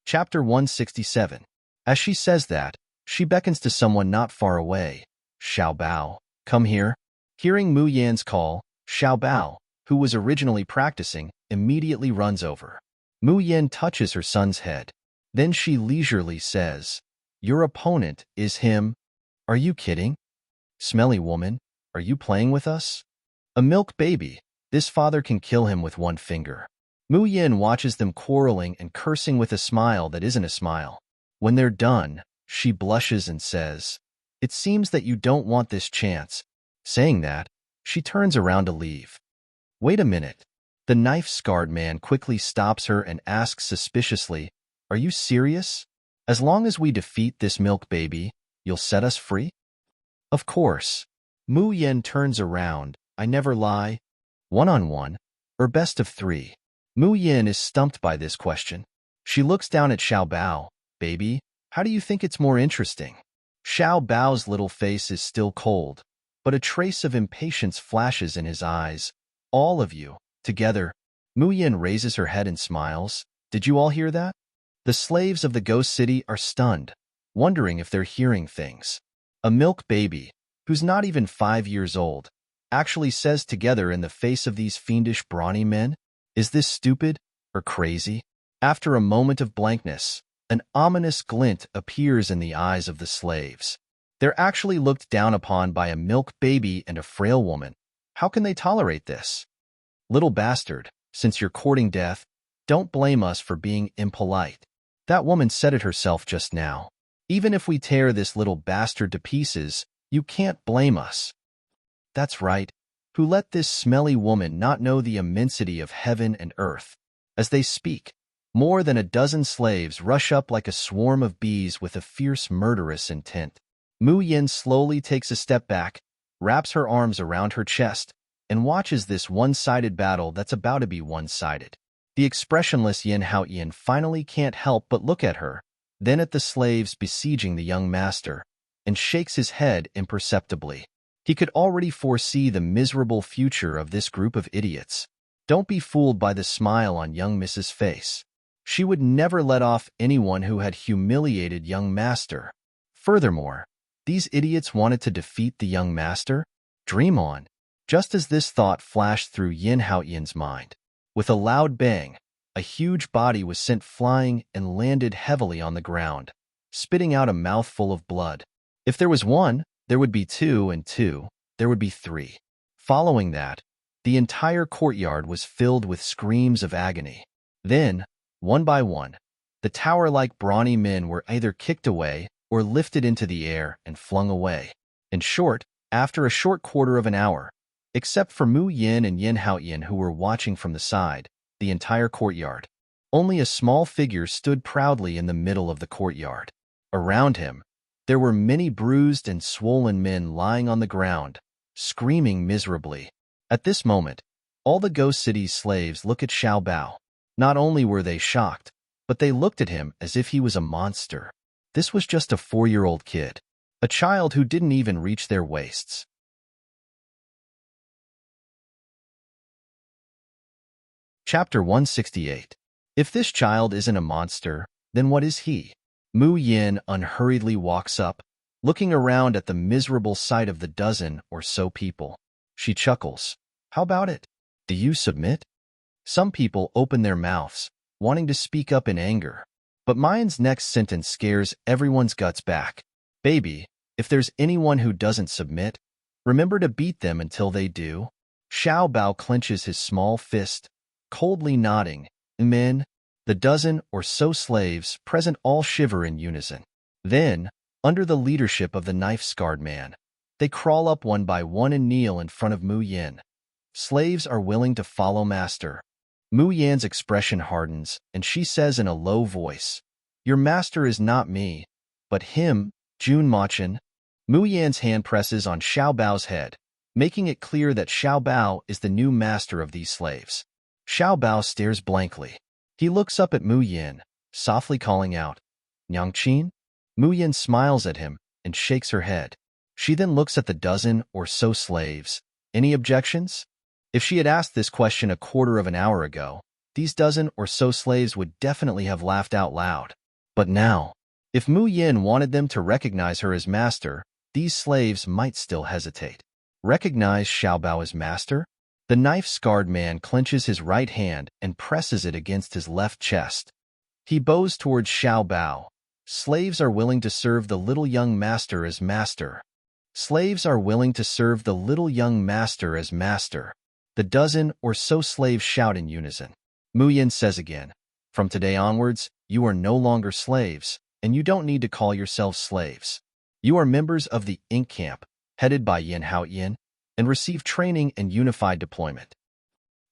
Chapter 167. As she says that, she beckons to someone not far away. Xiao Bao, come here. Hearing Mu Yan's call, Xiao Bao, who was originally practicing, immediately runs over. Mu Yan touches her son's head. Then she leisurely says, Your opponent is him. Are you kidding? Smelly woman, are you playing with us? A milk baby. This father can kill him with one finger. Mu Yan watches them quarreling and cursing with a smile that isn't a smile. When they're done, she blushes and says, It seems that you don't want this chance. Saying that, she turns around to leave. Wait a minute. The knife-scarred man quickly stops her and asks suspiciously, Are you serious? As long as we defeat this milk baby, you'll set us free? Of course. Mu Yan turns around. I never lie. 1-on-1, or best of 3. Mu Yan is stumped by this question. She looks down at Xiao Bao. Baby, how do you think it's more interesting? Xiao Bao's little face is still cold, but a trace of impatience flashes in his eyes. All of you, together. Mu Yan raises her head and smiles. Did you all hear that? The slaves of the Ghost City are stunned, wondering if they're hearing things. A milk baby, who's not even 5 years old, actually says together in the face of these fiendish brawny men, Is this stupid or crazy? After a moment of blankness, An ominous glint appears in the eyes of the slaves. They're actually looked down upon by a milk baby and a frail woman. How can they tolerate this? Little bastard, since you're courting death, don't blame us for being impolite. That woman said it herself just now. Even if we tear this little bastard to pieces, you can't blame us. That's right. Who let this smelly woman not know the immensity of heaven and earth? As they speak, more than a dozen slaves rush up like a swarm of bees with a fierce, murderous intent. Mu Yin slowly takes a step back, wraps her arms around her chest, and watches this one-sided battle that's about to be one-sided. The expressionless Yin Haoyin finally can't help but look at her, then at the slaves besieging the young master, and shakes his head imperceptibly. He could already foresee the miserable future of this group of idiots. Don't be fooled by the smile on young Mrs. face. She would never let off anyone who had humiliated young master. Furthermore, these idiots wanted to defeat the young master? Dream on. Just as this thought flashed through Yin Haoyin's mind, with a loud bang, a huge body was sent flying and landed heavily on the ground, spitting out a mouthful of blood. If there was one, there would be two, and two, there would be three. Following that, the entire courtyard was filled with screams of agony. Then, one by one, the tower-like brawny men were either kicked away or lifted into the air and flung away. In short, after a short quarter of an hour, except for Mu Yin and Yin Haoyin who were watching from the side, the entire courtyard, only a small figure stood proudly in the middle of the courtyard. Around him, there were many bruised and swollen men lying on the ground, screaming miserably. At this moment, all the Ghost City's slaves look at Xiao Bao. Not only were they shocked, but they looked at him as if he was a monster. This was just a 4-year-old kid, a child who didn't even reach their waists. Chapter 168. If this child isn't a monster, then what is he? Mu Yin unhurriedly walks up, looking around at the miserable sight of the dozen or so people. She chuckles. How about it? Do you submit? Some people open their mouths, wanting to speak up in anger. But Mayan's next sentence scares everyone's guts back. Baby, if there's anyone who doesn't submit, remember to beat them until they do. Xiao Bao clenches his small fist, coldly nodding. Men, the dozen or so slaves present all shiver in unison. Then, under the leadership of the knife-scarred man, they crawl up one by one and kneel in front of Mu Yin. Slaves are willing to follow master. Mu Yan's expression hardens, and she says in a low voice, Your master is not me, but him, Jun Machin. Mu Yan's hand presses on Xiao Bao's head, making it clear that Xiao Bao is the new master of these slaves. Xiao Bao stares blankly. He looks up at Mu Yin, softly calling out, Nyangqin? Mu Yin smiles at him and shakes her head. She then looks at the dozen or so slaves. Any objections? If she had asked this question a quarter of an hour ago, these dozen or so slaves would definitely have laughed out loud. But now, if Mu Yin wanted them to recognize her as master, these slaves might still hesitate. Recognize Xiao Bao as master? The knife-scarred man clenches his right hand and presses it against his left chest. He bows towards Xiao Bao. Slaves are willing to serve the little young master as master. Slaves are willing to serve the little young master as master. The dozen or so slaves shout in unison. Mu Yin says again, From today onwards, you are no longer slaves, and you don't need to call yourselves slaves. You are members of the Ink Camp, headed by Yin Haoyin, and receive training and unified deployment.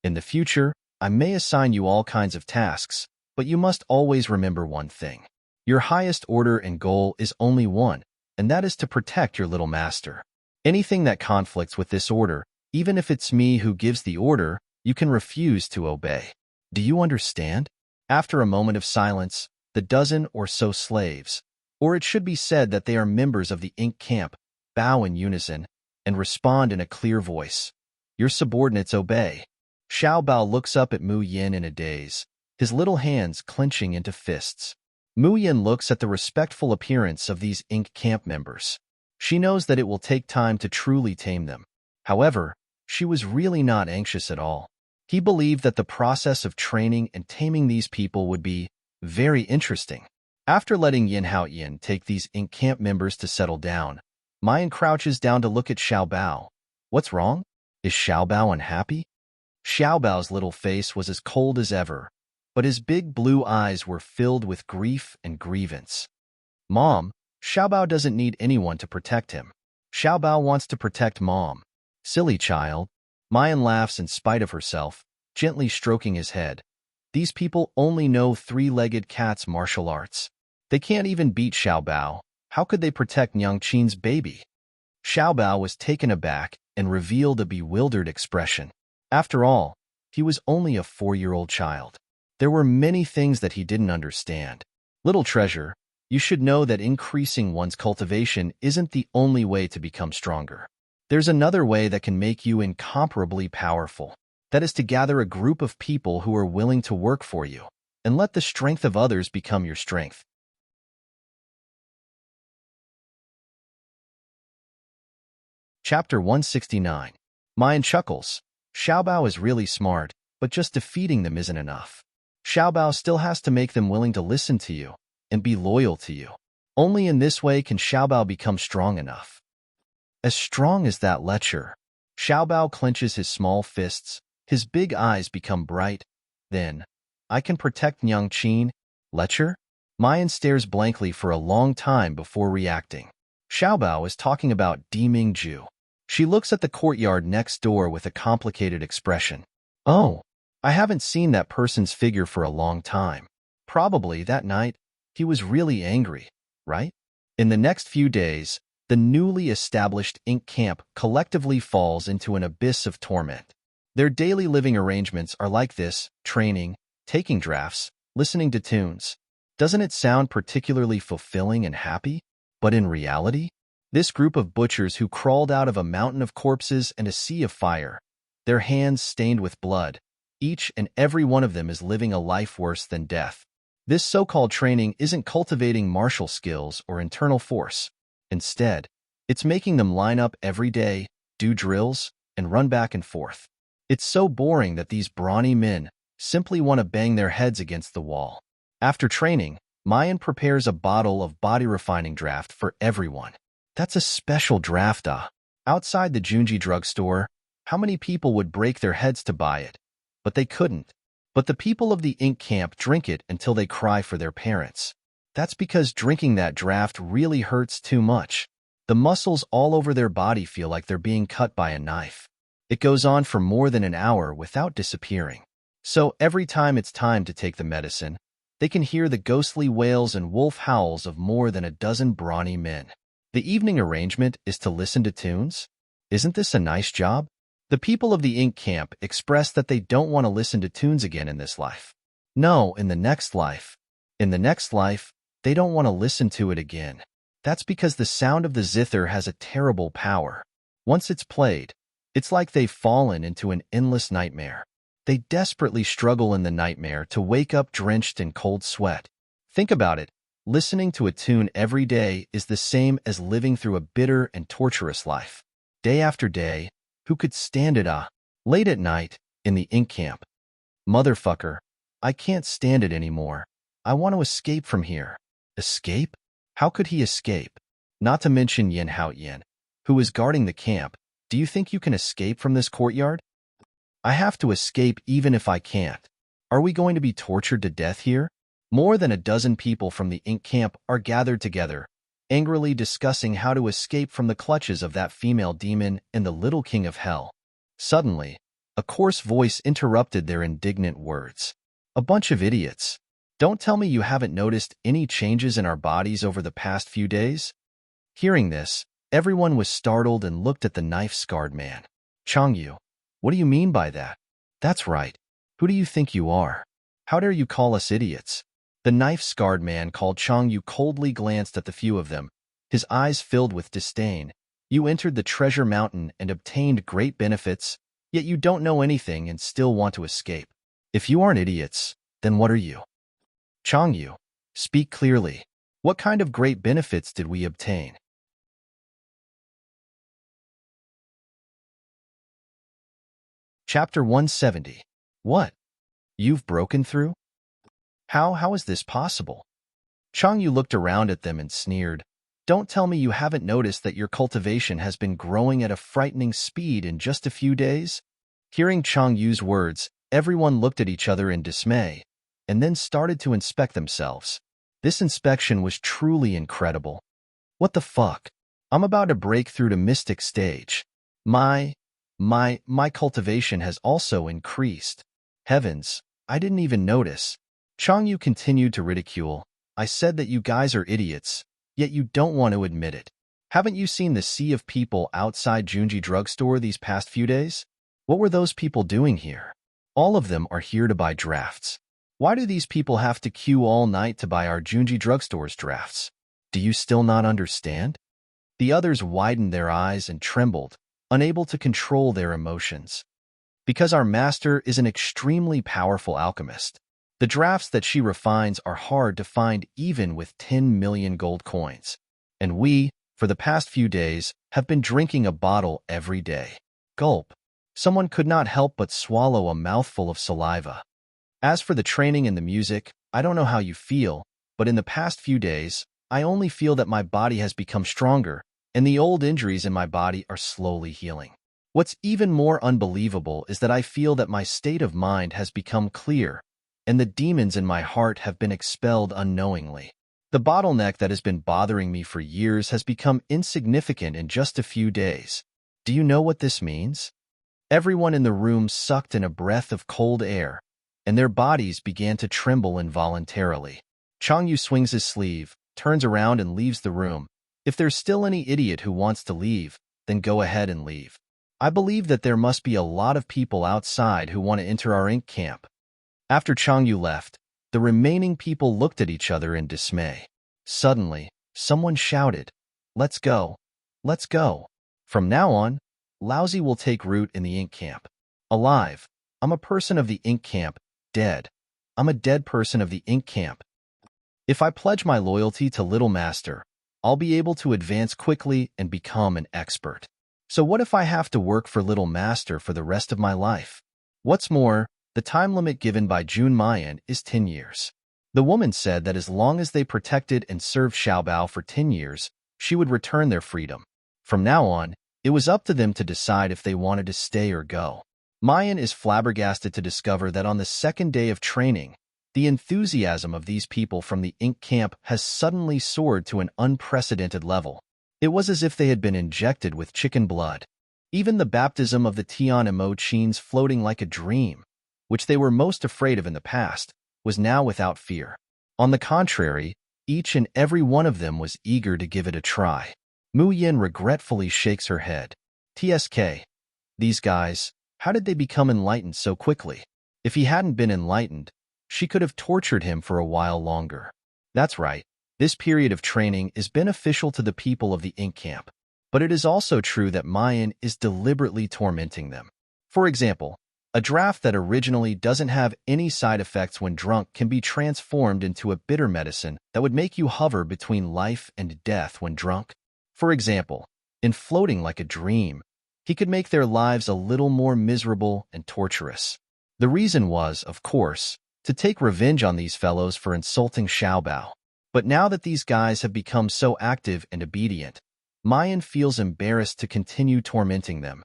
In the future, I may assign you all kinds of tasks, but you must always remember one thing. Your highest order and goal is only one, and that is to protect your little master. Anything that conflicts with this order, even if it's me who gives the order, you can refuse to obey. Do you understand? After a moment of silence, the dozen or so slaves, or it should be said that they are members of the Ink Camp, bow in unison and respond in a clear voice. Your subordinates obey. Xiao Bao looks up at Mu Yin in a daze, his little hands clenching into fists. Mu Yin looks at the respectful appearance of these Ink Camp members. She knows that it will take time to truly tame them. However, she was really not anxious at all. He believed that the process of training and taming these people would be very interesting. After letting Yin Haoyin take these ink camp members to settle down, Mayan crouches down to look at Xiao Bao. What's wrong? Is Xiao Bao unhappy? Xiao Bao's little face was as cold as ever, but his big blue eyes were filled with grief and grievance. Mom, Xiao Bao doesn't need anyone to protect him. Xiao Bao wants to protect Mom. Silly child. Mayan laughs in spite of herself, gently stroking his head. These people only know three-legged cats martial arts. They can't even beat Xiao Bao. How could they protect Nyang Qin's baby? Xiao Bao was taken aback and revealed a bewildered expression. After all, he was only a 4-year-old child. There were many things that he didn't understand. Little treasure, you should know that increasing one's cultivation isn't the only way to become stronger. There's another way that can make you incomparably powerful. That is to gather a group of people who are willing to work for you, and let the strength of others become your strength. Chapter 169. Mayan chuckles. Xiao Bao is really smart, but just defeating them isn't enough. Xiao Bao still has to make them willing to listen to you and be loyal to you. Only in this way can Xiao Bao become strong enough. As strong as that lecher. Xiao Bao clenches his small fists. His big eyes become bright. Then, I can protect Nyang Qin, lecher? Mayan stares blankly for a long time before reacting. Xiao Bao is talking about Di Mingju. She looks at the courtyard next door with a complicated expression. Oh, I haven't seen that person's figure for a long time. Probably that night, he was really angry, right? In the next few days, the newly established ink camp collectively falls into an abyss of torment. Their daily living arrangements are like this: training, taking drafts, listening to tunes. Doesn't it sound particularly fulfilling and happy? But in reality, this group of butchers who crawled out of a mountain of corpses and a sea of fire, their hands stained with blood, each and every one of them is living a life worse than death. This so-called training isn't cultivating martial skills or internal force. Instead, it's making them line up every day, do drills, and run back and forth. It's so boring that these brawny men simply want to bang their heads against the wall. After training, Mayan prepares a bottle of body refining draft for everyone. That's a special draft. Outside the Junji drugstore, how many people would break their heads to buy it? But they couldn't. But the people of the ink camp drink it until they cry for their parents. That's because drinking that draft really hurts too much. The muscles all over their body feel like they're being cut by a knife. It goes on for more than an hour without disappearing. So every time it's time to take the medicine, they can hear the ghostly wails and wolf howls of more than a dozen brawny men. The evening arrangement is to listen to tunes? Isn't this a nice job? The people of the ink camp express that they don't want to listen to tunes again in this life. No, in the next life. In the next life, they don't want to listen to it again. That's because the sound of the zither has a terrible power. Once it's played, it's like they've fallen into an endless nightmare. They desperately struggle in the nightmare to wake up drenched in cold sweat. Think about it. Listening to a tune every day is the same as living through a bitter and torturous life. Day after day, who could stand it? Late at night, in the ink camp. Motherfucker, I can't stand it anymore. I want to escape from here. Escape? How could he escape? Not to mention Yin Haoyin, who is guarding the camp. Do you think you can escape from this courtyard? I have to escape even if I can't. Are we going to be tortured to death here? More than a dozen people from the ink camp are gathered together, angrily discussing how to escape from the clutches of that female demon and the little king of hell. Suddenly, a coarse voice interrupted their indignant words. A bunch of idiots. Don't tell me you haven't noticed any changes in our bodies over the past few days? Hearing this, everyone was startled and looked at the knife-scarred man. Changyu, what do you mean by that? That's right. Who do you think you are? How dare you call us idiots? The knife-scarred man called Changyu coldly glanced at the few of them, his eyes filled with disdain. You entered the treasure mountain and obtained great benefits, yet you don't know anything and still want to escape. If you aren't idiots, then what are you? Changyu, speak clearly. What kind of great benefits did we obtain? Chapter 170. What? You've broken through? How is this possible? Changyu looked around at them and sneered. Don't tell me you haven't noticed that your cultivation has been growing at a frightening speed in just a few days? Hearing Changyu's words, everyone looked at each other in dismay, and then started to inspect themselves. This inspection was truly incredible. What the fuck? I'm about to break through to Mystic stage. My cultivation has also increased. Heavens, I didn't even notice. Changyu continued to ridicule. I said that you guys are idiots, yet you don't want to admit it. Haven't you seen the sea of people outside Junji drugstore these past few days? What were those people doing here? All of them are here to buy drafts. Why do these people have to queue all night to buy our Junji drugstore's drafts? Do you still not understand? The others widened their eyes and trembled, unable to control their emotions. Because our master is an extremely powerful alchemist. The drafts that she refines are hard to find even with 10 million gold coins. And we, for the past few days, have been drinking a bottle every day. Gulp. Someone could not help but swallow a mouthful of saliva. As for the training and the music, I don't know how you feel, but in the past few days, I only feel that my body has become stronger, and the old injuries in my body are slowly healing. What's even more unbelievable is that I feel that my state of mind has become clear, and the demons in my heart have been expelled unknowingly. The bottleneck that has been bothering me for years has become insignificant in just a few days. Do you know what this means? Everyone in the room sucked in a breath of cold air, and their bodies began to tremble involuntarily. Changyu swings his sleeve, turns around and leaves the room. If there's still any idiot who wants to leave, then go ahead and leave. I believe that there must be a lot of people outside who want to enter our ink camp. After Changyu left, the remaining people looked at each other in dismay. Suddenly, someone shouted, "Let's go! Let's go!" From now on, Lousy will take root in the ink camp. Alive, I'm a person of the ink camp. Dead, I'm a dead person of the ink camp. If I pledge my loyalty to Little Master, I'll be able to advance quickly and become an expert. So what if I have to work for Little Master for the rest of my life? What's more, the time limit given by Jun Mayan is 10 years. The woman said that as long as they protected and served Xiaobao for 10 years, she would return their freedom. From now on, it was up to them to decide if they wanted to stay or go. Mayan is flabbergasted to discover that on the second day of training, the enthusiasm of these people from the ink camp has suddenly soared to an unprecedented level. It was as if they had been injected with chicken blood. Even the baptism of the Tian Imo-chins floating like a dream, which they were most afraid of in the past, was now without fear. On the contrary, each and every one of them was eager to give it a try. Mu Yin regretfully shakes her head. TSK. These guys, how did they become enlightened so quickly? If he hadn't been enlightened, she could have tortured him for a while longer. That's right, this period of training is beneficial to the people of the ink camp, but it is also true that Mayan is deliberately tormenting them. For example, a draft that originally doesn't have any side effects when drunk can be transformed into a bitter medicine that would make you hover between life and death when drunk. For example, in Floating Like a Dream, he could make their lives a little more miserable and torturous. The reason was, of course, to take revenge on these fellows for insulting Xiaobao. But now that these guys have become so active and obedient, Mayan feels embarrassed to continue tormenting them.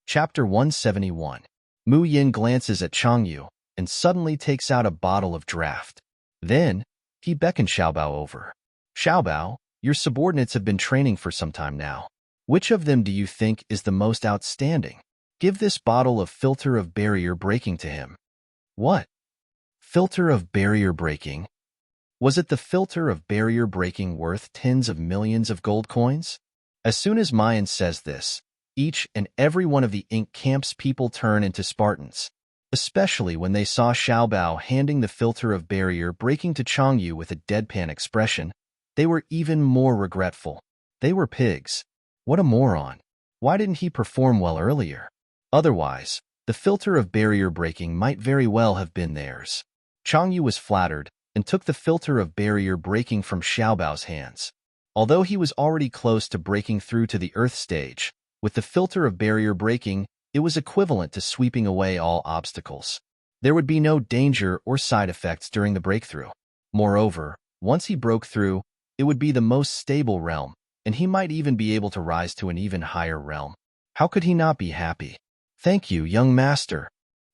Chapter 171. Mu Yin glances at Changyu and suddenly takes out a bottle of draft. Then, he beckons Xiaobao over. Xiaobao, your subordinates have been training for some time now. Which of them do you think is the most outstanding? Give this bottle of filter of barrier breaking to him. What? Filter of barrier breaking? Was it the filter of barrier breaking worth tens of millions of gold coins? As soon as Mayan says this, each and every one of the ink camp's people turn into Spartans, especially when they saw Xiaobao handing the filter of barrier breaking to Changyu with a deadpan expression. They were even more regretful. They were pigs. What a moron. Why didn't he perform well earlier? Otherwise, the filter of barrier breaking might very well have been theirs. Changyu was flattered and took the filter of barrier breaking from Xiaobao's hands. Although he was already close to breaking through to the earth stage, with the filter of barrier breaking, it was equivalent to sweeping away all obstacles. There would be no danger or side effects during the breakthrough. Moreover, once he broke through, it would be the most stable realm, and he might even be able to rise to an even higher realm. How could he not be happy? Thank you, young master.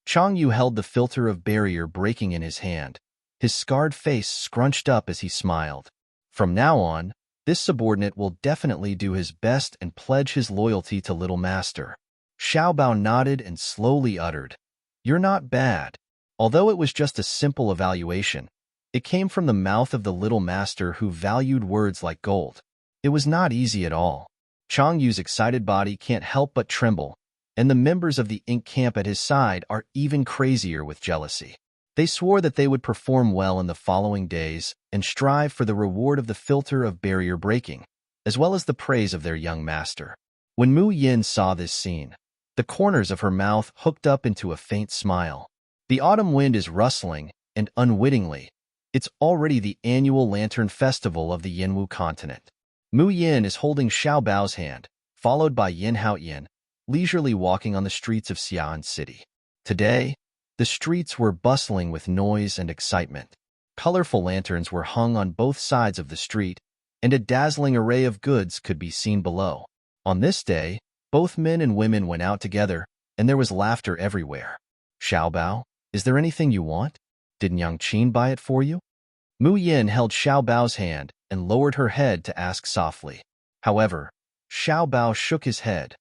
Chang Yu held the filter of barrier breaking in his hand. His scarred face scrunched up as he smiled. From now on, this subordinate will definitely do his best and pledge his loyalty to Little Master. Xiao Bao nodded and slowly uttered, "You're not bad." Although it was just a simple evaluation, it came from the mouth of the Little Master who valued words like gold. It was not easy at all. Chang Yu's excited body can't help but tremble, and the members of the ink camp at his side are even crazier with jealousy. They swore that they would perform well in the following days and strive for the reward of the filter of barrier breaking, as well as the praise of their young master. When Mu Yin saw this scene, the corners of her mouth hooked up into a faint smile. The autumn wind is rustling, and unwittingly, it's already the annual Lantern Festival of the Yinwu continent. Mu Yin is holding Xiao Bao's hand, followed by Yin Haoyin, leisurely walking on the streets of Xi'an City. Today, the streets were bustling with noise and excitement. Colorful lanterns were hung on both sides of the street, and a dazzling array of goods could be seen below. On this day, both men and women went out together, and there was laughter everywhere. Xiao Bao, is there anything you want? Did Yang Qin buy it for you? Mu Yin held Xiao Bao's hand and lowered her head to ask softly. However, Xiao Bao shook his head,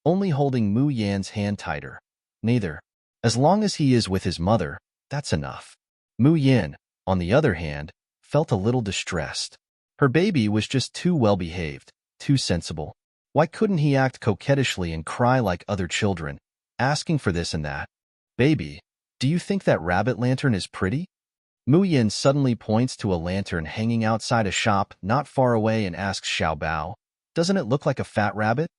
only holding Mu Yan's hand tighter. Neither. As long as he is with his mother, that's enough. Mu Yin, on the other hand, felt a little distressed. Her baby was just too well-behaved, too sensible. Why couldn't he act coquettishly and cry like other children, asking for this and that? Baby, do you think that rabbit lantern is pretty? Mu Yin suddenly points to a lantern hanging outside a shop not far away and asks Xiao Bao, doesn't it look like a fat rabbit?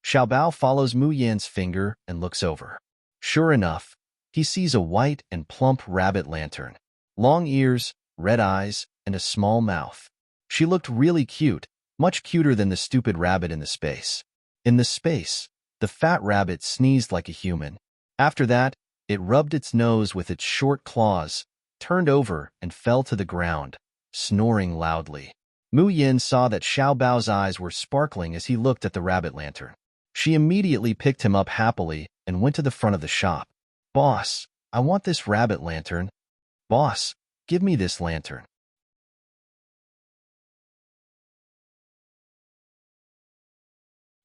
Xiao Bao follows Mu Yan's finger and looks over. Sure enough, he sees a white and plump rabbit lantern. Long ears, red eyes, and a small mouth. She looked really cute, much cuter than the stupid rabbit in the space. In the space, the fat rabbit sneezed like a human. After that, it rubbed its nose with its short claws, turned over and fell to the ground, snoring loudly. Mu Yin saw that Xiao Bao's eyes were sparkling as he looked at the rabbit lantern. She immediately picked him up happily and went to the front of the shop. Boss, I want this rabbit lantern. Boss, give me this lantern.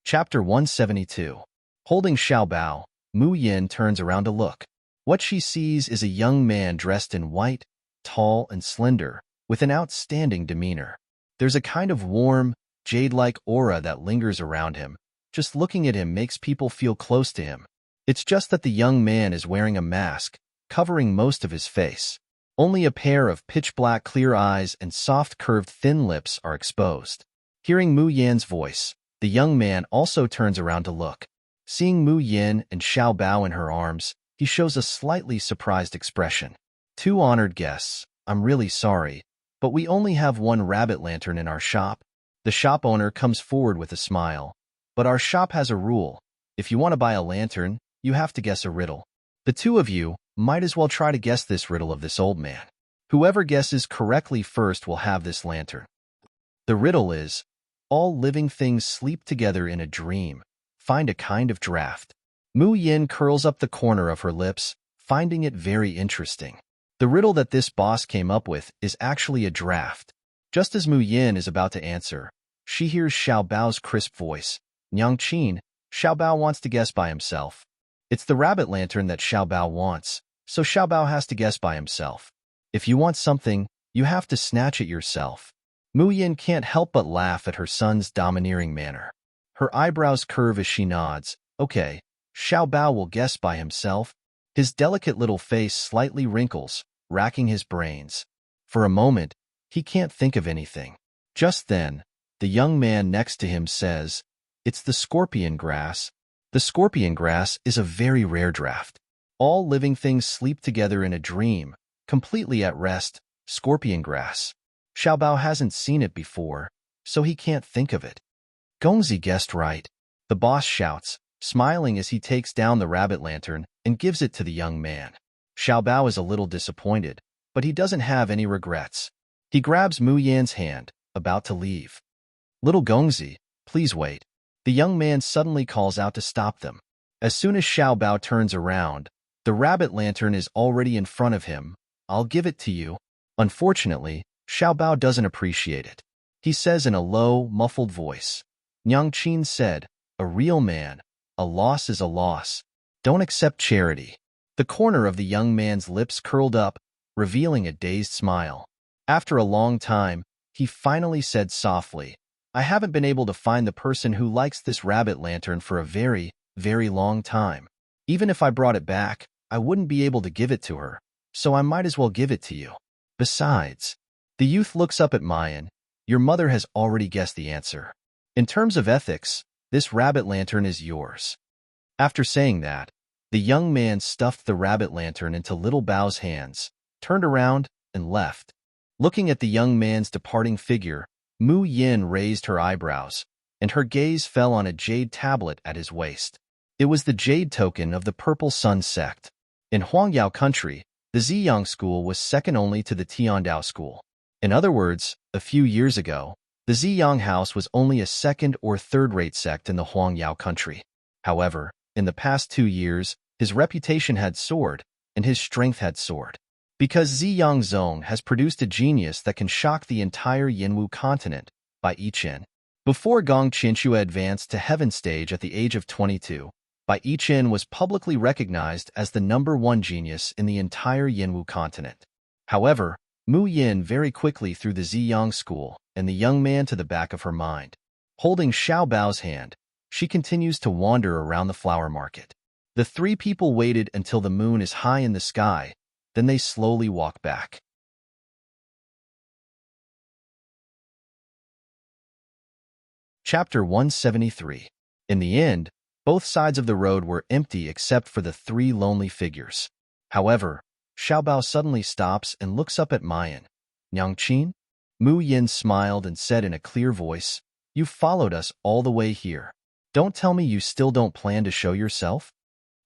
Chapter 172. Holding Xiao Bao, Mu Yin turns around to look. What she sees is a young man dressed in white, tall and slender, with an outstanding demeanor. There's a kind of warm, jade-like aura that lingers around him. Just looking at him makes people feel close to him. It's just that the young man is wearing a mask, covering most of his face. Only a pair of pitch-black clear eyes and soft curved thin lips are exposed. Hearing Mu Yan's voice, the young man also turns around to look. Seeing Mu Yin and Xiao Bao in her arms, he shows a slightly surprised expression. Two honored guests, I'm really sorry, but we only have one rabbit lantern in our shop. The shop owner comes forward with a smile. But our shop has a rule. If you want to buy a lantern, you have to guess a riddle. The two of you might as well try to guess this riddle of this old man. Whoever guesses correctly first will have this lantern. The riddle is, all living things sleep together in a dream. Find a kind of draft. Mu Yin curls up the corner of her lips, finding it very interesting. The riddle that this boss came up with is actually a draft. Just as Mu Yin is about to answer, she hears Xiao Bao's crisp voice. Yang Qin, Xiao Bao wants to guess by himself. It's the rabbit lantern that Xiao Bao wants, so Xiao Bao has to guess by himself. If you want something, you have to snatch it yourself. Mu Yin can't help but laugh at her son's domineering manner. Her eyebrows curve as she nods. Okay, Xiao Bao will guess by himself. His delicate little face slightly wrinkles, racking his brains. For a moment, he can't think of anything. Just then, the young man next to him says, it's the scorpion grass. The scorpion grass is a very rare draft. All living things sleep together in a dream, completely at rest, scorpion grass. Xiao Bao hasn't seen it before, so he can't think of it. Gongzi guessed right. The boss shouts, smiling as he takes down the rabbit lantern and gives it to the young man. Xiao Bao is a little disappointed, but he doesn't have any regrets. He grabs Mu Yan's hand, about to leave. Little Gongzi, please wait. The young man suddenly calls out to stop them. As soon as Xiao Bao turns around, the rabbit lantern is already in front of him. I'll give it to you. Unfortunately, Xiao Bao doesn't appreciate it. He says in a low, muffled voice. Nyang Qin said, a real man, a loss is a loss. Don't accept charity. The corner of the young man's lips curled up, revealing a dazed smile. After a long time, he finally said softly, I haven't been able to find the person who likes this rabbit lantern for a very, very long time. Even if I brought it back, I wouldn't be able to give it to her, so I might as well give it to you. Besides, the youth looks up at Mayan. Your mother has already guessed the answer. In terms of ethics, this rabbit lantern is yours. After saying that, the young man stuffed the rabbit lantern into Little Bao's hands, turned around, and left. Looking at the young man's departing figure, Mu Yin raised her eyebrows, and her gaze fell on a jade tablet at his waist. It was the jade token of the Purple Sun sect. In Huangyao country, the Ziyang school was second only to the Tiandao school. In other words, a few years ago, the Ziyang house was only a second or third-rate sect in the Huangyao country. However, in the past 2 years, his reputation had soared, and his strength had soared. Because Ziyang Zong has produced a genius that can shock the entire Yinwu continent, Bai Yichen. Before Gong Qinshue advanced to heaven stage at the age of 22, Bai Yichen was publicly recognized as the #1 genius in the entire Yinwu continent. However, Mu Yin very quickly threw the Ziyang school and the young man to the back of her mind. Holding Xiao Bao's hand, she continues to wander around the flower market. The three people waited until the moon is high in the sky, then they slowly walk back. Chapter 173. In the end, both sides of the road were empty except for the three lonely figures. However, Xiao Bao suddenly stops and looks up at Mayan. Nyang Qin? Mu Yin smiled and said in a clear voice, You followed us all the way here. Don't tell me you still don't plan to show yourself?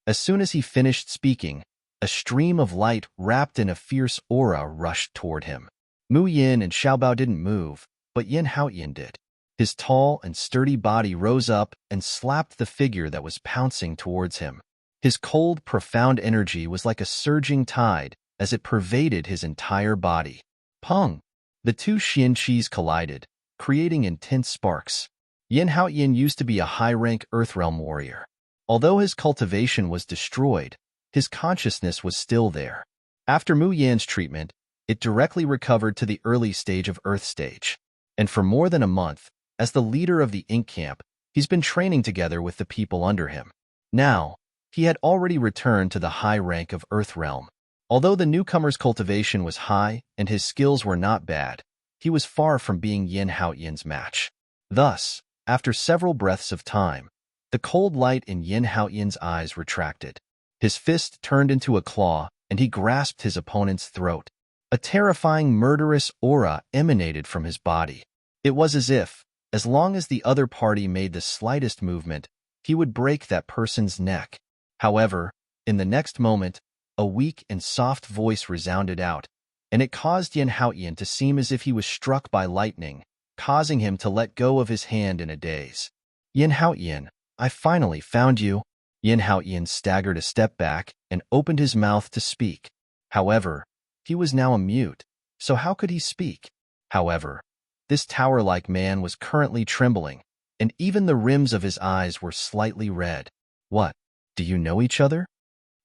As soon as he finished speaking, a stream of light wrapped in a fierce aura rushed toward him. Mu Yin and Xiao Bao didn't move, but Yin Haoyin did. His tall and sturdy body rose up and slapped the figure that was pouncing towards him. His cold, profound energy was like a surging tide as it pervaded his entire body. Peng! The two Xianqis collided, creating intense sparks. Yin Haoyin used to be a high-rank Earthrealm warrior. Although his cultivation was destroyed, his consciousness was still there. After Mu Yan's treatment, it directly recovered to the early stage of Earth stage. And for more than a month, as the leader of the Ink Camp, he's been training together with the people under him. Now, he had already returned to the high rank of Earth Realm. Although the newcomer's cultivation was high and his skills were not bad, he was far from being Yin Haoyin's match. Thus, after several breaths of time, the cold light in Yin Haoyin's eyes retracted. His fist turned into a claw, and he grasped his opponent's throat. A terrifying, murderous aura emanated from his body. It was as long as the other party made the slightest movement, he would break that person's neck. However, in the next moment, a weak and soft voice resounded out, and it caused Yin Haoyin to seem as if he was struck by lightning, causing him to let go of his hand in a daze. Yin Haoyin, I finally found you. Yin Haoyin staggered a step back and opened his mouth to speak. However, he was now a mute, so how could he speak? However, this tower-like man was currently trembling, and even the rims of his eyes were slightly red. What? Do you know each other?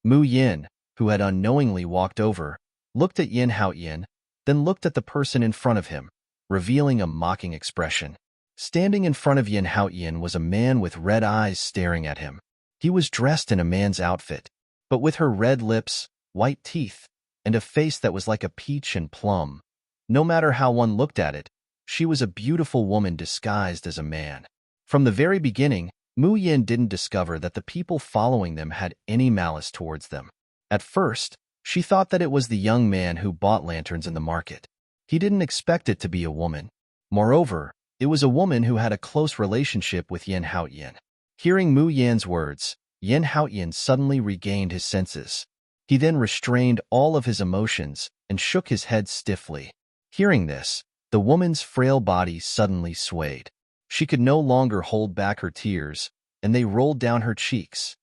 Mu Yin, who had unknowingly walked over, looked at Yin Haoyin, then looked at the person in front of him, revealing a mocking expression. Standing in front of Yin Haoyin was a man with red eyes staring at him. He was dressed in a man's outfit, but with her red lips, white teeth, and a face that was like a peach and plum. No matter how one looked at it, she was a beautiful woman disguised as a man. From the very beginning, Mu Yin didn't discover that the people following them had any malice towards them. At first, she thought that it was the young man who bought lanterns in the market. He didn't expect it to be a woman. Moreover, it was a woman who had a close relationship with Yin Haoyin. Hearing Mu Yan's words, Yin Haoyin suddenly regained his senses. He then restrained all of his emotions and shook his head stiffly. Hearing this, the woman's frail body suddenly swayed. She could no longer hold back her tears, and they rolled down her cheeks.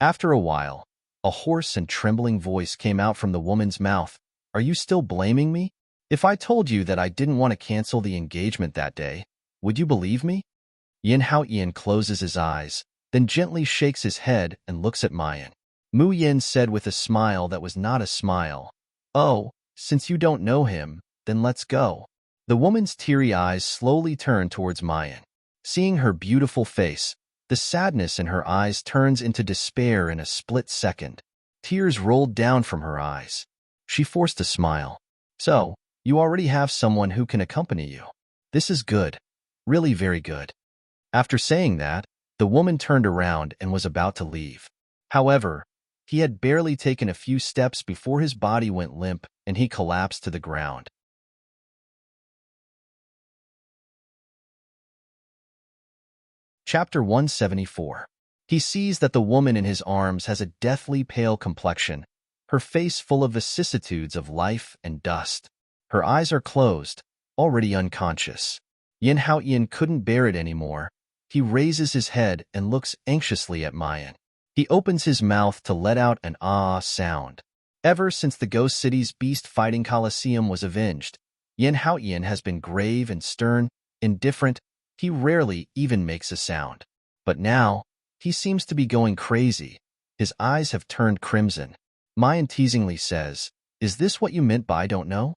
After a while, a hoarse and trembling voice came out from the woman's mouth. "Are you still blaming me? If I told you that I didn't want to cancel the engagement that day, would you believe me?" Yin Haoyan closes his eyes, then gently shakes his head and looks at Mayan. Mu Yin said with a smile that was not a smile, "Oh, since you don't know him, then let's go." The woman's teary eyes slowly turn towards Mayan. Seeing her beautiful face, the sadness in her eyes turns into despair in a split second. Tears rolled down from her eyes. She forced a smile. "So, you already have someone who can accompany you. This is good. Really very good." After saying that, the woman turned around and was about to leave. However, he had barely taken a few steps before his body went limp and he collapsed to the ground. Chapter 174. He sees that the woman in his arms has a deathly pale complexion, her face full of vicissitudes of life and dust. Her eyes are closed, already unconscious. Yin Haoyan couldn't bear it anymore. He raises his head and looks anxiously at Mayan. He opens his mouth to let out an ah sound. Ever since the Ghost City's beast-fighting coliseum was avenged, Yin Haoyan has been grave and stern, indifferent. He rarely even makes a sound. But now, he seems to be going crazy. His eyes have turned crimson. Mayan teasingly says, "Is this what you meant by don't know?"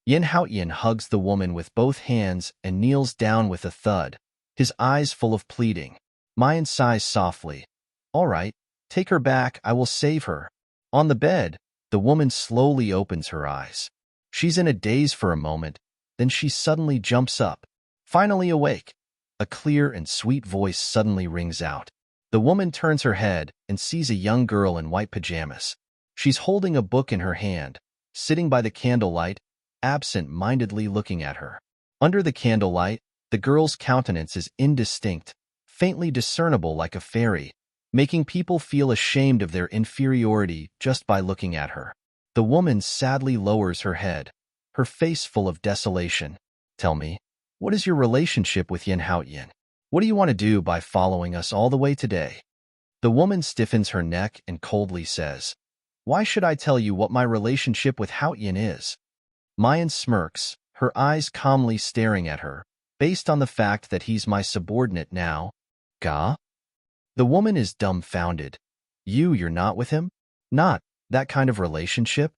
Yin Haoyan hugs the woman with both hands and kneels down with a thud, his eyes full of pleading. Mayan sighs softly. "All right, take her back, I will save her." On the bed, the woman slowly opens her eyes. She's in a daze for a moment, then she suddenly jumps up. Finally awake, a clear and sweet voice suddenly rings out. The woman turns her head and sees a young girl in white pajamas. She's holding a book in her hand, sitting by the candlelight, absent-mindedly looking at her. Under the candlelight, the girl's countenance is indistinct, faintly discernible like a fairy, making people feel ashamed of their inferiority just by looking at her. The woman sadly lowers her head, her face full of desolation. "Tell me, what is your relationship with Yin Haoyan? What do you want to do by following us all the way today?" The woman stiffens her neck and coldly says, "Why should I tell you what my relationship with Haoyan is?" Mayan smirks, her eyes calmly staring at her, "Based on the fact that he's my subordinate now." "Ga?" The woman is dumbfounded. You're not with him? Not that kind of relationship?"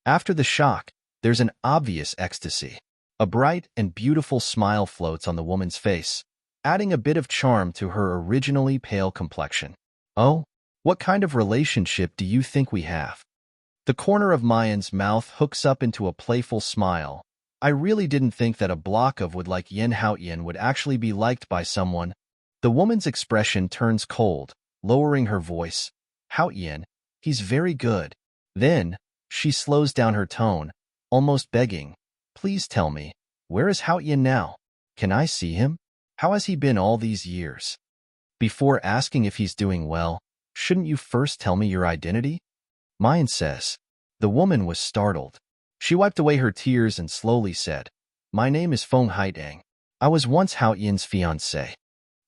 After the shock, there's an obvious ecstasy. A bright and beautiful smile floats on the woman's face, adding a bit of charm to her originally pale complexion. "Oh, what kind of relationship do you think we have?" The corner of Mayan's mouth hooks up into a playful smile. "I really didn't think that a block of wood like Yin Haoyan would actually be liked by someone." The woman's expression turns cold, lowering her voice. "Haoyan, he's very good." Then, she slows down her tone, almost begging, "Please tell me, where is Haoyan now? Can I see him? How has he been all these years?" "Before asking if he's doing well, shouldn't you first tell me your identity?" Mayan says. The woman was startled. She wiped away her tears and slowly said, "My name is Feng Haidang. I was once Haoyan's fiancé."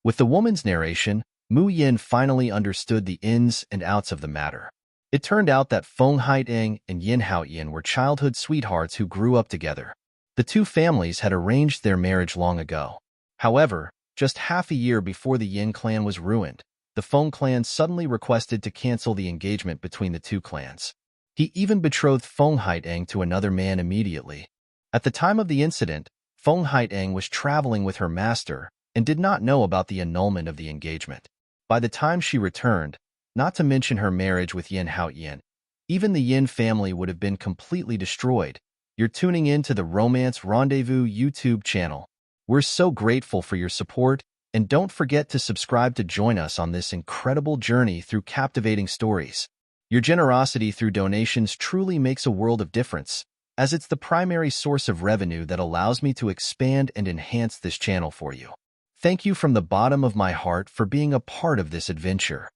With the woman's narration, Mu Yin finally understood the ins and outs of the matter. It turned out that Feng Haidang and Yin Haoyan were childhood sweethearts who grew up together. The two families had arranged their marriage long ago. However, just half a year before the Yin clan was ruined, the Feng clan suddenly requested to cancel the engagement between the two clans. He even betrothed Feng Haidang to another man immediately. At the time of the incident, Feng Haidang was traveling with her master and did not know about the annulment of the engagement. By the time she returned, not to mention her marriage with Yin Haoyan, even the Yin family would have been completely destroyed. You're tuning in to the Romance Rendezvous YouTube channel. We're so grateful for your support, and don't forget to subscribe to join us on this incredible journey through captivating stories. Your generosity through donations truly makes a world of difference, as it's the primary source of revenue that allows me to expand and enhance this channel for you. Thank you from the bottom of my heart for being a part of this adventure.